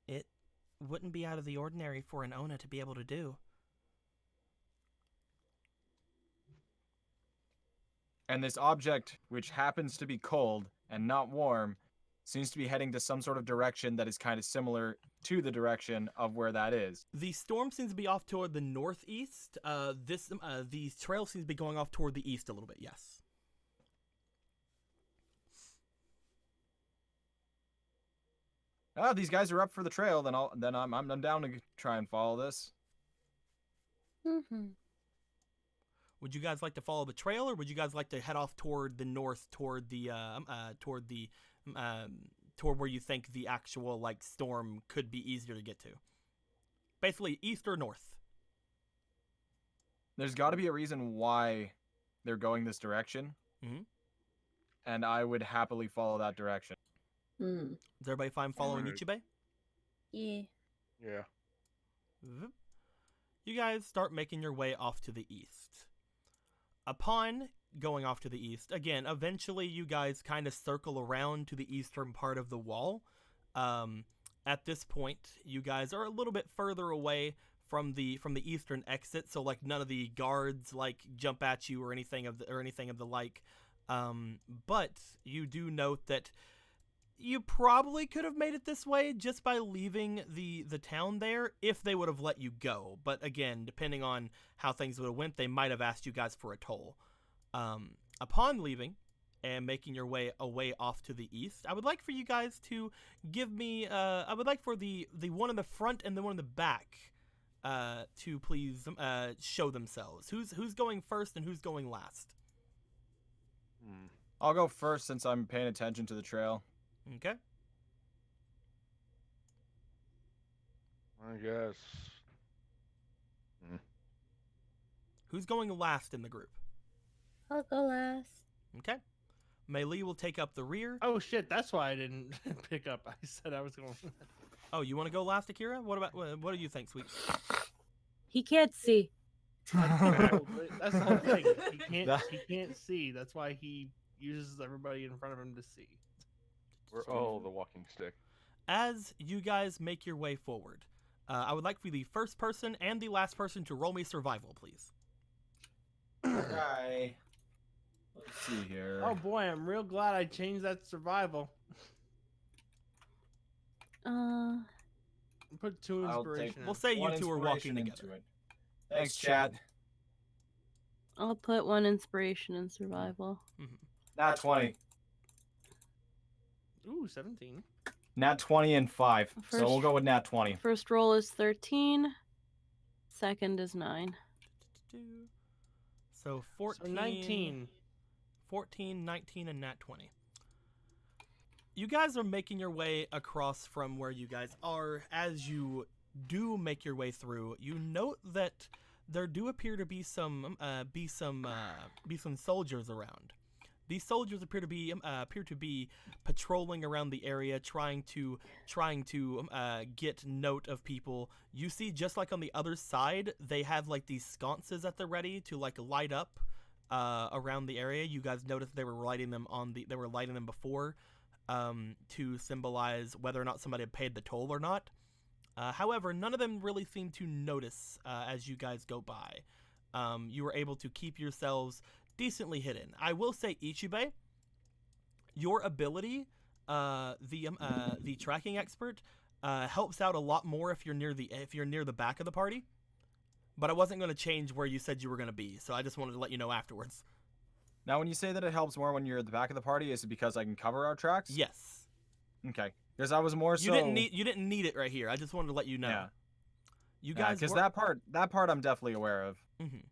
it wouldn't be out of the ordinary for an Ona to be able to do. And this object, which happens to be cold and not warm, seems to be heading to some sort of direction that is kind of similar to the direction of where that is. The storm seems to be off toward the northeast. The trail seems to be going off toward the east a little bit. Yes. These guys are up for the trail. Then I'm down to try and follow this. Mm-hmm. Would you guys like to follow the trail, or would you guys like to head off toward the north, toward where you think the actual like storm could be easier to get to? Basically, east or north. There's got to be a reason why they're going this direction. Mm-hmm. And I would happily follow that direction. Is everybody fine following Alright. Ichibei? Yeah. Yeah. You guys start making your way off to the east. Upon going off to the east, again, eventually you guys kind of circle around to the eastern part of the wall. At this point, you guys are a little bit further away from the eastern exit, so like none of the guards like jump at you or anything of the like. But you do note that you probably could have made it this way just by leaving the town there if they would have let you go. But again, depending on how things would have went, they might have asked you guys for a toll. Upon leaving and making your way away off to the east. I would like for you guys to give me, I would like for the one in the front and the one in the back to please show themselves. Who's going first and who's going last? I'll go first since I'm paying attention to the trail. Okay. I guess. Who's going last in the group? I'll go last. Okay. Mei Lee will take up the rear. Oh shit, that's why I didn't pick up. I said I was going. Oh, you want to go last, Akira? What do you think, sweet? He can't see. That's the whole thing. He can't see. That's why he uses everybody in front of him to see. We're all the walking stick. As you guys make your way forward, I would like for the first person and the last person to roll me survival, please. Okay. Let's see here. Oh boy, I'm real glad I changed that survival. Put 2 I'll take- inspiration. in. We'll say you One two are walking inspiration together. into it. Thanks, chat. I'll put 1 inspiration in survival. Nat 20. Ooh, 17. Nat 20 and 5. So First- we'll go with Nat 20. First roll is 13. Second is 9. So 14, So 19. 14, 19, and nat 20. You guys are making your way across from where you guys are. As you do make your way through, you note that there do appear to be some soldiers around. These soldiers appear to be patrolling around the area, trying to get note of people. You see, just like on the other side, they have like these sconces at the ready to like light up around the area. You guys noticed they were lighting them before to symbolize whether or not somebody had paid the toll or not. However, none of them really seem to notice as you guys go by. You were able to keep yourselves decently hidden. I will say, Ichibei, your ability, the tracking expert, helps out a lot more if you're near the back of the party. But I wasn't going to change where you said you were going to be, so I just wanted to let you know afterwards. Now, when you say that it helps more when you're at the back of the party, is it because I can cover our tracks? Yes. Okay. Because I was more so. You didn't need it right here. I just wanted to let you know. Yeah. You guys. Because were... that part I'm definitely aware of. Mm-hmm.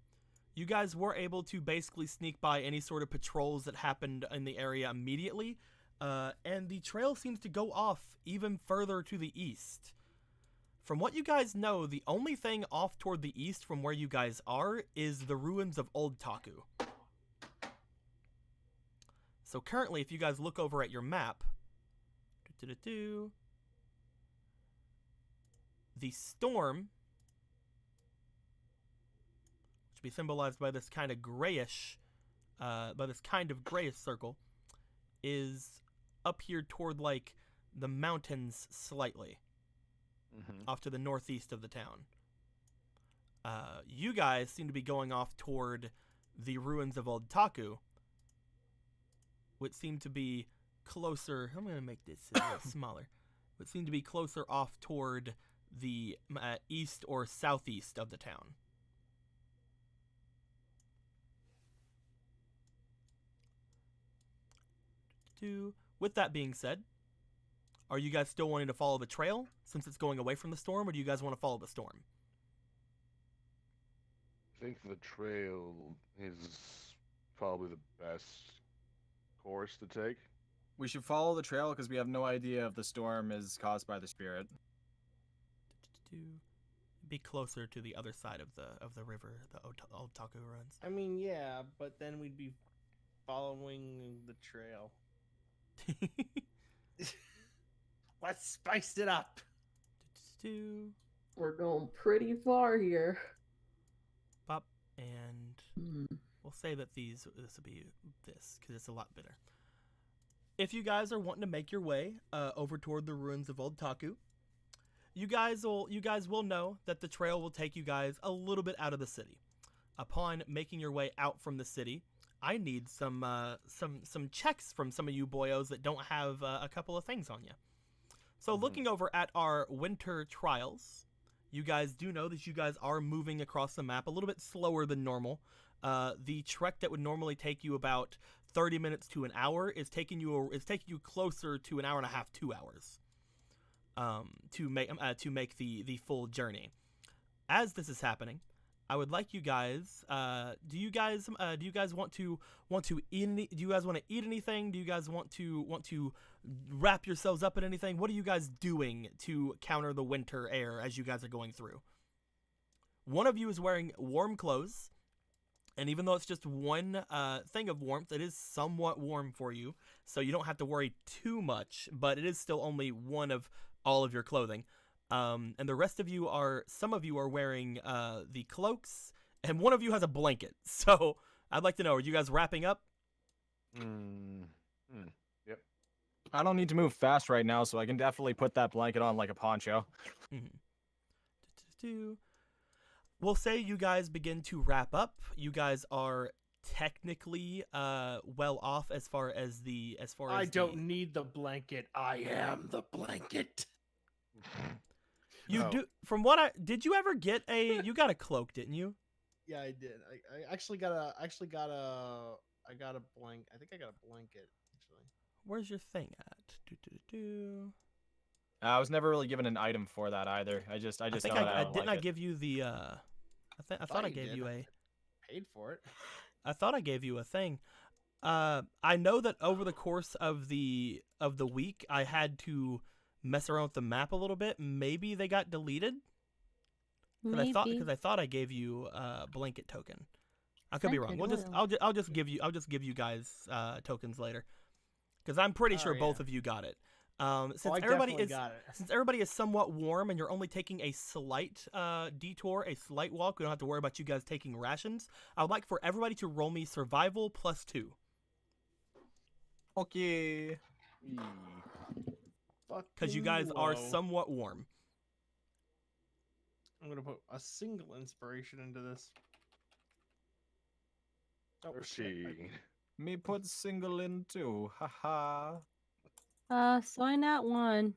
You guys were able to basically sneak by any sort of patrols that happened in the area immediately, and the trail seems to go off even further to the east. From what you guys know, the only thing off toward the east from where you guys are is the ruins of Old Taku. So currently, if you guys look over at your map, the storm, which will be symbolized by this kind of grayish circle, is up here toward like the mountains slightly, off to the northeast of the town. You guys seem to be going off toward the ruins of Old Taku, which seem to be closer. I'm going to make this a little smaller. Which seem to be closer off toward the east or southeast of the town. With that being said, are you guys still wanting to follow the trail since it's going away from the storm, or do you guys want to follow the storm? I think the trail is probably the best course to take. We should follow the trail because we have no idea if the storm is caused by the spirit. Be closer to the other side of the river, the Old Taku runs. I mean, yeah, but then we'd be following the trail. Let's spice it up. We're going pretty far here. Pop, and we'll say that this will be this because it's a lot better. If you guys are wanting to make your way over toward the ruins of Old Taku, you guys will know that the trail will take you guys a little bit out of the city. Upon making your way out from the city, I need some checks from some of you boyos that don't have a couple of things on you. So looking over at our winter trials, you guys do know that you guys are moving across the map a little bit slower than normal. The trek that would normally take you about 30 minutes to an hour is taking you closer to an hour and a half, 2 hours, to make the full journey. As this is happening, I would like you guys. Do you guys want to eat? Do you guys want to eat anything? Do you guys want to wrap yourselves up in anything? What are you guys doing to counter the winter air as you guys are going through? One of you is wearing warm clothes, and even though it's just one thing of warmth, it is somewhat warm for you, so you don't have to worry too much. But it is still only one of all of your clothing. And the rest of you some of you are wearing the cloaks, and one of you has a blanket. So I'd like to know, are you guys wrapping up? Yep. I don't need to move fast right now, so I can definitely put that blanket on like a poncho. We'll say you guys begin to wrap up. You guys are technically well off as far as I don't need the blanket. I am the blanket. You Oh. do. Did you ever get you got a cloak, didn't you? Yeah, I did. I actually got a I got a blank. I think I got a blanket actually. Where's your thing at? I was never really given an item for that either. I just I think know that I I don't didn't like I it. give you the I thought I you gave did. you a Paid for it. I thought I gave you a thing. I know that over the course of the week I had to mess around with the map a little bit. Maybe they got deleted. Maybe. Because I thought I gave you a blanket token. I could be wrong. Scented I'll just give you guys tokens later. Because I'm pretty sure both yeah. of you got it. Since I everybody definitely is got it. since everybody is somewhat warm and you're only taking a slight detour, a slight walk, we don't have to worry about you guys taking rations. I would like for everybody to roll me survival +2. Okay. Because you guys are Fucking low. somewhat warm. I'm gonna put a single inspiration into this. Oh, Let's shit, see. Me put single in too. Haha. So I not one.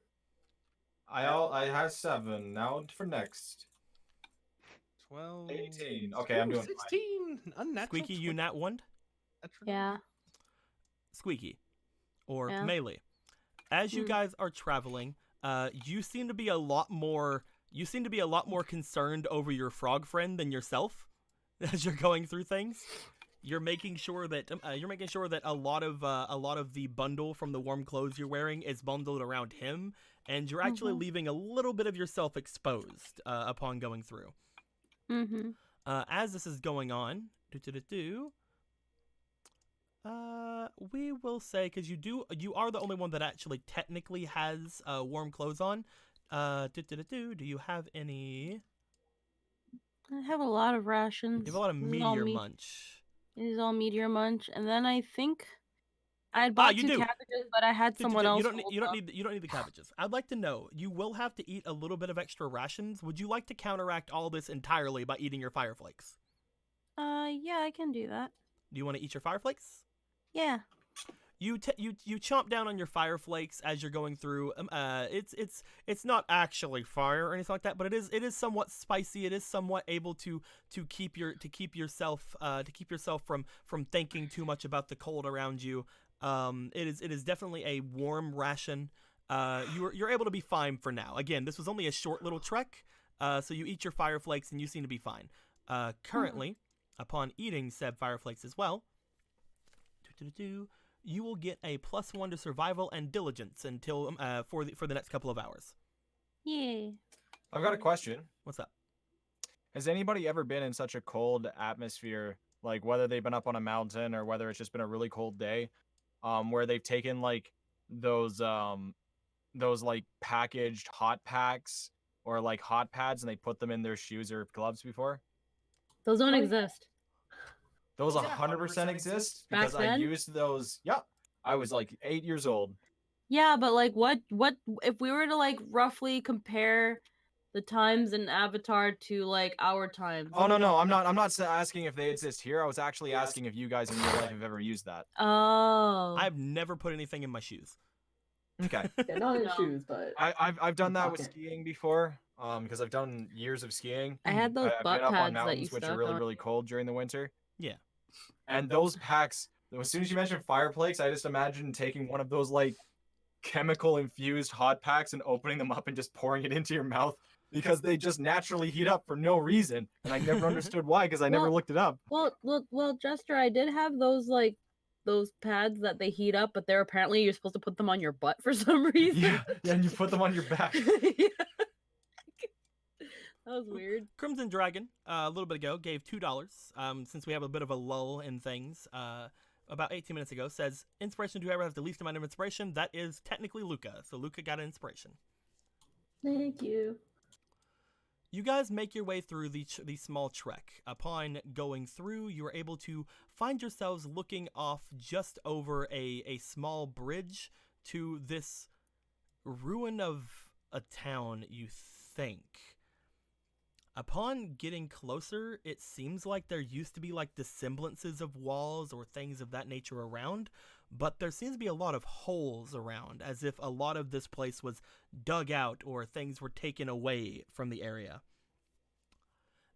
I have 7. Now for next. 12, 18. Okay, I'm Ooh, doing fine. 16. Unnatural. Squeaky, you 20. nat one? Natural. Yeah. Squeaky. Or Yeah. Melee. As you Hmm. guys are traveling, you seem to be a lot more concerned over your frog friend than yourself as you're going through things. You're making sure that a lot of the bundle from the warm clothes you're wearing is bundled around him, and you're actually Mhm. leaving a little bit of yourself exposed upon going through. Mm-hmm. As this is going on, we will say, because you are the only one that actually technically has warm clothes on. Do you have any? I have a lot of rations. You have a lot of This is all meteor me- munch. It is all meteor munch, and then I think I had bought you 2 do. cabbages, but I had someone else. You don't hold them. need the cabbages. I'd like to know. You will have to eat a little bit of extra rations. Would you like to counteract all this entirely by eating your fire flakes? Yeah, I can do that. Do you want to eat your fire flakes? Yeah. You chomp down on your fire flakes as you're going through. It's not actually fire or anything like that, but it is somewhat spicy. It is somewhat able to keep yourself from thinking too much about the cold around you. It is definitely a warm ration. You're able to be fine for now. Again, this was only a short little trek, so you eat your fire flakes and you seem to be fine. Currently, upon eating said fire flakes as well, you will get a +1 to survival and diligence until for the next couple of hours. Yeah. I've got a question. What's up? Has anybody ever been in such a cold atmosphere, like whether they've been up on a mountain or whether it's just been a really cold day, where they've taken like those like packaged hot packs or like hot pads and they put them in their shoes or gloves before? Those don't exist. Those Yeah, 100% exist Back because I then? used those. Yeah, I was like 8 years old. Yeah, but like what if we were to like roughly compare the times in Avatar to like our times? Oh no, I'm not asking if they exist here. I was actually asking if you guys in real life have ever used that. Oh. I've never put anything in my shoes. Okay. Yeah, not in No. shoes, but I've done that with Okay. skiing before, because I've done years of skiing. I had those I've butt been up on pads that you mountains which are stuck really on. really cold during the winter. Yeah. And those packs As soon as you mentioned fireplace, I just imagined taking one of those like chemical infused hot packs and opening them up and just pouring it into your mouth because they just naturally heat up for no reason, and I never understood why because I never Well- looked it up. Well, Jester, I did have those those pads that they heat up, but they're apparently you're supposed to put them on your butt for some reason. Yeah, and you put them on your back. Yeah. That was weird. Crimson Dragon, a little bit ago, gave $2. Since we have a bit of a lull in things, about 18 minutes ago, says, inspiration to whoever has the least amount of inspiration. That is technically Luca. So Luca got an inspiration. Thank you. You guys make your way through the small trek. Upon going through, you are able to find yourselves looking off just over a small bridge to this ruin of a town, you think. Upon getting closer, it seems like there used to be like the semblances of walls or things of that nature around, but there seems to be a lot of holes around, as if a lot of this place was dug out or things were taken away from the area.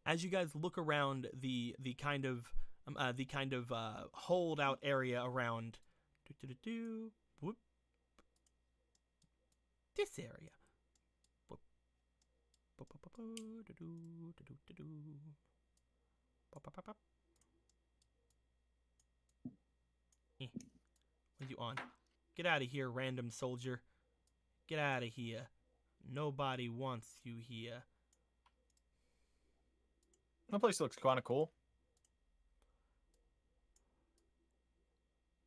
As you guys look around the kind of holed out area around whoop, this area. What you on? Get out of here, random soldier. Get out of here. Nobody wants you here. That place looks kind of cool.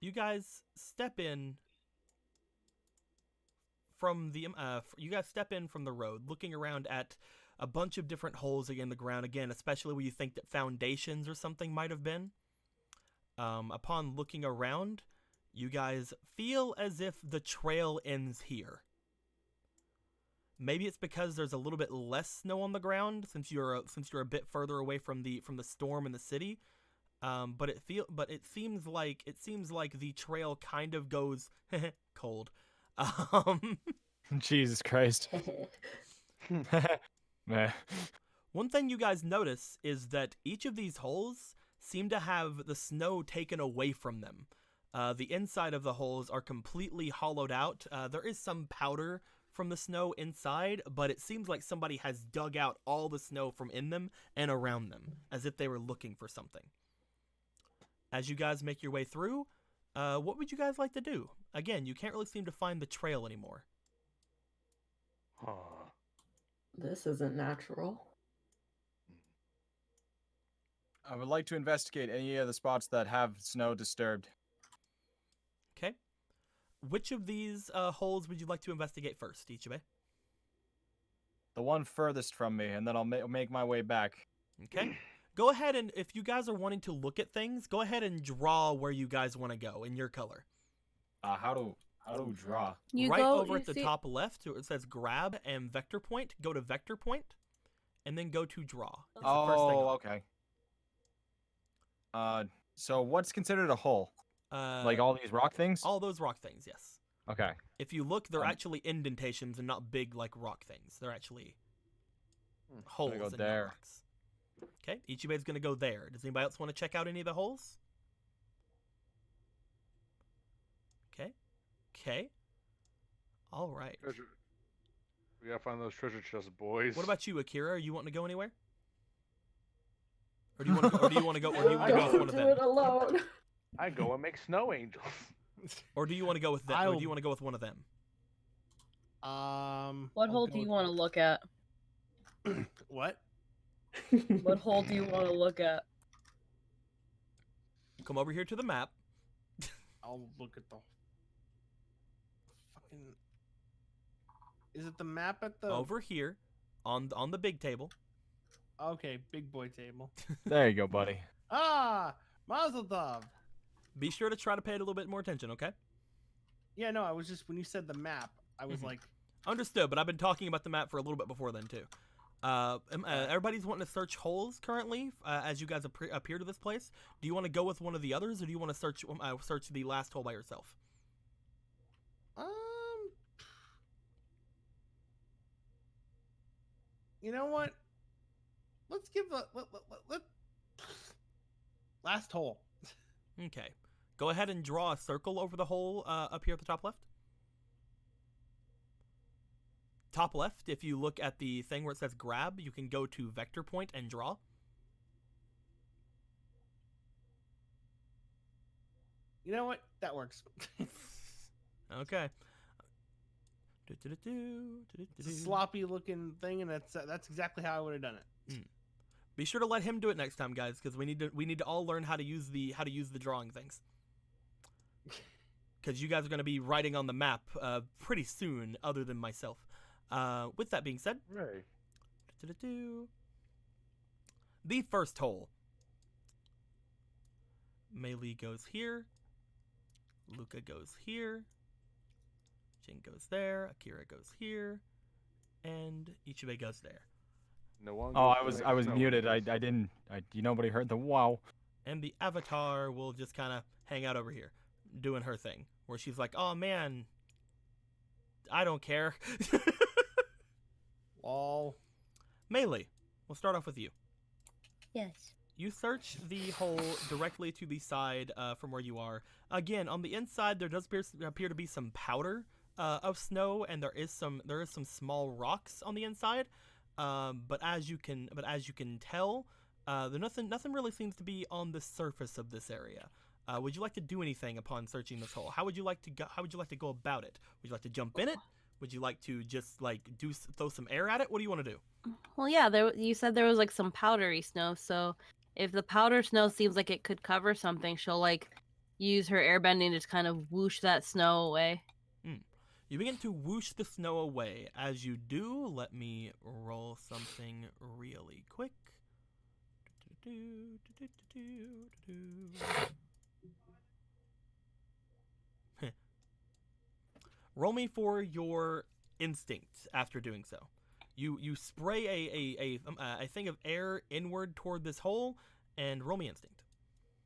You guys step in from the road, looking around at a bunch of different holes in the ground. Again, especially where you think that foundations or something might have been. Upon looking around, you guys feel as if the trail ends here. Maybe it's because there's a little bit less snow on the ground since you're a bit further away from the storm in the city. But it seems like the trail kind of goes cold. Jesus Christ. Meh. One thing you guys notice is that each of these holes seem to have the snow taken away from them. The inside of the holes are completely hollowed out. There is some powder from the snow inside, but it seems like somebody has dug out all the snow from in them and around them, as if they were looking for something. As you guys make your way through, what would you guys like to do? Again, you can't really seem to find the trail anymore. This isn't natural. I would like to investigate any of the spots that have snow disturbed. Okay. Which of these holes would you like to investigate first, Ichibe? The one furthest from me, and then I'll make my way back. Okay. Go ahead and, if you guys are wanting to look at things, go ahead and draw where you guys want to go in your color. How do we draw? You right go, over you at the see- top left, it says grab and vector point. Go to vector point, and then go to draw. It's the first thing on. Okay. So what's considered a hole? Like all these rock things? all those rock things, yes. Okay. If you look, they're actually indentations and not big like rock things. They're actually holes go and not there. rocks. Okay, Ichibe's gonna go there. Does anybody else want to check out any of the holes? Okay. All right. Treasure. We gotta find those treasure chests, boys. What about you, Akira? Are you wanting to go anywhere? Or do you want to go? Or do you want to go? Or do you want to go with one of do them? it alone. I go and make snow angels. Or do you want to go with them? Or do you want to go with one of them? What I'll hole go do you with want to look at? What? What hole do you want to look at? Come over here to the map. I'll look at the fucking. Is it the map at the? Over here, on the big table. Okay, big boy table. There you go, buddy. Ah, Mazel Tov. Be sure to try to pay it a little bit more attention, okay? Yeah, no, I was just when you said the map, I was Mhm. like, Understood, but I've been talking about the map for a little bit before then too. Everybody's wanting to search holes currently as you guys appear to this place. Do you want to go with one of the others, or do you want to search the last hole by yourself? you know what? Let's give let last hole. Okay. Go ahead and draw a circle over the hole up here at the top left. Top left, if you look at the thing where it says grab, you can go to vector point and draw. You know what? That works. Okay. It's a sloppy looking thing, and that's exactly how I would have done it. Be sure to let him do it next time, guys, because we need to all learn how to use the drawing things. Because you guys are going to be writing on the map pretty soon, other than myself. With that being said, Right. the first hole. Meili goes here. Luca goes here. Jin goes there. Akira goes here. And Ichibei goes there. No one. Oh, goes I was no, muted. I goes- didn't. Nobody heard the wow. And the avatar will just kind of hang out over here, doing her thing, where she's like, "Oh man, I don't care." Lol. Meili, we'll start off with you. Yes. You search the hole directly to the side from where you are. Again, on the inside, there does appear to be some powder of snow, and there is some small rocks on the inside. But as you can tell, nothing really seems to be on the surface of this area. Would you like to do anything upon searching this hole? How would you like to go about it? Would you like to jump in it? Would you like to just like throw some air at it? What do you want to do? Well, yeah, you said there was like some powdery snow, so if the powder snow seems like it could cover something, she'll like use her airbending to kind of whoosh that snow away. You begin to whoosh the snow away. As you do, let me roll something really quick. Roll me for your instinct after doing so. You spray a thing of air inward toward this hole, and roll me instinct.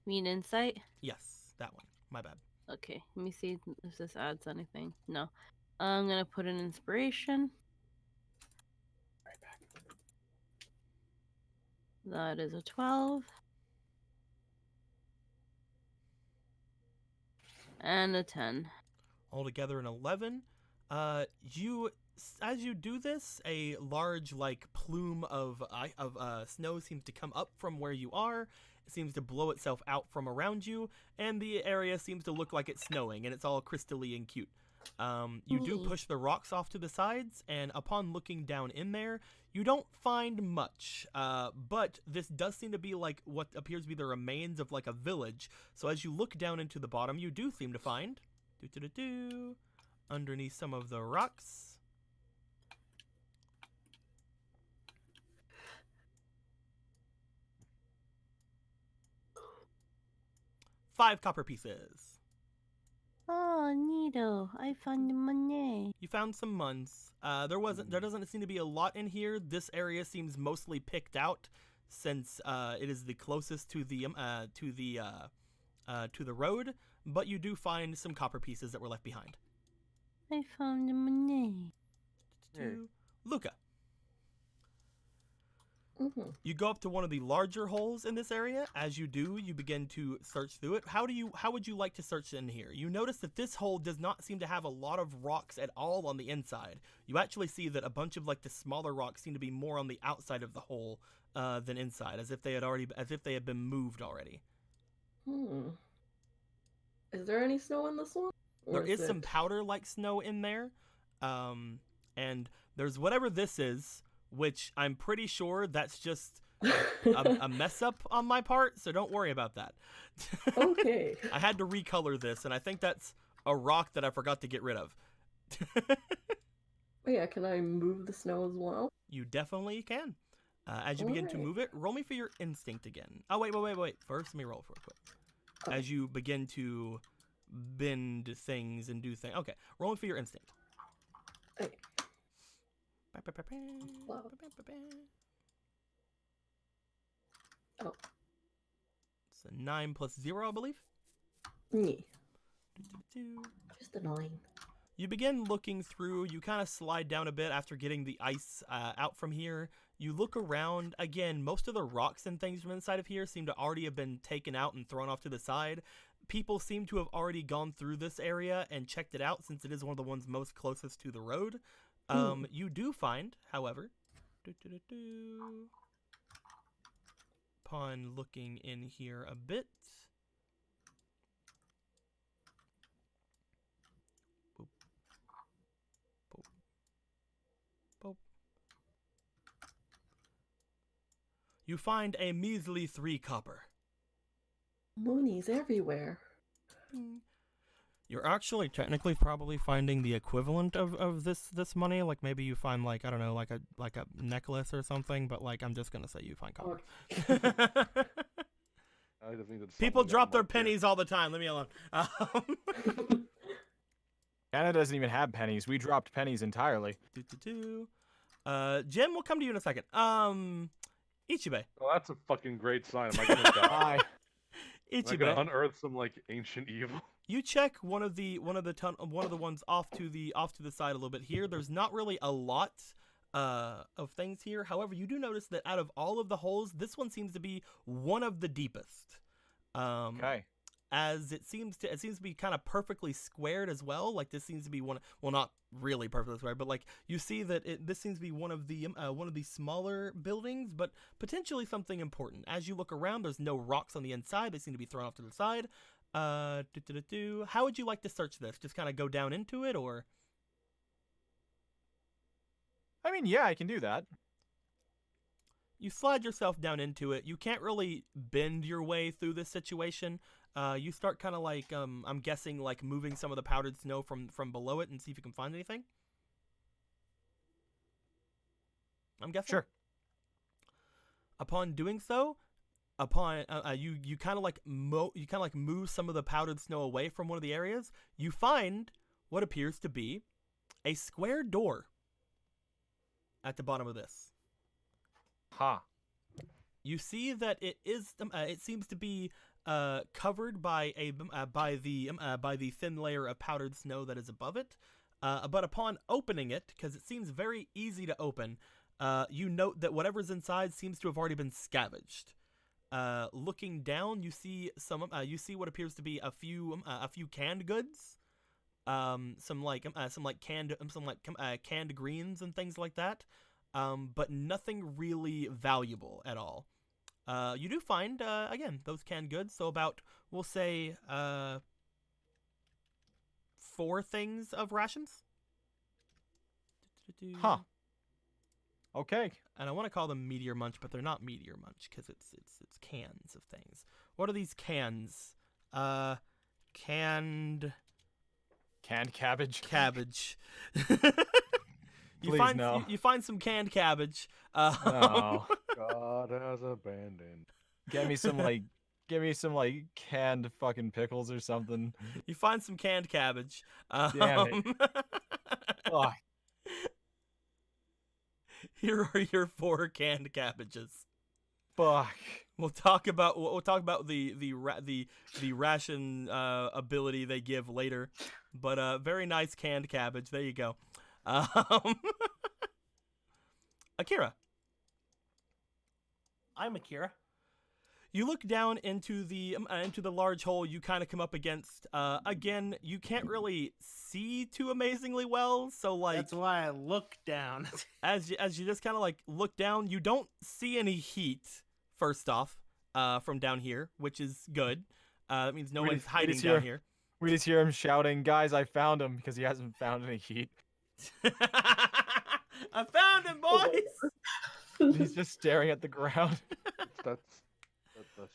Mean insight? Yes, that one. My bad. Okay, let me see if this adds anything. No. I'm gonna put an inspiration. That is a 12. And a 10. Altogether an 11. As you do this, a large like plume of snow seems to come up from where you are. It seems to blow itself out from around you, and the area seems to look like it's snowing, and it's all crystally and cute. You do push the rocks off to the sides, and upon looking down in there, you don't find much. But this does seem to be like what appears to be the remains of like a village. So as you look down into the bottom, you do seem to find underneath some of the rocks. Five copper pieces. Oh, neato. I found the money. You found some muns. There doesn't seem to be a lot in here. This area seems mostly picked out since it is the closest to the road, but you do find some copper pieces that were left behind. I found the money. Luca. Mm-hmm. You go up to one of the larger holes in this area. As you do, you begin to search through it. How would you like to search in here? You notice that this hole does not seem to have a lot of rocks at all on the inside. You actually see that a bunch of like the smaller rocks seem to be more on the outside of the hole than inside, as if they had been moved already. Is there any snow in this one? There is some powder-like snow in there, and there's whatever this is, which I'm pretty sure that's just a mess up on my part, so don't worry about that. Okay. I had to recolor this, and I think that's a rock that I forgot to get rid of. Oh, yeah, can I move the snow as well? You definitely can. As you begin to Alright. move it, roll me for your instinct again. Oh, wait. First, let me roll for it quick. Okay. As you begin to bend things and do things. Okay, roll me for your instinct. Okay. Wow. Oh. It's a 9 plus 0, I believe. Yeah. Just a 9. You begin looking through. You kind of slide down a bit after getting the ice out from here. You look around. Again, most of the rocks and things from inside of here seem to already have been taken out and thrown off to the side. people seem to have already gone through this area and checked it out since it is one of the ones most closest to the road. You do find, however, upon looking in here a bit, boop, boop, boop. You find a measly 3 copper. Moonies everywhere. You're actually technically probably finding the equivalent of this money. Like maybe you find like, I don't know, like a necklace or something, but like I'm just gonna say you find copper. I think that's People something drop that their might be- pennies all the time. Leave me alone. Canada doesn't even have pennies. We dropped pennies entirely. Jim, we'll come to you in a second. Ichibe. Oh, that's a fucking great sign. Am I gonna die? Hi. Am I Ichibe. gonna unearth some like ancient evil? You check one of the ones off to the side a little bit here. There's not really a lot of things here. However, you do notice that out of all of the holes, this one seems to be one of the deepest. Okay. As it seems to be kind of perfectly squared as well. Like this seems to be one, well, not really perfectly squared, but like you see that this seems to be one of the smaller buildings, but potentially something important. As you look around, there's no rocks on the inside. They seem to be thrown off to the side. How would you like to search this? Just kind of go down into it, or? I mean, yeah, I can do that. You slide yourself down into it. You can't really bend your way through this situation. You start kind of like, I'm guessing, like moving some of the powdered snow from below it and see if you can find anything. I'm guessing. Sure. Upon doing so, you kind of like move some of the powdered snow away from one of the areas. You find what appears to be a square door at the bottom of this. Ha. You see that it is. It seems to be covered by the thin layer of powdered snow that is above it. But upon opening it, because it seems very easy to open, you note that whatever's inside seems to have already been scavenged. Looking down, you see what appears to be a few canned goods, some canned greens and things like that. But nothing really valuable at all. You do find, again, those canned goods, so about, we'll say, 4 things of rations. Huh. Okay. And I want to call them Meteor Munch, but they're not Meteor Munch, because it's cans of things. What are these cans? Canned cabbage. Cabbage. Please, no. You find some canned cabbage. No. God has abandoned. Give me some canned fucking pickles or something. You find some canned cabbage. Damn it. Oh, Here are your 4 canned cabbages. fuck. We'll talk about the ration ability they give later, but very nice canned cabbage. There you go. Akira. I'm Akira. You look down into the large hole you kind of come up against. Again, you can't really see too amazingly well, so like That's why I look down. as you just kind of like look down, you don't see any heat. First off, from down here, which is good. That means no one's hiding down here. We just hear him shouting, "Guys, I found him," because he hasn't found any heat. I found him, boys. He's just staring at the ground. That's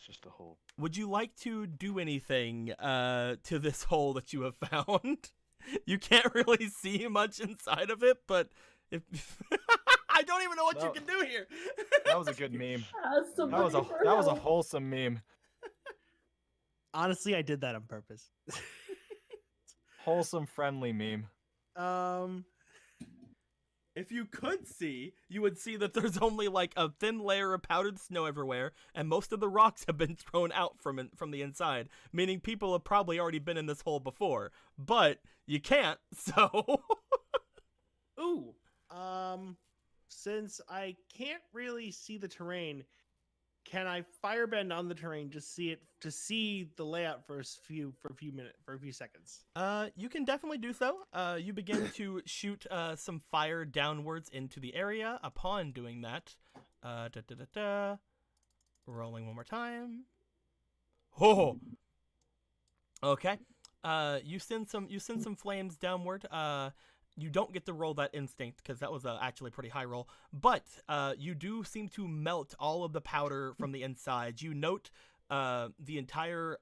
just a hole. Would you like to do anything to this hole that you have found? You can't really see much inside of it, but if I don't even know what you can do here. That was a good meme. Ask That somebody was a for that was a help. wholesome meme. Honestly, I did that on purpose. Wholesome, friendly meme. If you could see, you would see that there's only like a thin layer of powdered snow everywhere, and most of the rocks have been thrown out from the inside, meaning people have probably already been in this hole before. But you can't, so. Ooh. Since I can't really see the terrain, can I firebend on the terrain to see the layout for a few seconds? You can definitely do so. You begin to shoot some fire downwards into the area. Upon doing that, rolling one more time. Oh, okay. You send some flames downward. You don't get to roll that instinct because that was actually a pretty high roll. But you do seem to melt all of the powder from the inside. You note the entire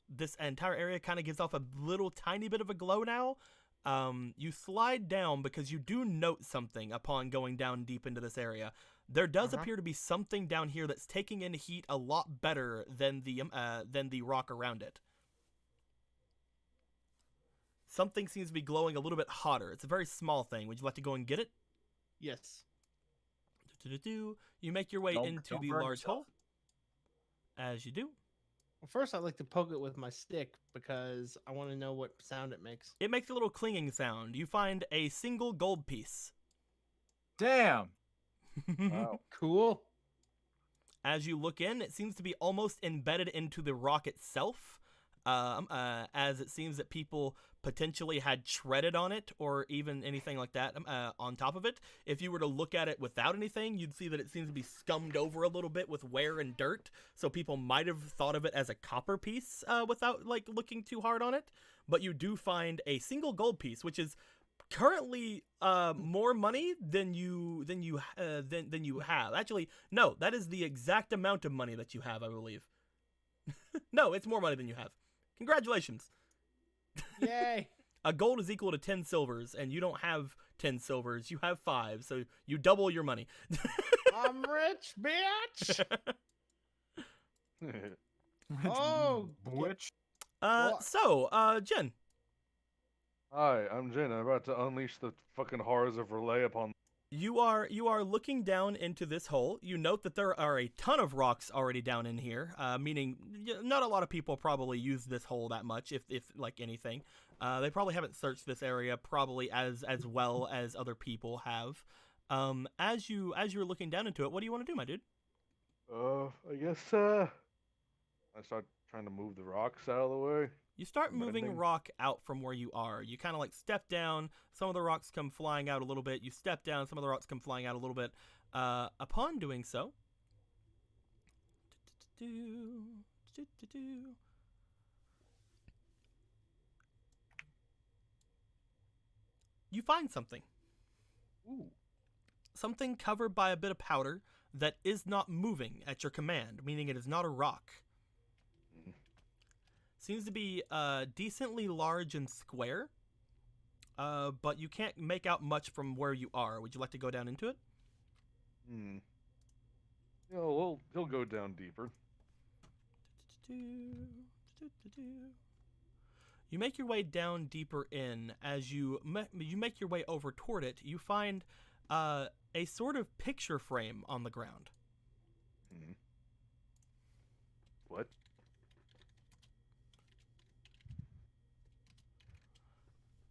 this entire area kind of gives off a little tiny bit of a glow now. You slide down because you do note something upon going down deep into this area. There does appear to be something down here that's taking in heat a lot better than the rock around it. Something seems to be glowing a little bit hotter. It's a very small thing. Would you like to go and get it? Yes. You make your way into don't the burn large yourself. hole. As you do. Well, first I'd like to poke it with my stick because I want to know what sound it makes. It makes a little clinging sound. You find a single gold piece. Damn. Wow. Cool. As you look in, it seems to be almost embedded into the rock itself. As it seems that people potentially had treaded on it or even anything like that on top of it. If you were to look at it without anything, you'd see that it seems to be scummed over a little bit with wear and dirt. So people might have thought of it as a copper piece without like looking too hard on it. But you do find a single gold piece, which is currently more money than you have. Actually, no, that is the exact amount of money that you have, I believe. No, it's more money than you have. Congratulations. Yay. A gold is equal to 10 silvers, and you don't have 10 silvers. You have 5, so you double your money. I'm rich, bitch. Oh, Which? Jen. Hi, I'm Jin. I'm about to unleash the fucking horrors of Relay upon. You are looking down into this hole. You note that there are a ton of rocks already down in here, meaning not a lot of people probably use this hole that much, if like anything. They probably haven't searched this area probably as well as other people have. As you're looking down into it, what do you want to do, my dude? I guess I start trying to move the rocks out of the way. You start moving Bending. rock out from where you are. You kind of like step down. Some of the rocks come flying out a little bit. You step down. Some of the rocks come flying out a little bit. Upon doing so, you find something. Ooh. Something covered by a bit of powder that is not moving at your command, meaning it is not a rock. Seems to be decently large and square, but you can't make out much from where you are. Would you like to go down into it? Yeah, well, he'll go down deeper. You make your way down deeper in. As you make your way over toward it, you find a sort of picture frame on the ground. What?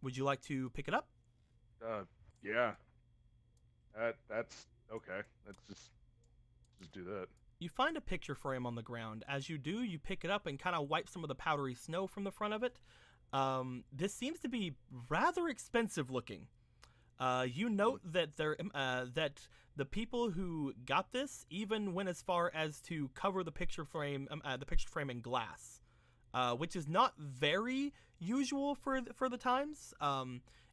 Would you like to pick it up? Yeah. That's okay. Let's just do that. You find a picture frame on the ground. As you do, you pick it up and kind of wipe some of the powdery snow from the front of it. This seems to be rather expensive looking. You note that that the people who got this even went as far as to cover the picture frame in glass, which is not very usual for the times.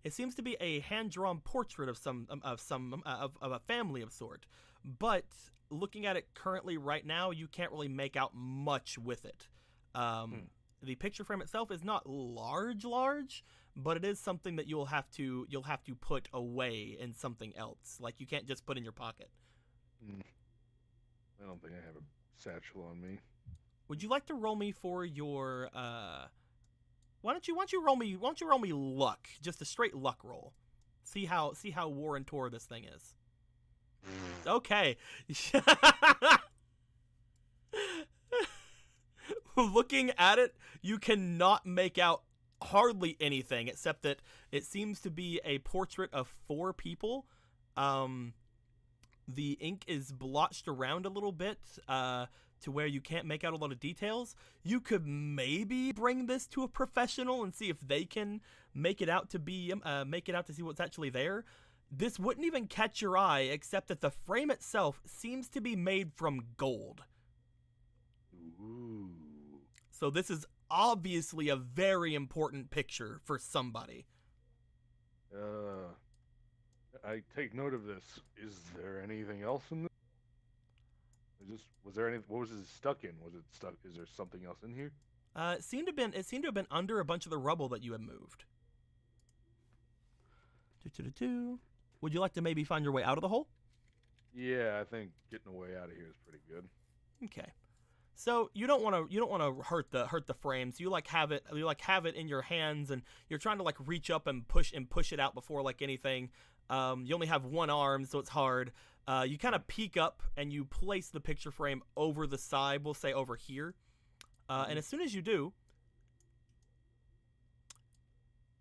It seems to be a hand-drawn portrait of a family of sort, but looking at it currently right now, you can't really make out much with it. The picture frame itself is not large, but it is something that you'll have to put away in something else. Like you can't just put in your pocket. I don't think I have a satchel on me. Would you like to roll me for your why don't you roll me luck, just a straight luck roll. See how war and tour this thing is. Okay. Looking at it, you cannot make out hardly anything except that it seems to be a portrait of 4 people. The ink is blotched around a little bit to where you can't make out a lot of details. You could maybe bring this to a professional and see if they can make it out to see what's actually there. This wouldn't even catch your eye, except that the frame itself seems to be made from gold. Ooh. So this is obviously a very important picture for somebody. I take note of this. Is there anything else in this? Was there any? What was it stuck in? Was it stuck? Is there something else in here? It seemed to have been under a bunch of the rubble that you had moved. Would you like to maybe find your way out of the hole? Yeah, I think getting a way out of here is pretty good. Okay. So you don't want to hurt the frames. You have it in your hands, and you're trying to like reach up and push it out before like anything. You only have one arm, so it's hard. You kind of peek up and you place the picture frame over the side. We'll say over here. And as soon as you do,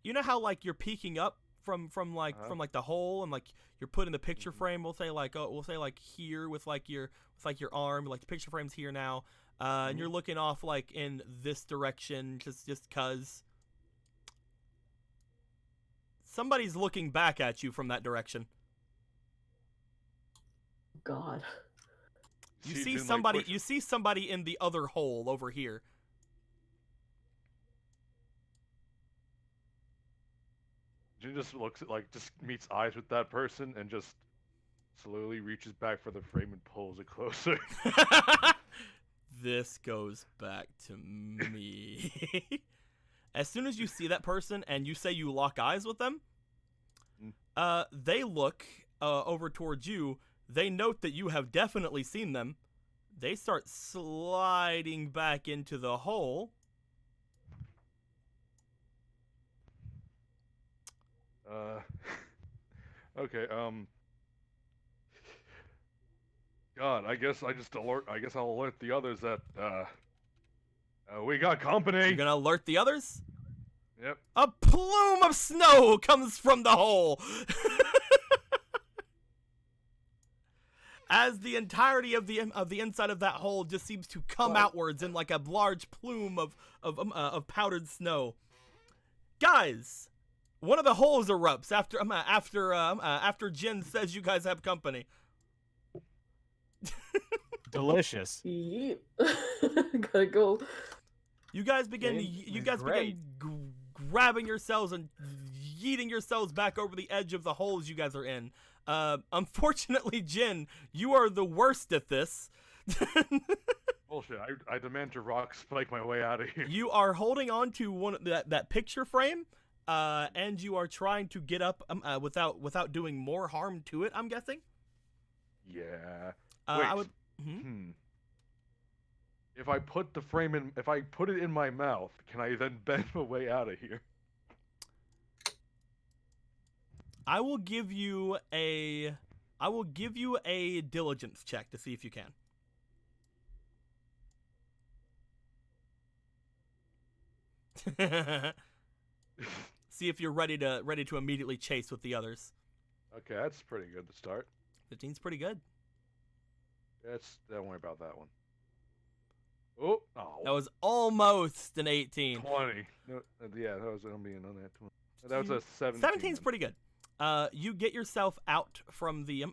you know how like you're peeking up from the hole, and like you're putting the picture frame. We'll say like here with your arm, like the picture frame's here now. And you're looking off like in this direction, just cause somebody's looking back at you from that direction. God. You She's see in, like, somebody. push- You see somebody in the other hole over here. Jin just looks at just meets eyes with that person and just slowly reaches back for the frame and pulls it closer. This goes back to me. As soon as you see that person and you say you lock eyes with them, they look over towards you. They note that you have definitely seen them. They start sliding back into the hole. Okay, God, I guess I'll alert the others that, we got company! You're gonna alert the others? Yep. A plume of snow comes from the hole! As the entirety of the inside of that hole just seems to come outwards in like a large plume of powdered snow. Guys, one of the holes erupts after Jin says you guys have company. Delicious. Yeet. Gotta go. You guys begin grabbing yourselves and yeeting yourselves back over the edge of the holes you guys are in. Unfortunately, Jin, you are the worst at this. Bullshit, I demand to rock spike my way out of here. You are holding on to that picture frame, and you are trying to get up without doing more harm to it, I'm guessing? Yeah. I would... If I put the frame in, if I put it in my mouth, can I then bend my way out of here? I will give you a diligence check to see if you can. See if you're ready to immediately chase with the others. Okay, that's pretty good to start. 15's pretty good. Don't worry about that one. Oh, That was almost an 18. 20. No, yeah, that was gonna be another 20. That was a 17. 17's pretty good. You get yourself out from the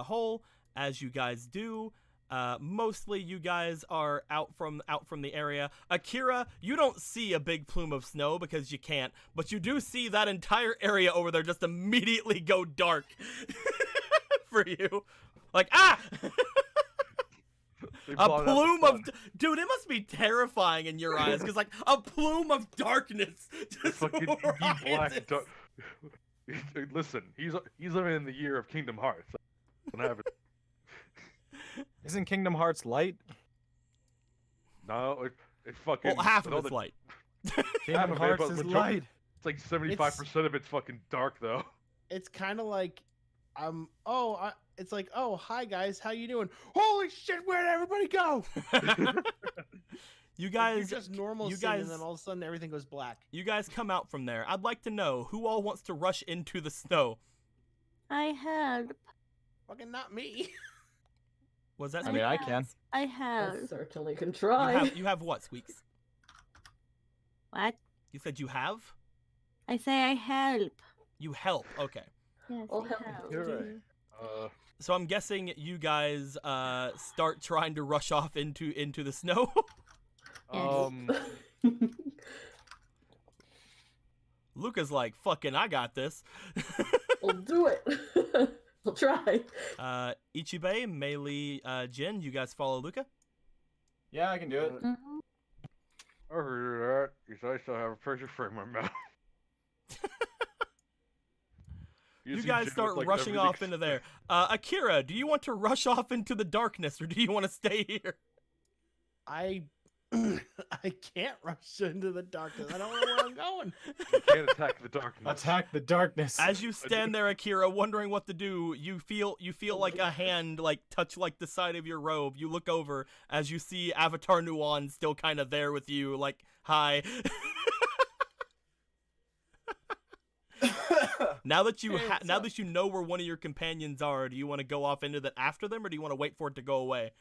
hole, as you guys do. Mostly you guys are out from the area. Akira, you don't see a big plume of snow because you can't, but you do see that entire area over there just immediately go dark for you. Like, ah! A plume of... Dude, it must be terrifying in your eyes, because, like, a plume of darkness just fucking black dark. Listen, he's living in the year of Kingdom Hearts. Isn't Kingdom Hearts light? No, it fucking... Well, half of it's light. Kingdom Hearts is light. It's like 75% of it's fucking dark, though. It's kind of like, it's like, oh, hi guys, how you doing? Holy shit, where'd everybody go? You guys, you're just normal, and then all of a sudden everything goes black. You guys come out from there. I'd like to know who all wants to rush into the snow. I had Fucking not me. Was that? I mean, I can. I I have. certainly can You try. have, you have what, Squeaks? What? You said you have? I say I help. You help. Okay. Yes, I'll I help help. you. You're right. So I'm guessing you guys start trying to rush off into the snow. Luca's like, fucking, I got this. We'll do it. We'll try. Ichibe, Meili, Jin, you guys follow Luca? Yeah, I can do it. Mhm. I heard that. Because I still have a picture frame in my mouth. You see guys Jin start with, like, rushing everything off into there. Akira, do you want to rush off into the darkness, or do you want to stay here? I I can't rush into the darkness. I don't know where I'm going. You can't attack the darkness. Attack the darkness. As you stand there, Akira, wondering what to do, you feel like a hand like touch like the side of your robe. You look over as you see Avatar Nuon still kind of there with you, like, hi. Now that you now that you know where one of your companions are, do you want to go off into that after them, or do you want to wait for it to go away?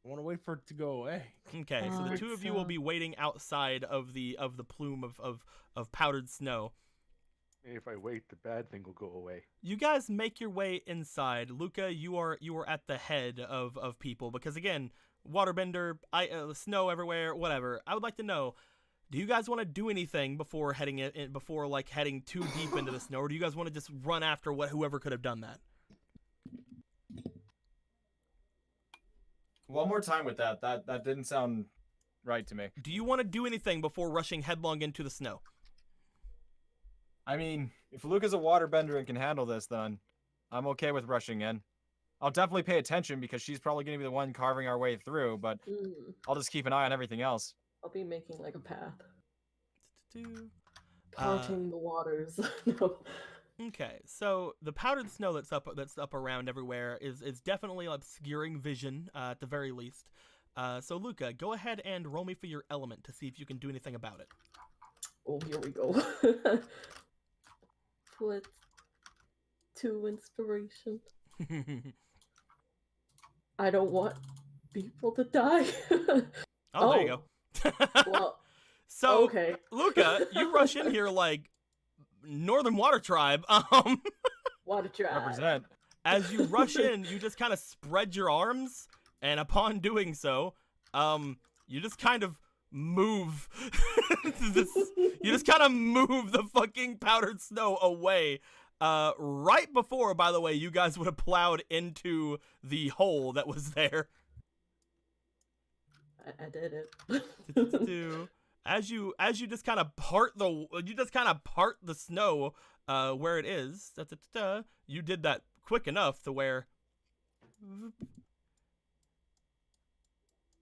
I want to wait for it to go away. Okay, so the Alright, two of you will so- be waiting outside of the plume of powdered snow. If I wait, the bad thing will go away. You guys make your way inside. Luca, you are at the head of people because again, waterbender, snow everywhere, whatever. I would like to know, do you guys want to do anything before heading heading too deep into the snow, or do you guys want to just run after whoever could have done that? One more time with that. That didn't sound right to me. Do you want to do anything before rushing headlong into the snow? I mean, if Luca's a waterbender and can handle this, then I'm okay with rushing in. I'll definitely pay attention because she's probably going to be the one carving our way through, but I'll just keep an eye on everything else. I'll be making like a path. Do- Parting the waters. No. Okay, so the powdered snow that's up around everywhere is definitely obscuring vision, at the very least. So Luca, go ahead and roll me for your element to see if you can do anything about it. Oh, here we go. Put 2 inspiration. I don't want people to die. Oh, there you go. Well, So, okay. Luca, you rush in here like Northern Water Tribe. Water try. Represent. As you rush in, you just kind of spread your arms, and upon doing so, you just kind of move. You just kind of move the fucking powdered snow away. Right before, by the way, you guys would have plowed into the hole that was there. I did it. As you just kind of part the snow where it is. You did that quick enough to where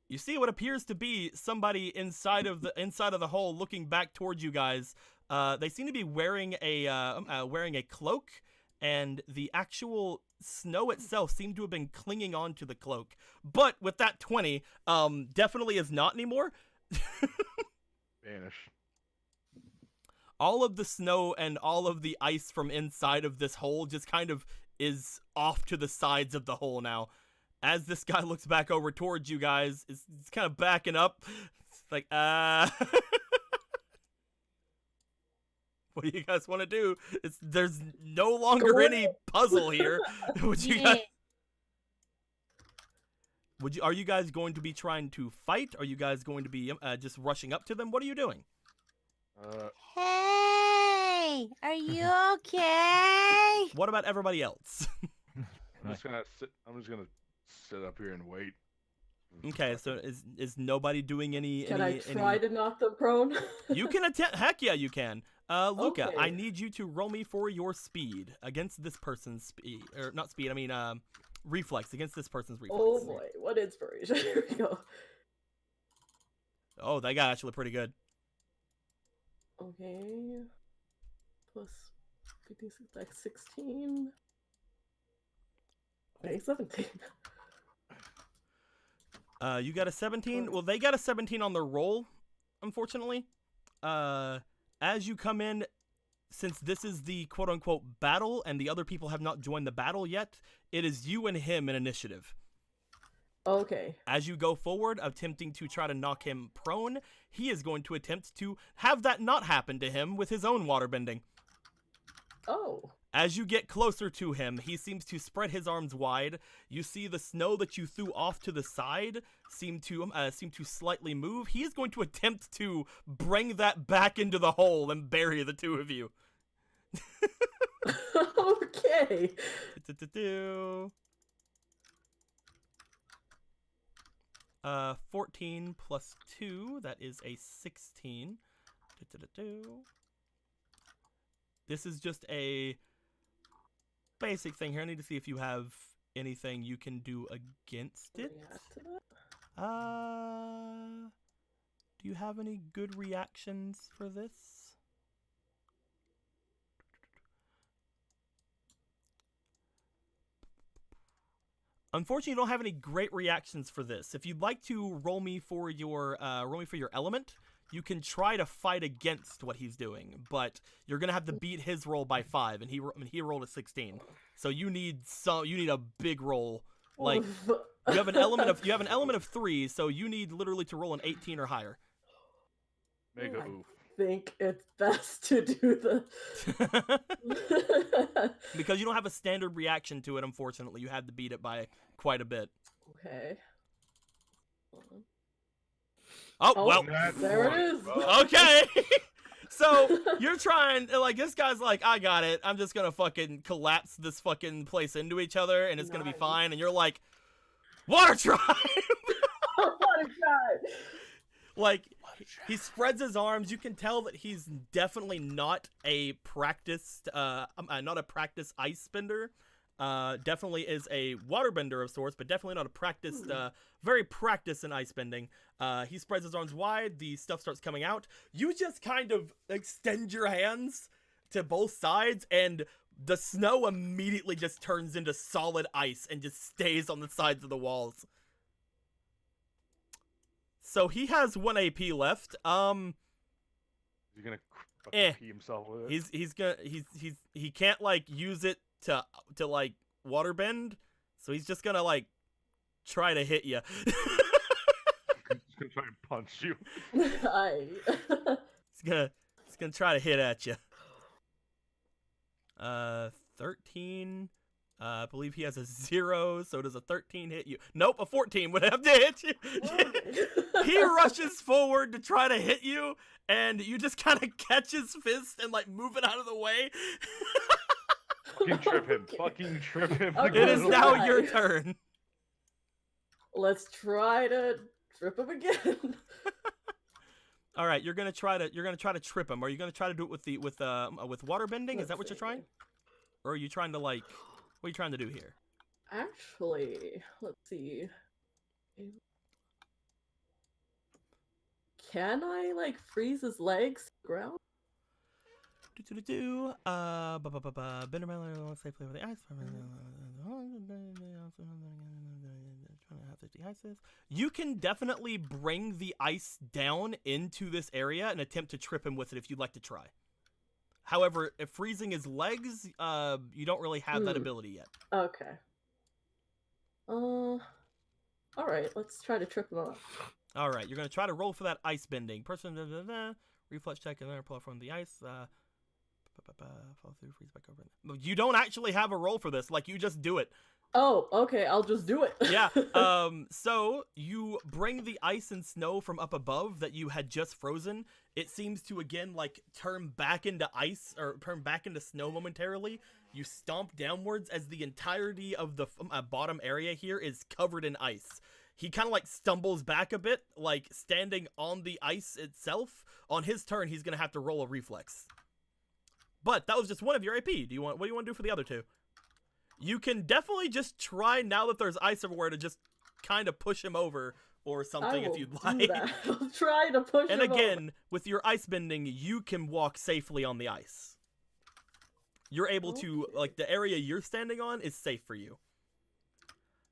you see what appears to be somebody inside of the hole looking back towards you guys. They seem to be wearing a cloak, and the actual snow itself seemed to have been clinging on to the cloak. But with that 20, definitely is not anymore. Vanish. All of the snow and all of the ice from inside of this hole just kind of is off to the sides of the hole now. As this guy looks back over towards you guys, it's kind of backing up. It's like, what do you guys want to do? There's no longer any puzzle here. Are you guys going to be trying to fight? Are you guys going to be just rushing up to them? What are you doing? Hey, are you okay? What about everybody else? I'm just gonna sit up here and wait. Okay, so is nobody doing any? Can I try to knock them prone? You can attempt. Heck yeah, you can. Luca, Okay. I need you to roll me for your speed against this person's speed, or not speed. I mean, reflex against this person's reflex. Oh boy, what inspiration? Here we go. Oh, that got actually pretty good. Okay. Plus 56, like 16. Okay, 17. You got a 17. Well, they got a 17 on their roll, unfortunately. As you come in, since this is the quote-unquote battle and the other people have not joined the battle yet, it is you and him in initiative. Okay. As you go forward, attempting to try to knock him prone, he is going to attempt to have that not happen to him with his own waterbending. Oh. As you get closer to him, he seems to spread his arms wide. You see the snow that you threw off to the side seem to slightly move. He is going to attempt to bring that back into the hole and bury the two of you. Okay. 14 plus 2, that is a 16. This is just a basic thing here. I need to see if you have anything you can do against it. React to that? Do you have any good reactions for this? Unfortunately, you don't have any great reactions for this. If you'd like to roll me for your element, you can try to fight against what he's doing, but you're gonna have to beat his roll by 5, and he rolled a 16. So you need a big roll. Like you have an element of 3, so you need literally to roll an 18 or higher. Mega I oof. think it's best to do the Because you don't have a standard reaction to it, unfortunately. You had to beat it by quite a bit. Okay. Oh, well. There it is. Okay. So you're trying, like, this guy's like, I got it. I'm just going to fucking collapse this fucking place into each other, and it's going to be fine. And you're like, water tribe. Water tribe. Like, he spreads his arms. You can tell that he's definitely not a practiced ice bender. Definitely is a waterbender of sorts, but definitely not a practiced, very practiced in ice bending. He spreads his arms wide. The stuff starts coming out. You just kind of extend your hands to both sides, and the snow immediately just turns into solid ice and just stays on the sides of the walls. So he has 1 AP left. Is he gonna fucking pee himself with it? He can't like use it to like waterbend, so he's just gonna like try to hit you. He's gonna try and punch you. He's gonna try to hit at you. 13. I believe he has a 0, so does a 13 hit you? Nope, a 14 would have to hit you. He rushes forward to try to hit you, and you just kind of catch his fist and like move it out of the way. Fucking trip him. Fucking trip him. Okay. It is now your turn. Let's try to trip him again. All right, you're gonna try to trip him. Are you gonna try to do it with water bending? Is that what you're trying? Or are you trying to like? What are you trying to do here? Actually, let's see. Can I like freeze his legs to the ground? Bender let's say play with the ice. You can definitely bring the ice down into this area and attempt to trip him with it if you'd like to try. However, if freezing his legs, you don't really have that ability yet. Okay. All right, let's try to trip him up. All right, you're gonna try to roll for that ice bending. Person, reflex check, and then pull from the ice. Fall through, freeze back over. You don't actually have a roll for this. Like, you just do it. Oh, okay, I'll just do it. Yeah. So you bring the ice and snow from up above that you had just frozen. It seems to again like turn back into ice or turn back into snow momentarily. You stomp downwards as the entirety of the bottom area here is covered in ice. He kind of like stumbles back a bit, like standing on the ice itself. On his turn, he's gonna have to roll a reflex. But that was just one of your AP. What do you want to do for the other two? You can definitely just try, now that there's ice everywhere, to just kind of push him over or something if you'd like. I'll try to push him And again, over. with your ice bending, you can walk safely on the ice. You're able to, like, the area you're standing on is safe for you.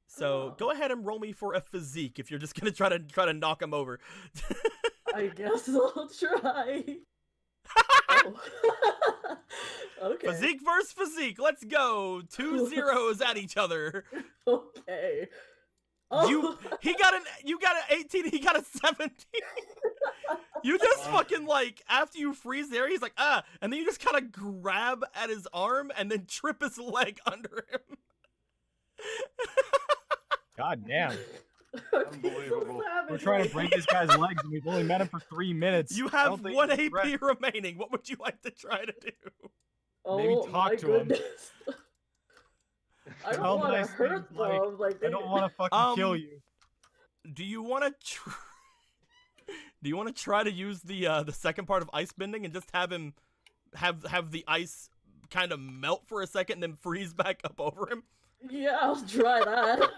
So go ahead and roll me for a physique if you're just gonna try to knock him over. I guess I'll try. Okay. Physique versus physique. Let's go. 2 zeros at each other. Okay. You got an 18, he got a 17. You just fucking like after you freeze there, he's like, and then you just kind of grab at his arm and then trip his leg under him. God damn. Unbelievable. We're trying to break this guy's legs and we've only met him for 3 minutes. You I have don't think 1 he's AP correct. remaining. What would you like to try to do? Maybe Oh talk my to him. goodness. I Tell don't him want to nice hurt things like, them. Like I don't want to fucking kill you. Do you want to do you want to try to use the second part of ice bending and just have him have the ice kind of melt for a second and then freeze back up over him? Yeah, I'll try that.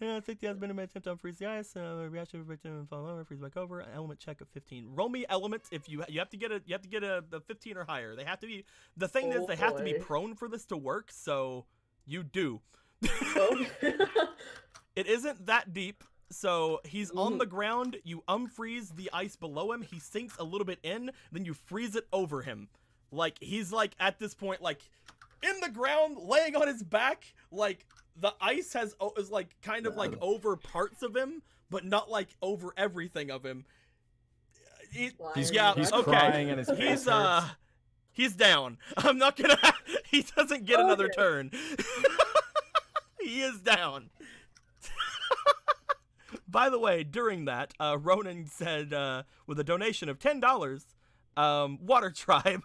Yeah, take the ice bending attempt to unfreeze the ice. Reaction and fall over, freeze back over. Element check of 15. Roll me elements if you have to get a 15 or higher. They have to be. The thing is, they have to be boy. prone for this to work. So you do. Okay. It isn't that deep, so he's on the ground, you unfreeze the ice below him, he sinks a little bit in, then you freeze it over him. Like, he's like, at this point, like, in the ground, laying on his back, like, the ice is like, kind of like over parts of him, but not like over everything of him. He's okay. crying and his face hurts. He's down. I'm not gonna, he doesn't get another Okay. turn. He is down. By the way, during that, Ronan said, with a donation of $10, Water Tribe.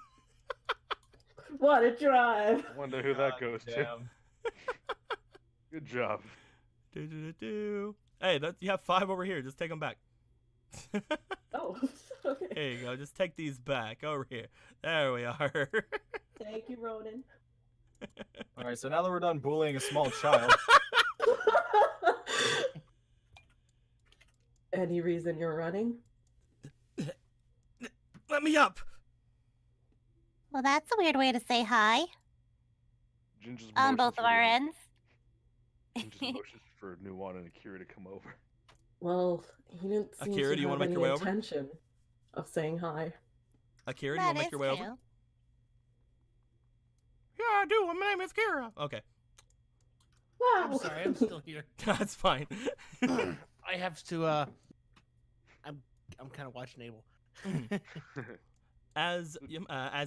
What a drive. I wonder who that goes to. Damn. Good job. Hey, you have 5 over here. Just take them back. Oh, okay. Here you go. Just take these back over here. There we are. Thank you, Ronan. All right, so now that we're done bullying a small child, Any reason you're running? Let me up. Well, that's a weird way to say hi Ginger's on motions both of for our the- ends. Ginger's motions for Nuwan and Akira to come over. Well, he didn't seem Akira, to do you have wanna make any your way over? intention of saying hi. Akira, do you want to make That your way is over? true. Yeah, I do. My name is Kira. Okay. Wow. I'm sorry, I'm still here. That's fine. I have to. I'm kind of watching Abel. As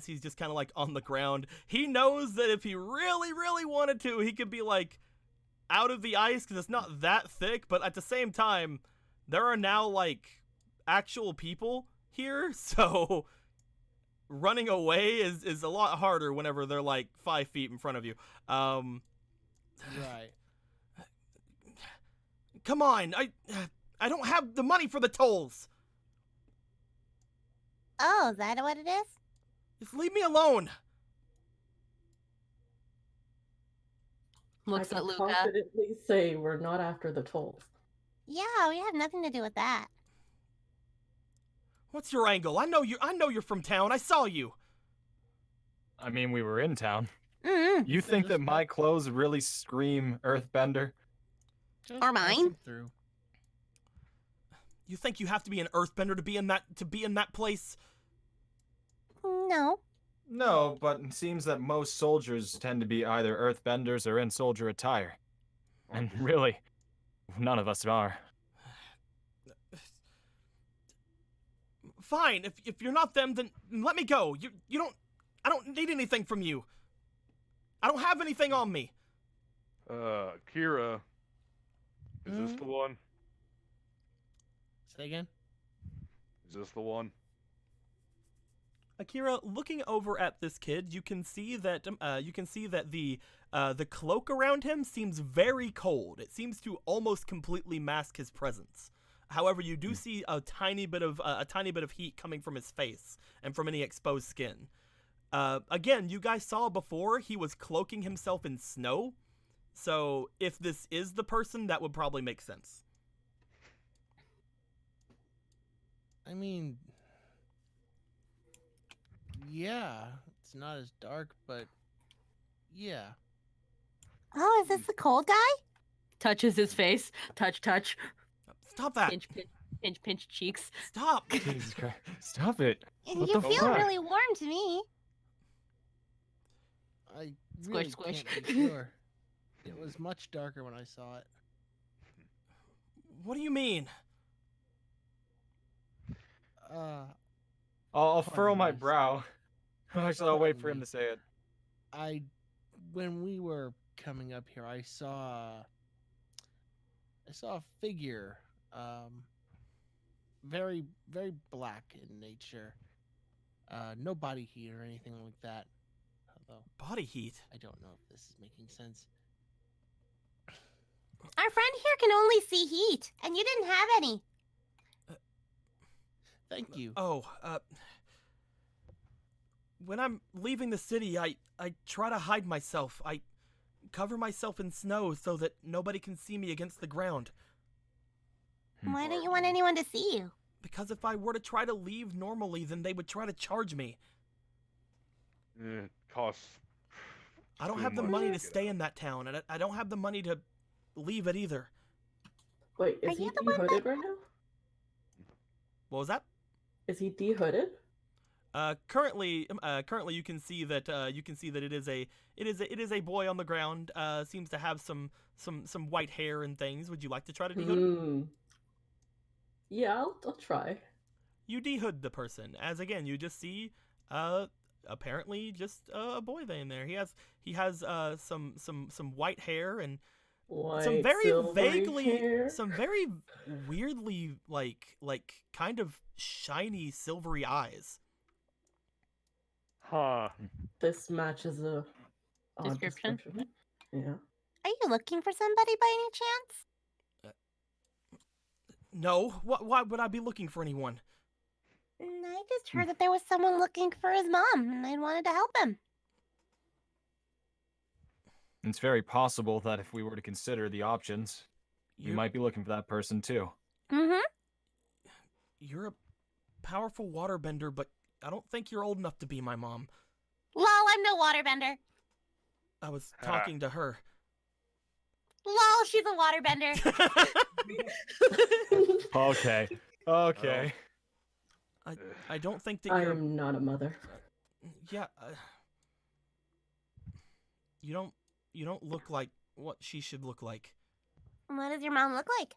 he's just kind of like on the ground, he knows that if he really, really wanted to, he could be like out of the ice because it's not that thick. But at the same time, there are now like actual people here, so running away is a lot harder whenever they're like 5 feet in front of you. Right. Come on, I don't have the money for the tolls. Oh, is that what it is? Just leave me alone. Looks I at can Luca. confidently say we're not after the tolls. Yeah, we have nothing to do with that. What's your angle? I know you're from town. I saw you. I mean, we were in town. Mm-hmm. You think that my clothes really scream Earthbender? Just Or pass mine. him through. You think you have to be an earthbender to be in that place? No. No, but it seems that most soldiers tend to be either Earthbenders or in soldier attire. And really, none of us are. Fine. If you're not them, then let me go. I don't need anything from you. I don't have anything on me. Kira, is this the one? Say again. Is this the one? Akira, looking over at this kid, you can see that the cloak around him seems very cold. It seems to almost completely mask his presence. However, you do see a tiny bit of heat coming from his face and from any exposed skin. Again, you guys saw before he was cloaking himself in snow, so if this is the person, that would probably make sense. I mean, yeah, it's not as dark, but yeah. Oh, is this the cold guy? Touches his face. Touch, touch. Stop that! Pinch, pinch, pinch, pinch cheeks. Stop! Jesus Christ. Stop it. What You the feel fuck? really warm to me. I Squish, really squish. can't be sure. It was much darker when I saw it. What do you mean? I'll Pardon furrow my me. brow. Actually, I'll wait Pardon for him me. to say it. When we were coming up here, I saw a figure, very very black in nature. No body heat or anything like that. Although Body heat. I don't know if this is making sense. Our friend here can only see heat, and you didn't have any. Thank you. Oh, when I'm leaving the city, I try to hide myself. I cover myself in snow so that nobody can see me against the ground. Why don't you want anyone to see you? Because if I were to try to leave normally, then they would try to charge me. It costs. I don't too have the much money to get stay out. in that town, and I don't have the money to leave it either. Wait, Are is he you the one de-hooded right now? What was that? Is he de-hooded? Currently, you can see that it is a boy on the ground. Seems to have some white hair and things. Would you like to try to dehood him? Hmm. Yeah, I'll try. You dehood the person, as again you just see apparently just a boy in there. He has some white hair and some White, very silvery vaguely hair. some very weirdly like kind of shiny silvery eyes. Huh. This matches a odd Description? Yeah. Are you looking for somebody by any chance? No, why would I be looking for anyone? I just heard that there was someone looking for his mom, and I wanted to help him. It's very possible that if we were to consider the options, you You're- might be looking for that person too. Mm-hmm. You're a powerful waterbender, but I don't think you're old enough to be my mom. Lol, I'm no waterbender. I was talking to her. Lol, she's a waterbender. Okay. Okay. I don't think that I you're. am not a mother. Yeah. You don't look like what she should look like. What does your mom look like?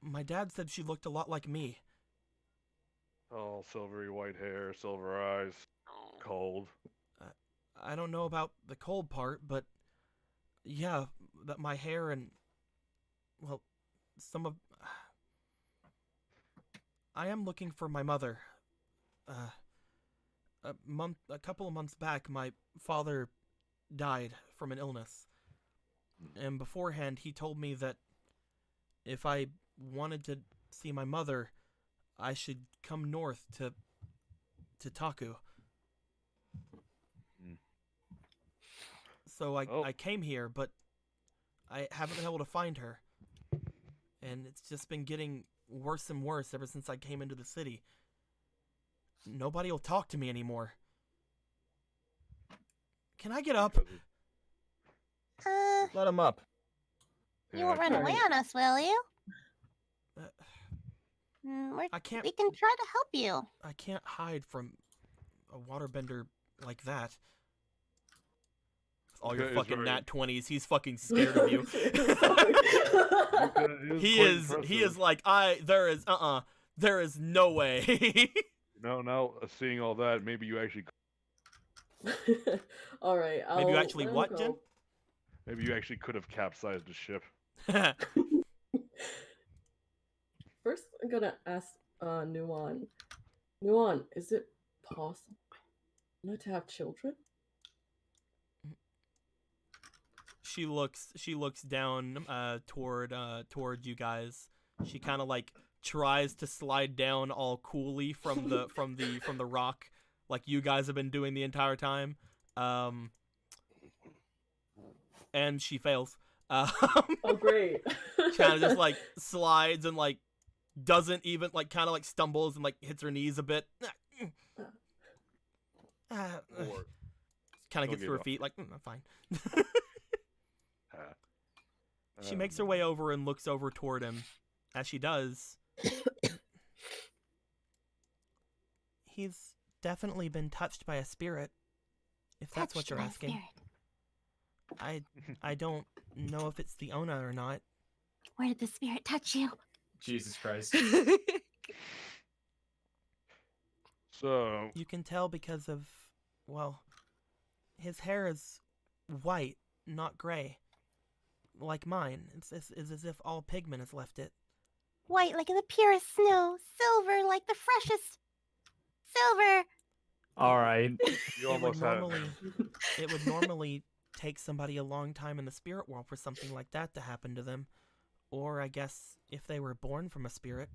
My dad said she looked a lot like me. All silvery white hair, silver eyes, cold. I don't know about the cold part, but yeah, that my hair and well, some of I am looking for my mother. A couple of months back, my father died from an illness. And beforehand, he told me that if I wanted to see my mother, I should come north to Taku. So I came here, but I haven't been able to find her. And it's just been getting worse and worse ever since I came into the city. Nobody will talk to me anymore. Can I get up? Let him up. You won't run away on us, will you? I can't. We can try to help you. I can't hide from a waterbender like that. With all your Okay, fucking sorry. nat 20s, he's fucking scared of you. He is like, there is no way. No, seeing all that, maybe you actually, All right. Maybe you I'll actually let him what, Jen? go. maybe you actually could have capsized the ship. First, I'm gonna ask Nuan. Nuan, is it possible not to have children? She looks down toward you guys. She kind of like tries to slide down all coolly from the rock like you guys have been doing the entire time. And she fails. Oh, great. Kind of just like slides and like doesn't even like kind of like stumbles and like hits her knees a bit. Kind of Don't gets to give her up. feet like, I'm fine. Ah. She makes her way over and looks over toward him. As she does, he's definitely been touched by a spirit. If that's what touched you're my asking. spirit? I don't know if it's the Ona or not. Where did the spirit touch you? Jesus Christ. So, You can tell because of, well, his hair is white, not gray. Like mine. It's as if all pigment has left it. White like the purest snow, silver like the freshest. Silver. All right. you almost had It would normally take somebody a long time in the spirit world for something like that to happen to them. Or I guess if they were born from a spirit.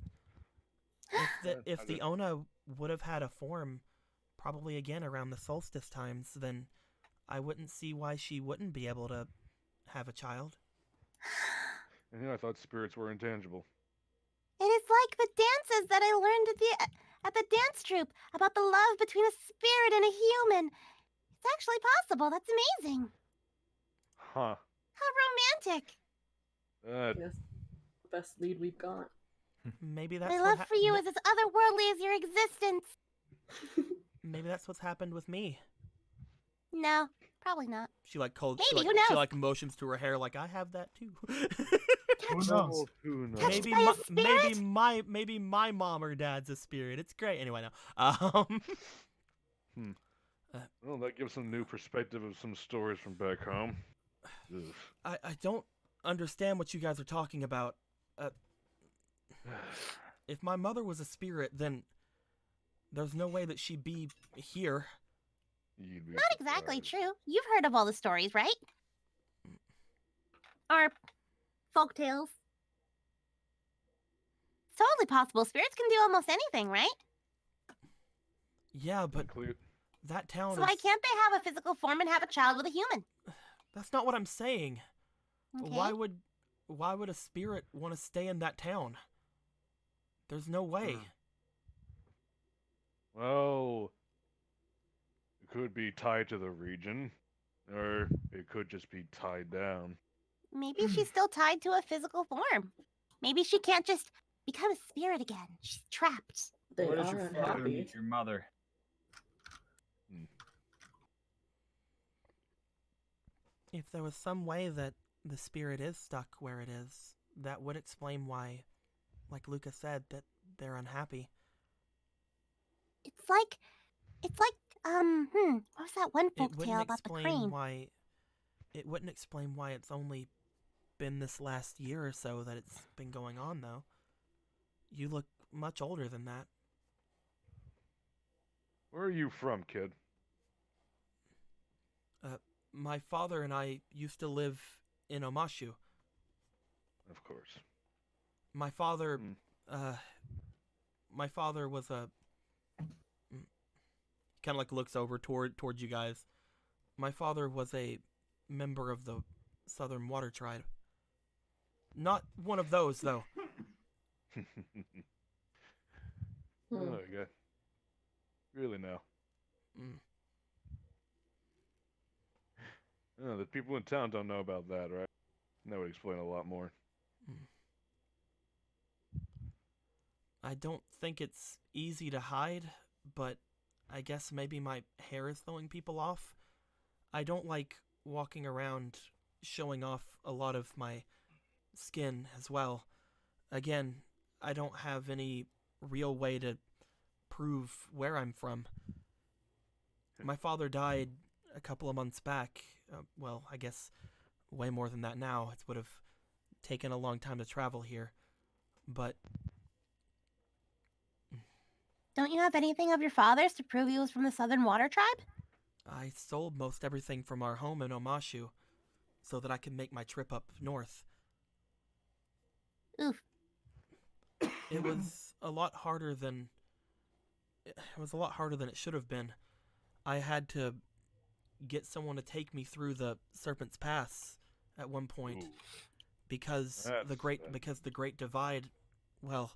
If the Ona would have had a form, probably again around the solstice times, then I wouldn't see why she wouldn't be able to have a child. And I thought spirits were intangible. It is like the dances that I learned at the dance troupe about the love between a spirit and a human. It's actually possible. That's amazing. Huh. How romantic. Yes, best lead we've got. Maybe that's My what love for you is as otherworldly as your existence. Maybe that's what's happened with me. No, probably not. She like cold. Maybe, she who like, She knows? like motions through her hair, like I have that too. Who knows? Who knows? Touched maybe by a maybe my mom or dad's a spirit. It's great. Anyway, no. Well, that gives some new perspective of some stories from back home. Ugh. I don't understand what you guys are talking about. If my mother was a spirit, then there's no way that she'd be here. You'd be Not exactly surprised. true. You've heard of all the stories, right? Or folk tales. It's totally possible. Spirits can do almost anything, right? Yeah, but Include- that town So is... why can't they have a physical form and have a child with a human? That's not what I'm saying. Okay. Why would a spirit want to stay in that town? There's no way. Well, it could be tied to the region, or it could just be tied down. Maybe she's still tied to a physical form. Maybe she can't just become a spirit again. She's trapped. They Why are did your father unhappy. meet your mother? If there was some way that the spirit is stuck where it is, that would explain why, like Luca said, that they're unhappy. It's like, what was that one folk It tale wouldn't about the explain crane? why. It wouldn't explain why it's only been this last year or so that it's been going on, though. You look much older than that. Where are you from, kid? My father and I used to live in Omashu. Of course. My father, Hmm. my father was a. Kind of like looks over towards you guys. My father was a member of the Southern Water Tribe. Not one of those, though. Oh, God. Really now. Mm. Oh, the people in town don't know about that, right? That would explain a lot more. I don't think it's easy to hide, but I guess maybe my hair is throwing people off. I don't like walking around showing off a lot of my skin as well. Again, I don't have any real way to prove where I'm from. My father died a couple of months back. Well, I guess way more than that now. It would have taken a long time to travel here. But Don't you have anything of your father's to prove he was from the Southern Water Tribe? I sold most everything from our home in Omashu so that I could make my trip up north. Oof. It was a lot harder than it should have been. I had to get someone to take me through the Serpent's Pass at one point Ooh. because the Great Divide, well,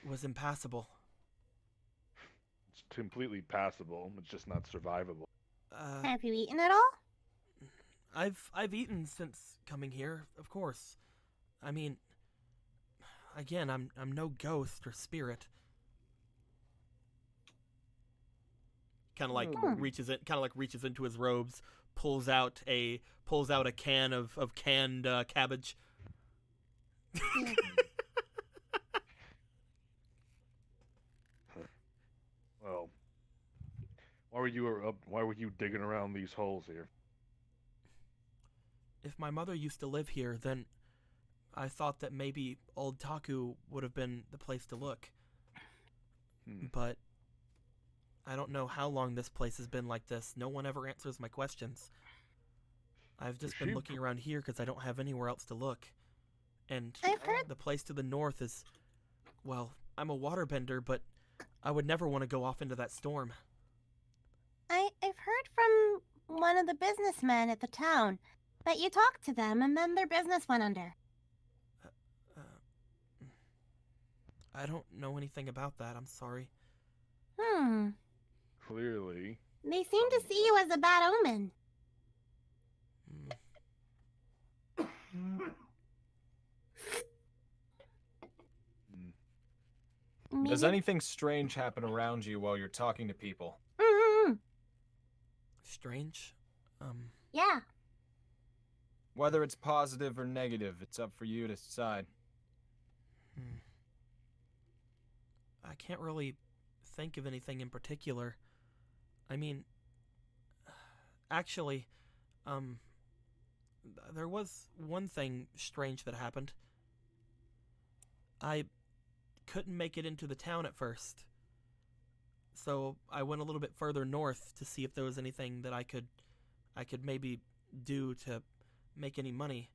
was impassable. It's completely passable. It's just not survivable. Have you eaten at all? I've eaten since coming here, of course. I mean, again, I'm no ghost or spirit. kind of like Hmm. reaches into his robes, pulls out a can of canned cabbage. Well, why were you digging around these holes here? If my mother used to live here, then I thought that maybe Old Taku would have been the place to look. Hmm. But I don't know how long this place has been like this. No one ever answers my questions. I've just been she looking around here because I don't have anywhere else to look. And I've heard- the place to the north is, well, I'm a waterbender, but I would never want to go off into that storm. I've heard from one of the businessmen at the town that you talked to them and then their business went under. I don't know anything about that. I'm sorry. Clearly. They seem to see you as a bad omen. Hmm. Does Maybe- anything strange happen around you while you're talking to people? Mhm. Strange? Yeah. Whether it's positive or negative, it's up for you to decide. I can't really think of anything in particular. I mean, actually, there was one thing strange that happened. I couldn't make it into the town at first. So I went a little bit further north to see if there was anything that I could maybe do to make any money.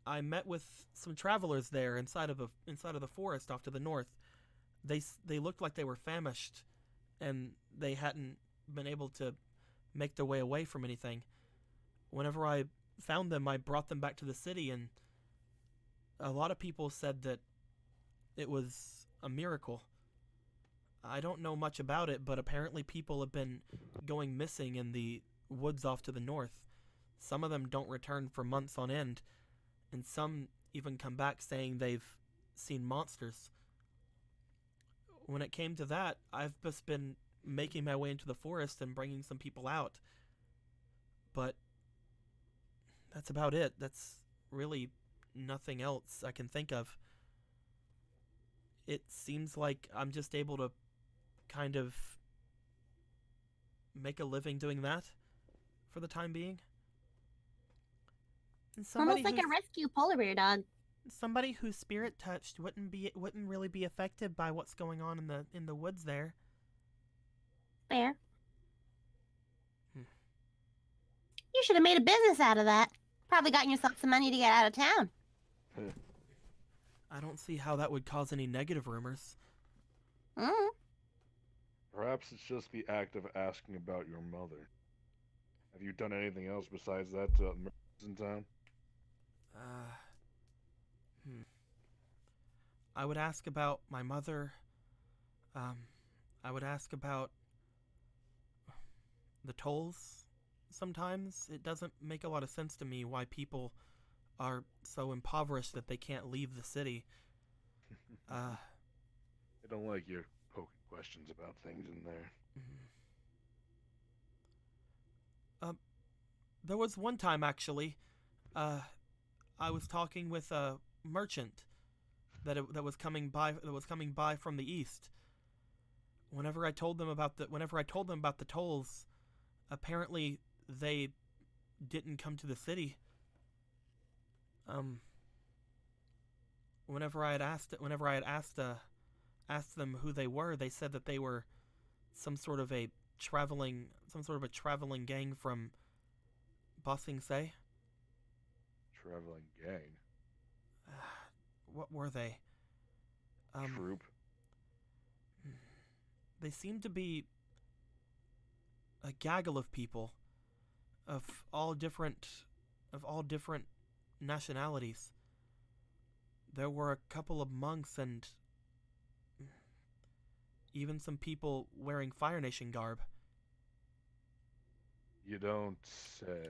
I met with some travelers there inside of the forest off to the north. They looked like they were famished, and they hadn't been able to make their way away from anything. Whenever I found them, I brought them back to the city, and a lot of people said that it was a miracle. I don't know much about it, but apparently people have been going missing in the woods off to the north. Some of them don't return for months on end, and some even come back saying they've seen monsters. When it came to that, I've just been making my way into the forest and bringing some people out. But that's about it. That's really nothing else I can think of. It seems like I'm just able to kind of make a living doing that for the time being. And Almost like a rescue polar bear dog. somebody who's spirit touched wouldn't really be affected by what's going on in the woods there. Fair. Hmm. You should have made a business out of that. Probably gotten yourself some money to get out of town. I don't see how that would cause any negative rumors. Mm. Perhaps it's just the act of asking about your mother. Have you done anything else besides that to merchants in town? I would ask about my mother. I would ask about the tolls. Sometimes it doesn't make a lot of sense to me why people are so impoverished that they can't leave the city. I don't like your poking questions about things in there. There was one time actually, I was talking with a merchant that was coming by from the east. Whenever I told them about the tolls, apparently they didn't come to the city. Whenever I had asked them who they were, they said that they were some sort of a traveling gang from Ba Sing Se. Traveling gang. What were they? Troop. They seemed to be a gaggle of people of all different nationalities. There were a couple of monks and even some people wearing Fire Nation garb. You don't say.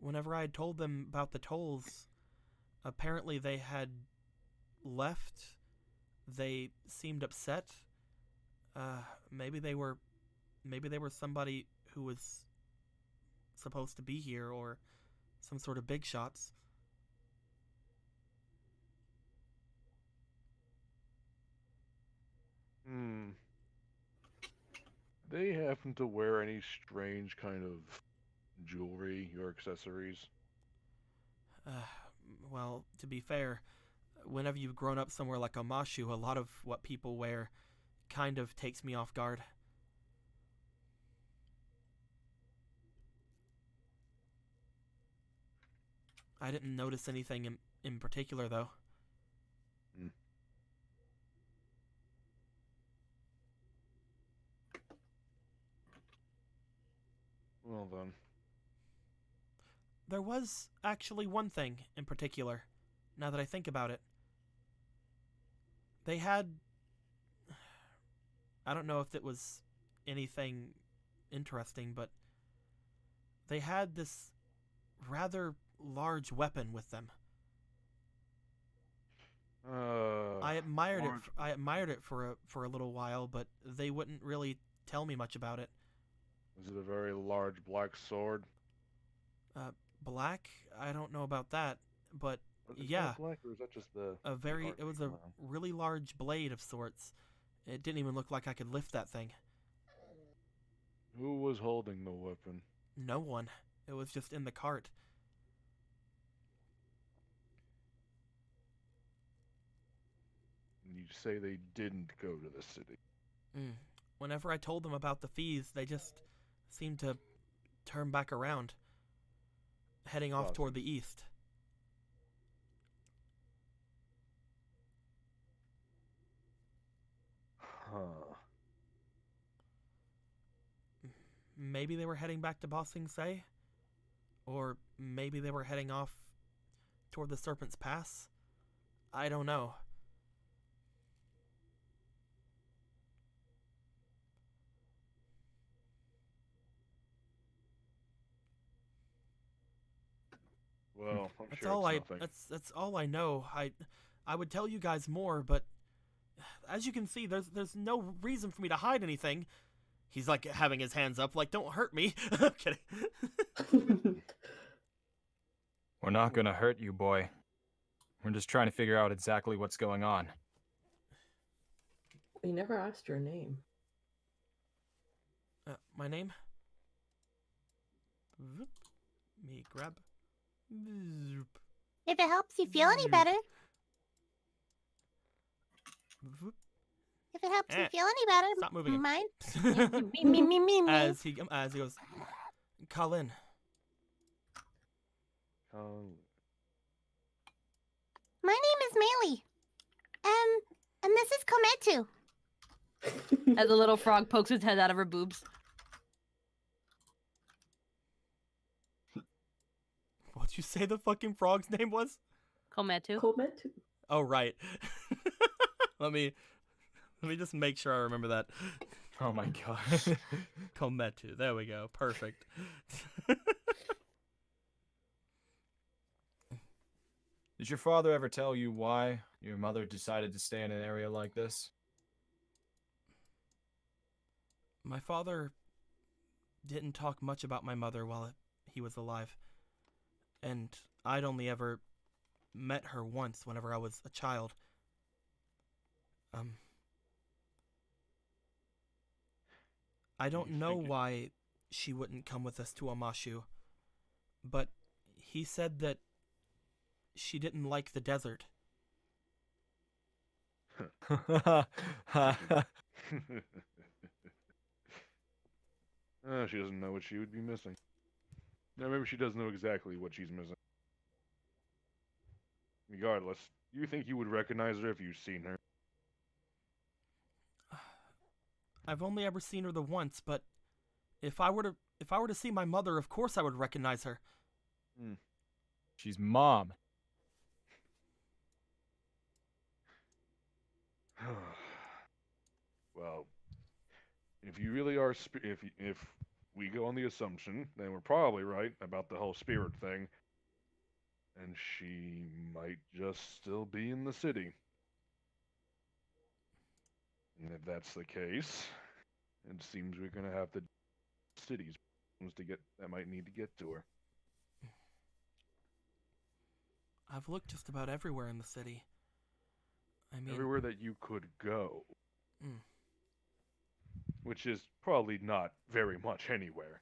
Whenever I had told them about the tolls, apparently they had left. They seemed upset. Maybe they were somebody who was supposed to be here, or some sort of big shots. They happen to wear any strange kind of jewelry or accessories? Well, to be fair, whenever you've grown up somewhere like Amashu, a lot of what people wear kind of takes me off guard. I didn't notice anything in particular, though. Well then. There was actually one thing in particular, now that I think about it. They had... I don't know if it was anything interesting, but they had this rather large weapon with them. I admired it. I admired it for a little while, but they wouldn't really tell me much about it. Is it a very large black sword? Black? I don't know about that, but Is yeah, that black, or is that just the? it was a really large blade of sorts. It didn't even look like I could lift that thing. Who was holding the weapon? No one. It was just in the cart. You say they didn't go to the city. Whenever I told them about the fees, they just seemed to turn back around, heading off toward the east. Huh. Maybe they were heading back to Ba Sing Se? Or maybe they were heading off toward the Serpent's Pass? I don't know. Well, I'm That's sure all it's nothing. that's all I know. I would tell you guys more, but as you can see, there's no reason for me to hide anything. He's like having his hands up, like, don't hurt me. I'm kidding. We're not gonna hurt you, boy. We're just trying to figure out exactly what's going on. We never asked your name. My name? Voop. Me grab. Zoop. If it helps you feel any better. Voop. If it helps you feel any better. Stop moving. Mine. me. As he goes, Colin. My name is Meili. And this is Kometu. As the little frog pokes its head out of her boobs. What'd you say the fucking frog's name was? Kometu. Kometu. Oh, right. Let me just make sure I remember that. Oh my god. Kometu. There we go. Perfect. Did your father ever tell you why your mother decided to stay in an area like this? My father didn't talk much about my mother while he was alive. And I'd only ever met her once whenever I was a child. I don't know why she wouldn't come with us to Amashu, but he said that she didn't like the desert. She doesn't know what she would be missing. No, maybe she does know exactly what she's missing. Regardless, you think you would recognize her if you've seen her? I've only ever seen her the once, but if I were to see my mother, of course I would recognize her. She's Mom. Well, if you really are, if we go on the assumption, then we're probably right about the whole spirit thing, and she might just still be in the city. And if that's the case, it seems we're gonna have to cities to get that might need to get to her. I've looked just about everywhere in the city. I mean, Everywhere that you could go. Mm. Which is probably not very much anywhere.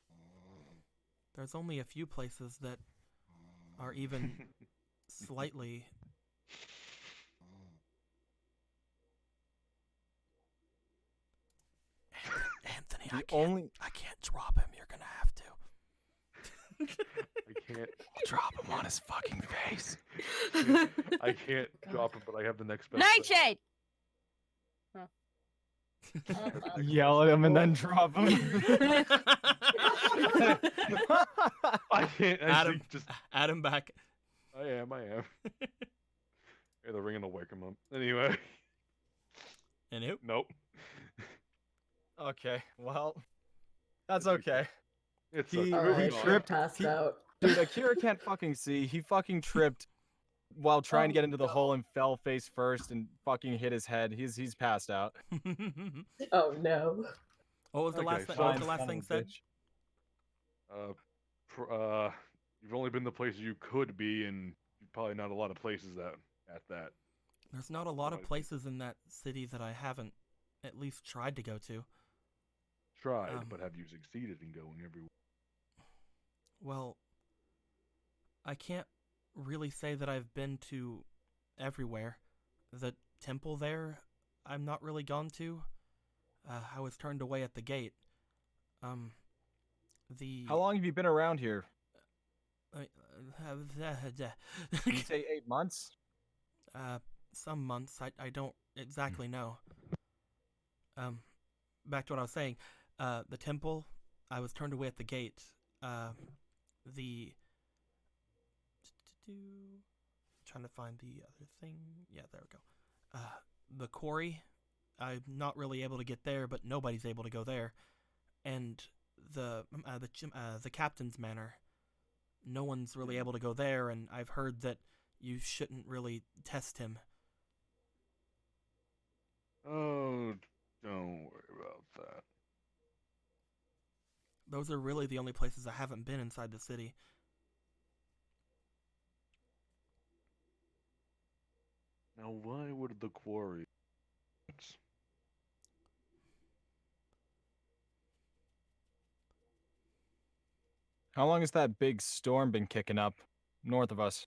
there's only a few places that are even slightly. Anthony, I can't drop him. You're gonna have to. I can't Drop him on his fucking face. I can't drop him, but I have the next best. Nightshade. Yell at him and then drop him. I can't actually Adam, just. add him back. I am. Yeah, the ring and the wake him up. Anyway. And who? Nope. Okay, well, that's okay. It's He- okay. All he right, Moving on. tripped- passed he- out. Dude, Akira can't fucking see. He fucking tripped while trying to get into the hole and fell face first and fucking hit his head. He's passed out. Oh no. What was the Okay, last thing? so- What was the last thing said? You've only been the places you could be, and probably not a lot of places at that. There's not a lot of Right. places in that city that I haven't at least tried to go to. Tried, but have you succeeded in going everywhere? Well, I can't really say that I've been to everywhere. The temple there, I'm not really gone to. I was turned away at the gate. The How long have you been around here? uh, Did you say 8 months? some months. I don't exactly know. Back to what I was saying. The temple, I was turned away at the gate. The trying to find the other thing. Yeah, there we go. The quarry, I'm not really able to get there, but nobody's able to go there. And the captain's manor, no one's really able to go there, and I've heard that you shouldn't really test him. Oh, don't worry about that. Those are really the only places I haven't been inside the city. Now, why would the quarry? How long has that big storm been kicking up north of us?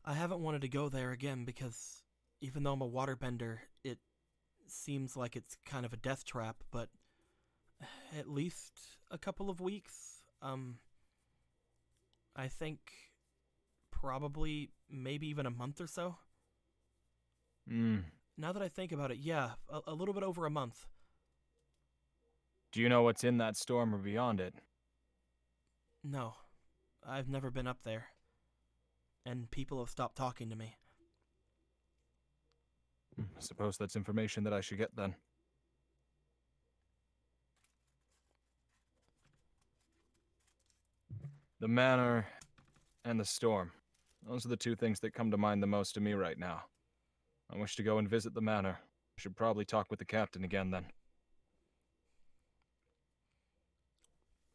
I haven't wanted to go there again because even though I'm a waterbender, it seems like it's kind of a death trap, but at least a couple of weeks. I think probably maybe even a month or so. Now that I think about it, yeah, a little bit over a month. Do you know what's in that storm or beyond it? No, I've never been up there. And people have stopped talking to me. I suppose that's information that I should get then. The manor and the storm. Those are the two things that come to mind the most to me right now. I wish to go and visit the manor. I should probably talk with the captain again then.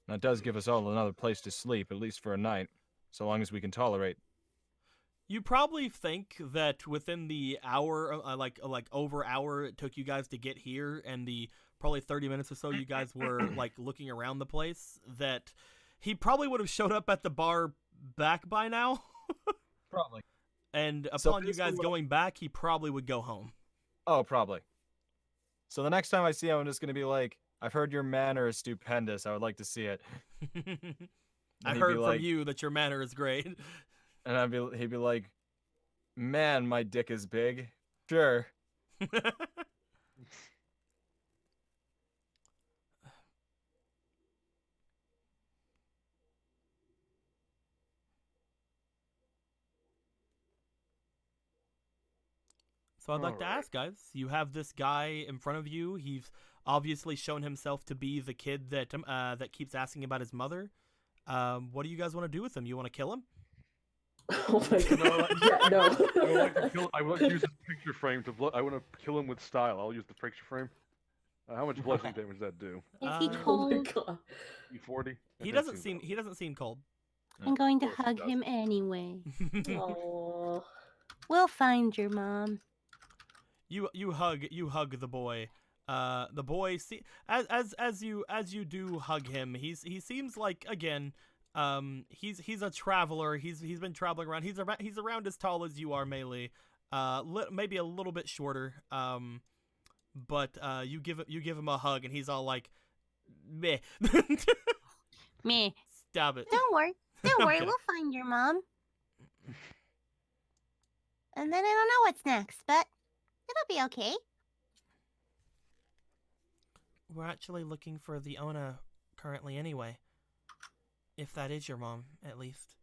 That does give us all another place to sleep, at least for a night, so long as we can tolerate. You probably think that within the hour, like over hour it took you guys to get here, and the probably 30 minutes or so you guys were like looking around the place, that he probably would have showed up at the bar back by now. Probably. And So upon you basically guys what- going back, he probably would go home. Oh, probably. So the next time I see him, I'm just gonna be like, I've heard your manor is stupendous. I would like to see it. I he'd heard be from like- you that your manner is great. And he'd be like, man, my dick is big. Sure. So I'd like to Alright. ask, guys, you have this guy in front of you. He's obviously shown himself to be the kid that that keeps asking about his mother. What do you guys want to do with him? You want to kill him? Oh my god. Yeah, no. I would like to use his picture frame to. I want to kill him with style. I'll use the picture frame. How much bludgeoning damage does that do? Is he Uh, Oh my cold? god. E40. He doesn't seem cold. I'm going to course he hug does. him anyway. Aww. We'll find your mom. You hug the boy. The boy as you do hug him, he seems like, again, he's a traveler. He's been traveling around. He's around as tall as you are, Melee. Maybe a little bit shorter. But you give him a hug and he's all like, meh. Me. Stop it. Don't worry. Don't worry. Okay. We'll find your mom. And then I don't know what's next, but it'll be okay. We're actually looking for the owner currently anyway. If that is your mom, at least.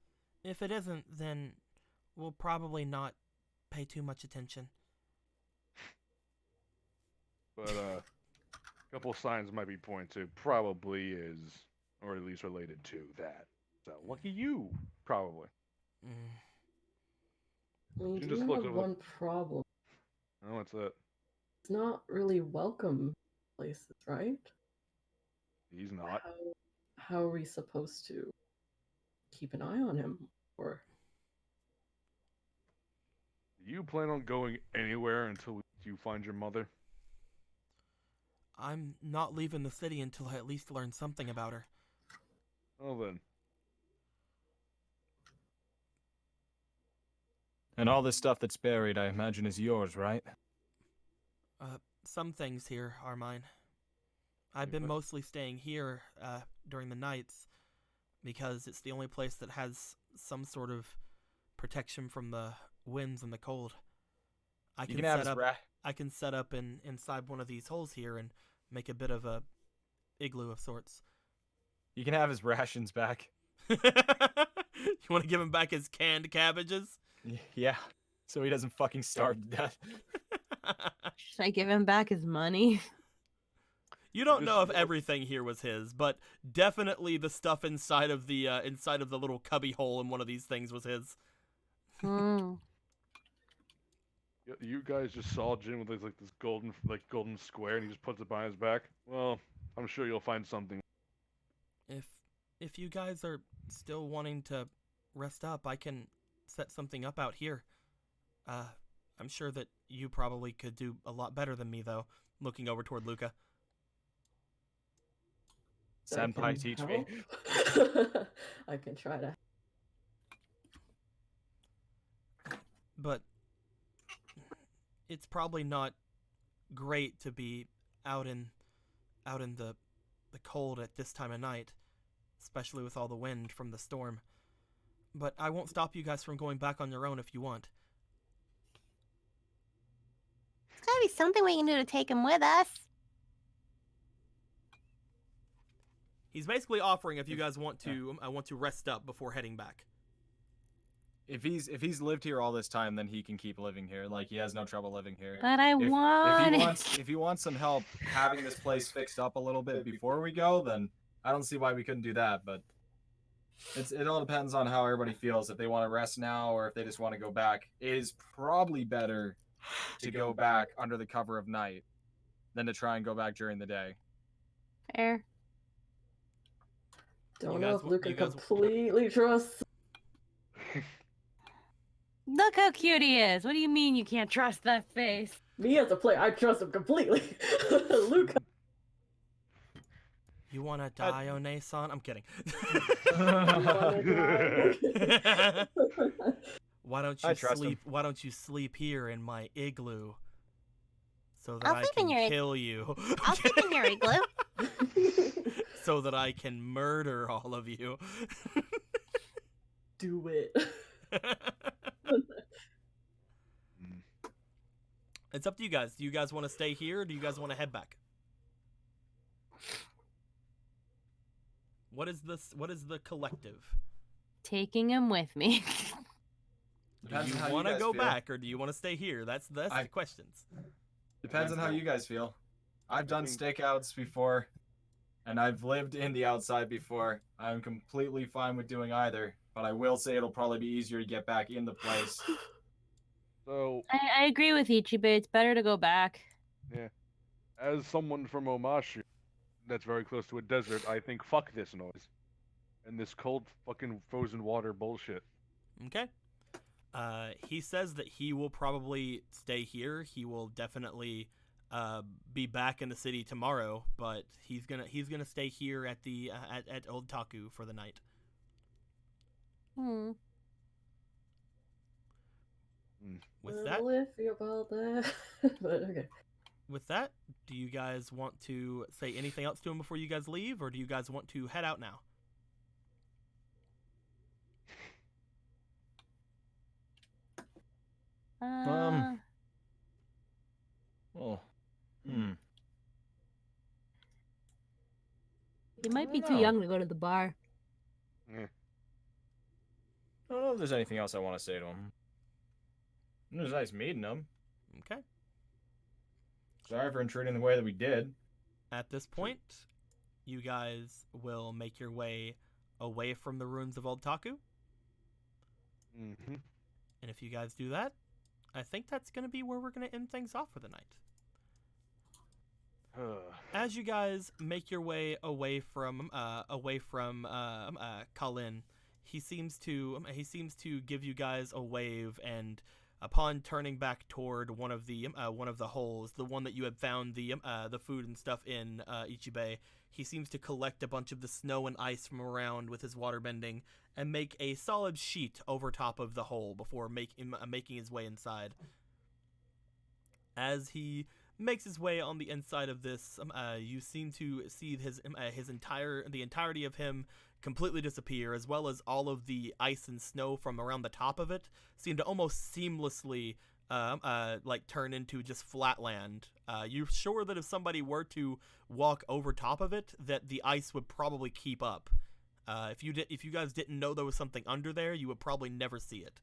If it isn't, then we'll probably not pay too much attention. But a couple signs might be pointing to probably is, or at least related to that. So lucky you, probably. Mm. We You do just have looked at what- one problem. Oh, what's that? It's not really welcome places, right? He's not. How are we supposed to keep an eye on him? Or Do you plan on going anywhere until you find your mother? I'm not leaving the city until I at least learn something about her. Well then. And all this stuff that's buried, I imagine, is yours, right? Some things here are mine. I've been what? mostly staying here during the nights because it's the only place that has some sort of protection from the winds and the cold. I You can can have set his up. I can set up inside one of these holes here and make a bit of a igloo of sorts. You can have his rations back. You want to give him back his canned cabbages? Yeah, so he doesn't fucking starve to death. Should I give him back his money? You don't Just know if roll. everything here was his, but definitely the stuff inside of the little cubby hole in one of these things was his. Hmm. You guys just saw Jin with like this golden square, and he just puts it behind his back. Well, I'm sure you'll find something. If you guys are still wanting to rest up, I can set something up out here. I'm sure that you probably could do a lot better than me, though. Looking over toward Luca. that Senpai, can teach me. help? I can try to. But it's probably not great to be out in the cold at this time of night, especially with all the wind from the storm. But I won't stop you guys from going back on your own if you want. There's gotta be something we can do to take him with us. He's basically offering if you guys want to rest up before heading back. If he's lived here all this time, then he can keep living here. Like, he has no trouble living here. But I want it. If he wants some help having this place fixed up a little bit before we go, then I don't see why we couldn't do that. But it all depends on how everybody feels. If they want to rest now or if they just want to go back. It is probably better to go back under the cover of night than to try and go back during the day. Fair. Don't You know guys if wa- Luca you guys- completely trusts. Look how cute he is. What do you mean you can't trust that face? Me as a player, I trust him completely. Luca. You want to die, One-san? I'm kidding. Why don't I you trust him. sleep? Why don't you sleep here in my igloo, so that I'll I sleep in can your ig- kill you? I'll sleep in your igloo. So that I can murder all of you. Do it. It's up to you guys. Do you guys want to stay here, or do you guys want to head back? What is this? What is the collective? Taking him with me. Do Depends you on how you want to guys go feel. back, or do you want to stay here? That's the questions. Depends on how you guys feel. I've done stakeouts before, and I've lived in the outside before. I'm completely fine with doing either, but I will say it'll probably be easier to get back in the place So, I agree with Ichibe. It's better to go back. as someone from Omashu, that's very close to a desert, I think fuck this noise. And this cold fucking frozen water bullshit. Okay. He says that he will probably stay here. He will definitely be back in the city tomorrow, but he's gonna stay here at the at Old Taku for the night. Hmm. With I'm that, iffy about that. But okay. with that, do you guys want to say anything else to him before you guys leave, or do you guys want to head out now? Oh. He might be don't too know. young to go to the bar. I don't know if there's anything else I want to say to him. It was nice meeting him. Okay. Sorry for intruding the way that we did. At this point, you guys will make your way away from the ruins of Old Taku. Mm-hmm. And if you guys do that, I think that's going to be where we're going to end things off for the night. As you guys make your way away from Kalin, he seems to give you guys a wave, and upon turning back toward one of the holes, the one that you had found the food and stuff in, Ichibe, he seems to collect a bunch of the snow and ice from around with his water bending and make a solid sheet over top of the hole before making his way inside. As he makes his way on the inside of this, you seem to see the entirety of him completely disappear, as well as all of the ice and snow from around the top of it seem to almost seamlessly turn into just flat land. You're sure that if somebody were to walk over top of it, that the ice would probably keep up. If you guys didn't know there was something under there, you would probably never see it.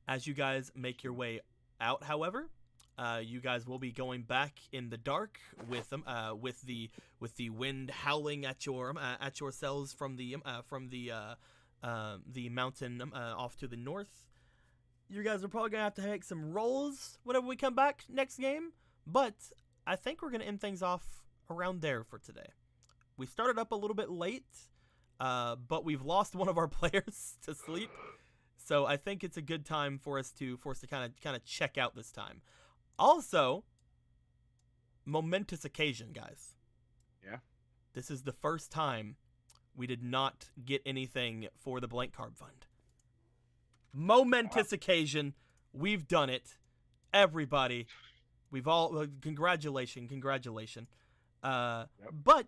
As you guys make your way out, however, you guys will be going back in the dark with the wind howling at yourselves from the mountain off to the north. You guys are probably gonna have to make some rolls whenever we come back next game, but I think we're gonna end things off around there for today. We started up a little bit late, but we've lost one of our players to sleep, so I think it's a good time for us to kind of check out this time. Also, momentous occasion, guys. Yeah. This is the first time we did not get anything for the Blank Card Fund. Momentous occasion. We've done it. Everybody. We've all... congratulations. But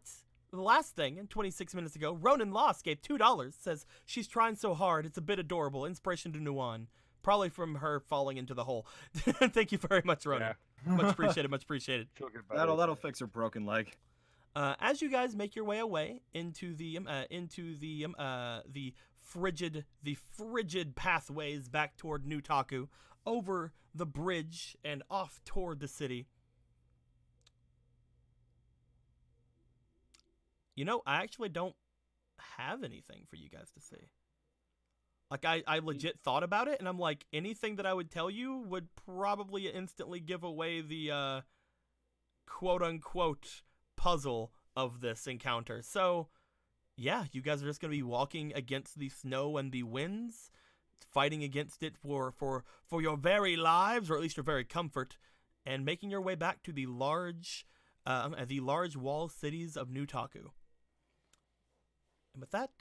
the last thing, 26 minutes ago, Ronan Lost gave $2. Says, she's trying so hard. It's a bit adorable. Inspiration to Nuan. Probably from her falling into the hole. Thank you very much, Ronan. Yeah. Much appreciated. That'll fix her broken leg. As you guys make your way away into the frigid pathways back toward New Taku, over the bridge and off toward the city. You know, I actually don't have anything for you guys to see. Like, I legit thought about it, and I'm like, anything that I would tell you would probably instantly give away the, quote-unquote puzzle of this encounter. So, yeah, you guys are just going to be walking against the snow and the winds, fighting against it for your very lives, or at least your very comfort, and making your way back to the large walled cities of New Taku. And with that,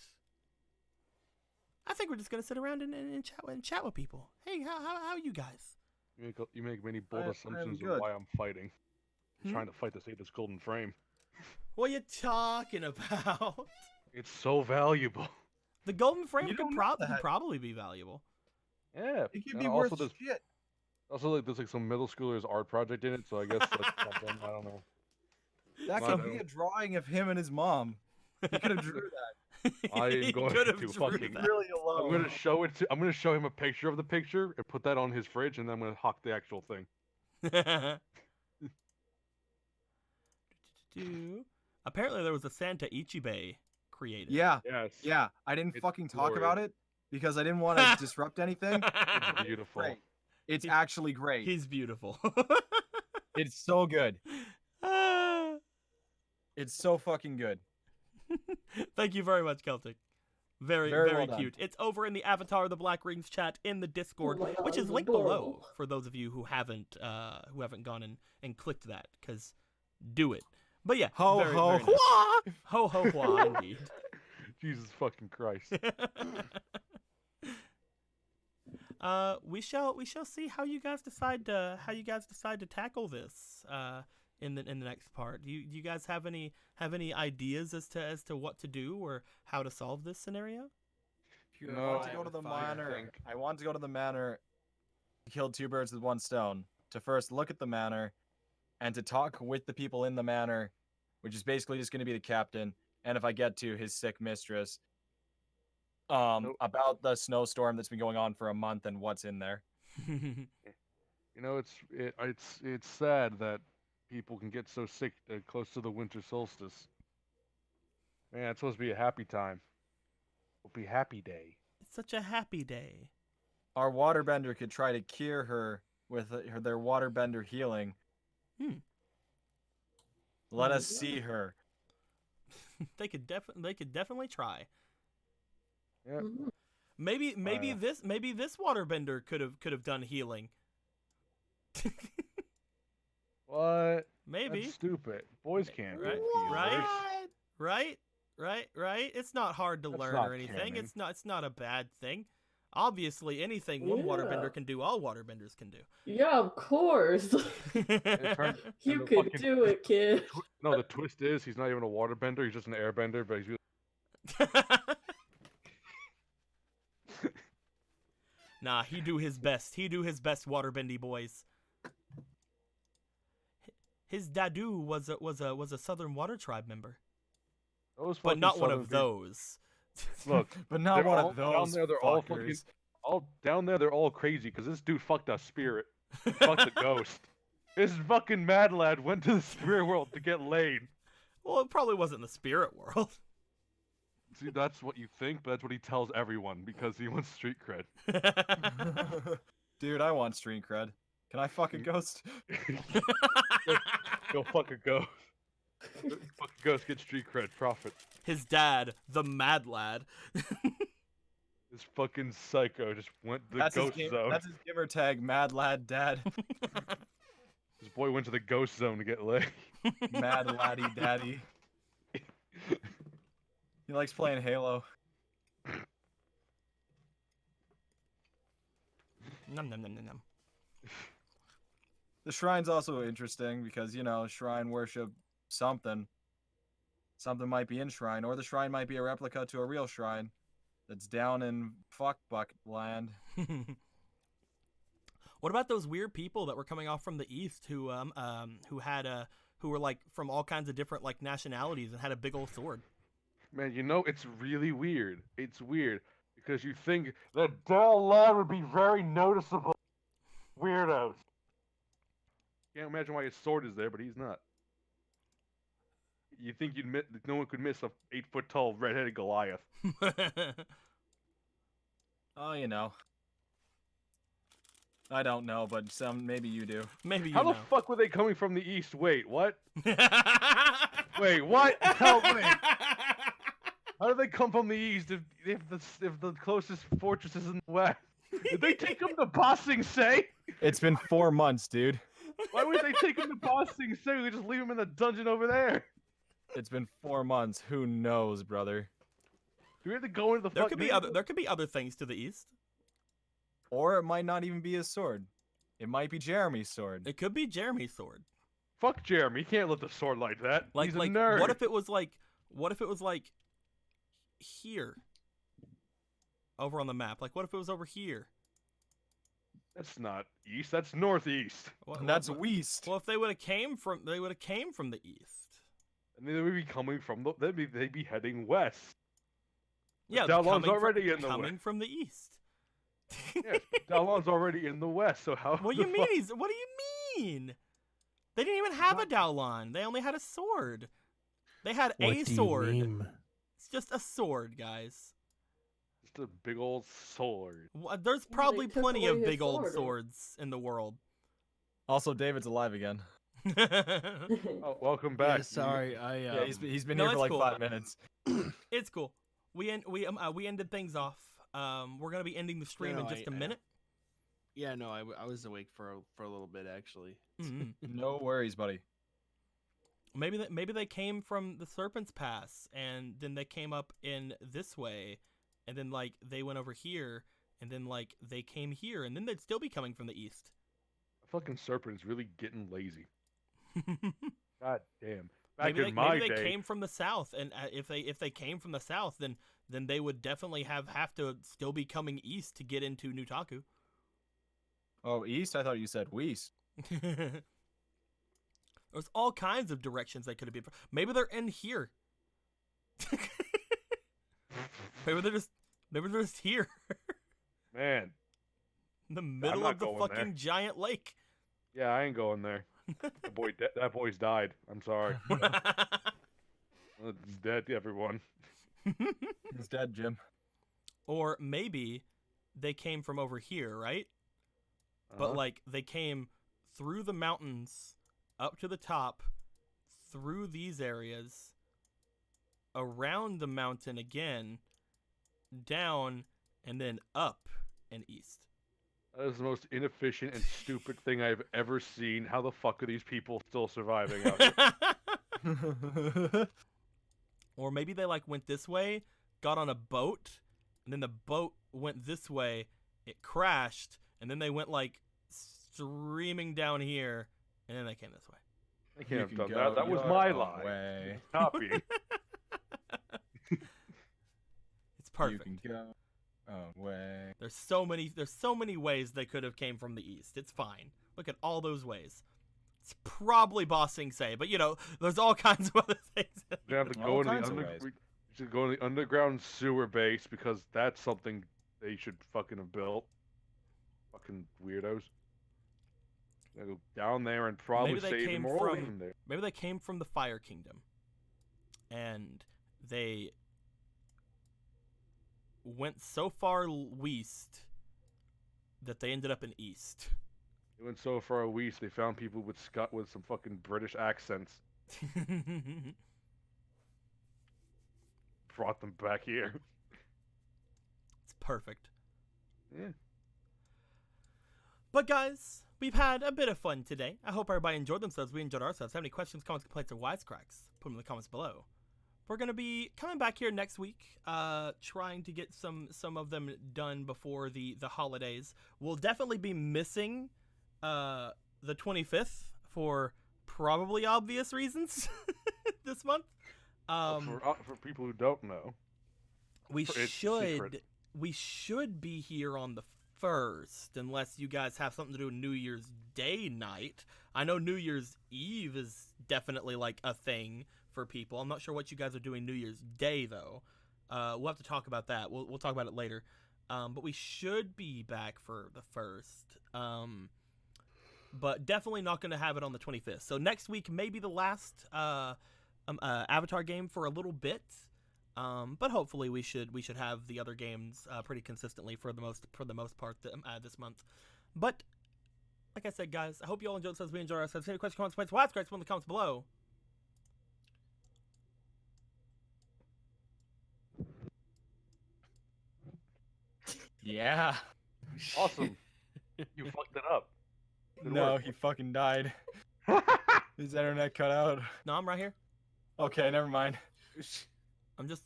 I think we're just gonna sit around and chat with people. Hey, how are you guys? You make many bold I'm assumptions good. of why I'm fighting. I'm trying to fight to save this golden frame. What are you talking about? It's so valuable. The golden frame You could don't know that. probably be valuable. Yeah. It could and be also worth there's- shit. Also, like, there's like some middle schooler's art project in it, so I guess that's something. I don't know. That Well, could be a drawing of him and his mom. You could have drew that. I am He going could've to drew fucking- that. Really alone. I'm gonna show him a picture of the picture and put that on his fridge, and then I'm gonna hawk the actual thing. Apparently, there was a Santa Ichibe created. Yeah, Yes. yeah. I didn't It's fucking talk glorious. about it, because I didn't want to disrupt anything. It's beautiful. Great. It's actually great. He's beautiful. It's so good. Ah. It's so fucking good. Thank you very much, Celtic. Very, Very very well done. cute. It's over in the Avatar of the Black Rings chat in the Discord, Oh my God, which is it's linked below adorable. for those of you who haven't gone and clicked that, because do it. But yeah, Ho very, ho very nice. hua! Ho ho hua, indeed. Jesus fucking Christ. We shall see how you guys decide to tackle this in the next part. Do you guys have any ideas as to what to do or how to solve this scenario? I No, want to go to the manor. I want to go to the manor to kill two birds with one stone. To first look at the manor and to talk with the people in the manor, which is basically just going to be the captain, and if I get to, his sick mistress, about the snowstorm that's been going on for a month and what's in there. You know, it's sad that people can get so sick close to the winter solstice. Man, it's supposed to be a happy time. It'll be happy day. It's such a happy day. Our waterbender could try to cure her with their waterbender healing. Let us see her. They could definitely try. Yeah. Maybe this waterbender could have done healing. What? Maybe. That's stupid. Boys can't. Right? heal. Right? Right? It's not hard to That's learn not or anything. canon. It's not a bad thing. Obviously, anything one Yeah. waterbender can do, all waterbenders can do. Yeah, of course. Turn- You and the could fucking- do it, kid. No, the twist is he's not even a waterbender. He's just an airbender, but he's Nah, he do his best. He do his best, waterbendy boys. His dadu was a Southern Water Tribe member, those but fucking not one Southern of people- those. Look, But not they're one all- of those down there. They're all fuckers. all down there. They're all crazy because this dude fucked a spirit, fucked a ghost. This fucking mad lad went to the spirit world to get laid. Well, it probably wasn't the spirit world. See, that's what you think, but that's what he tells everyone because he wants street cred. Dude, I want street cred. Can I fuck a ghost? Go fuck a ghost. Fuck a ghost, get street cred, profit. His dad, the mad lad. This fucking psycho just went to the That's his, ghost game, zone. that's his gamer tag, Mad Lad Dad. This boy went to the ghost zone to get laid. Mad Laddie Daddy. He likes playing Halo. Nom nom nom nom nom. The shrine's also interesting because, you know, shrine worship something. Something might be in shrine, or the shrine might be a replica to a real shrine that's down in fuckbuck land. What about those weird people that were coming off from the east who were like from all kinds of different like nationalities and had a big old sword? Man, you know, it's really weird. It's weird because you think that Del lad would be very noticeable. Weirdos. Can't imagine why his sword is there, but he's not. You think no one could miss a 8-foot-tall red-headed Goliath? Oh, you know. I don't know, but maybe you do. Maybe you How know. the fuck were they coming from the east? Wait, what? Wait, what? How, wait. How do they come from the east if the closest fortress is in the west? Did they take them to Ba Sing Se? It's been 4 months, dude. Why would they take him to Ba Sing Se? We just leave him in the dungeon over there. It's been 4 months. Who knows, brother? Do we have to go into the There fucking... could be other things to the east. Or it might not even be his sword. It might be Jeremy's sword. It could be Jeremy's sword. Fuck Jeremy. He can't let the sword like that. Like He's a like nerd. what if it was like here? Over on the map. Like what if it was over here? That's not east. That's northeast. And that's Weast. Well, if they would have came from the east. And they would be coming from the... They'd be heading west. Yeah, Dalon's already in the coming west. from the east. Yes, Dalon's already in the west, so how... What do you mean? What do you mean? They didn't even have a Dowlon. They only had a sword. They had a sword. It's just a sword, guys. just a big old sword. There's Well, probably they took plenty away of his big old sword. swords in the world. Also, David's alive again. Oh, welcome Yeah, back. sorry, I Yeah, he's been No, here for it's like cool. 5 minutes. It's cool. We ended things off. We're gonna be ending the stream no, in just a I- minute. yeah, no, I was awake for a little bit actually. Mhm. No worries, buddy. Maybe they came from the Serpent's Pass, and then they came up in this way, and then like they went over here, and then like they came here, and then they'd still be coming from the east. Fucking serpent is really getting lazy. God damn. Back maybe in my they day, came from the south, and if they came from the south, then they would definitely have to still be coming east to get into Nutaku. Oh, east? I thought you said west. There's all kinds of directions they could have been. Maybe they're in here. maybe they're just here man. in the middle not of the going fucking there. giant lake. Yeah, I ain't going there. That boy's died. I'm sorry. It's dead, everyone. He's dead, Jim. Or maybe they came from over here, right? But Uh-huh. like they came through the mountains, up to the top, through these areas, around the mountain again, down, and then up and east. That is the most inefficient and stupid thing I've ever seen. How the fuck are these people still surviving out here? Or maybe they like went this way, got on a boat, and then the boat went this way, it crashed, and then they went like streaming down here, and then they came this way. I can't have You done can that. go That was your my own lie. way. Copy. It's perfect. You can go away. There's so many ways they could have came from the east. It's fine. Look at all those ways. It's probably Ba Sing Se, but there's all kinds of other things. We have to All go in kinds the of under- ways. we should go in the underground sewer base because that's something they should fucking have built. Fucking weirdos. Gotta go down there and probably Maybe they save came more from- in there. Maybe they came from the Fire Kingdom, and they went so far west that they ended up in east. They went so far west they found people with some fucking British accents. Brought them back here. It's perfect. Yeah. But guys, we've had a bit of fun today. I hope everybody enjoyed themselves. We enjoyed ourselves. Have any questions, comments, complaints, or wisecracks? Put them in the comments below. We're gonna be coming back here next week, trying to get some of them done before the holidays. We'll definitely be missing the 25th for probably obvious reasons this month. For people who don't know, We It's secret. should be here on the 1st, unless you guys have something to do New Year's Day night. I know New Year's Eve is definitely like a thing for people. I'm not sure what you guys are doing New Year's Day though. We'll have to talk about that. We'll talk about it later. But we should be back for the 1st. But definitely not going to have it on the 25th. So next week may be the last Avatar game for a little bit. But hopefully we should have the other games pretty consistently for the most part this month. But like I said, guys, I hope you all enjoyed this as we enjoy ourselves. Any questions, comments, points, wisecracks, put in the comments below. Yeah. awesome. You fucked it up. Good No, work. he fucking died. His internet cut out. No, I'm right here. Okay, never mind. I'm just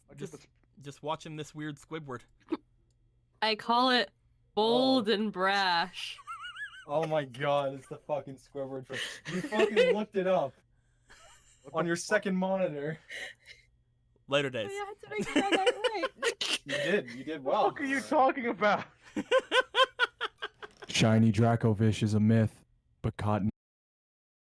watching this weird Squidward. I call it bold and brash. Oh my god, it's the fucking Squidward. You fucking looked it up on your second monitor. Later days. I had to make sure I got it right. You did What well. the fuck are you talking about? Shiny Dracovish is a myth, but Cotton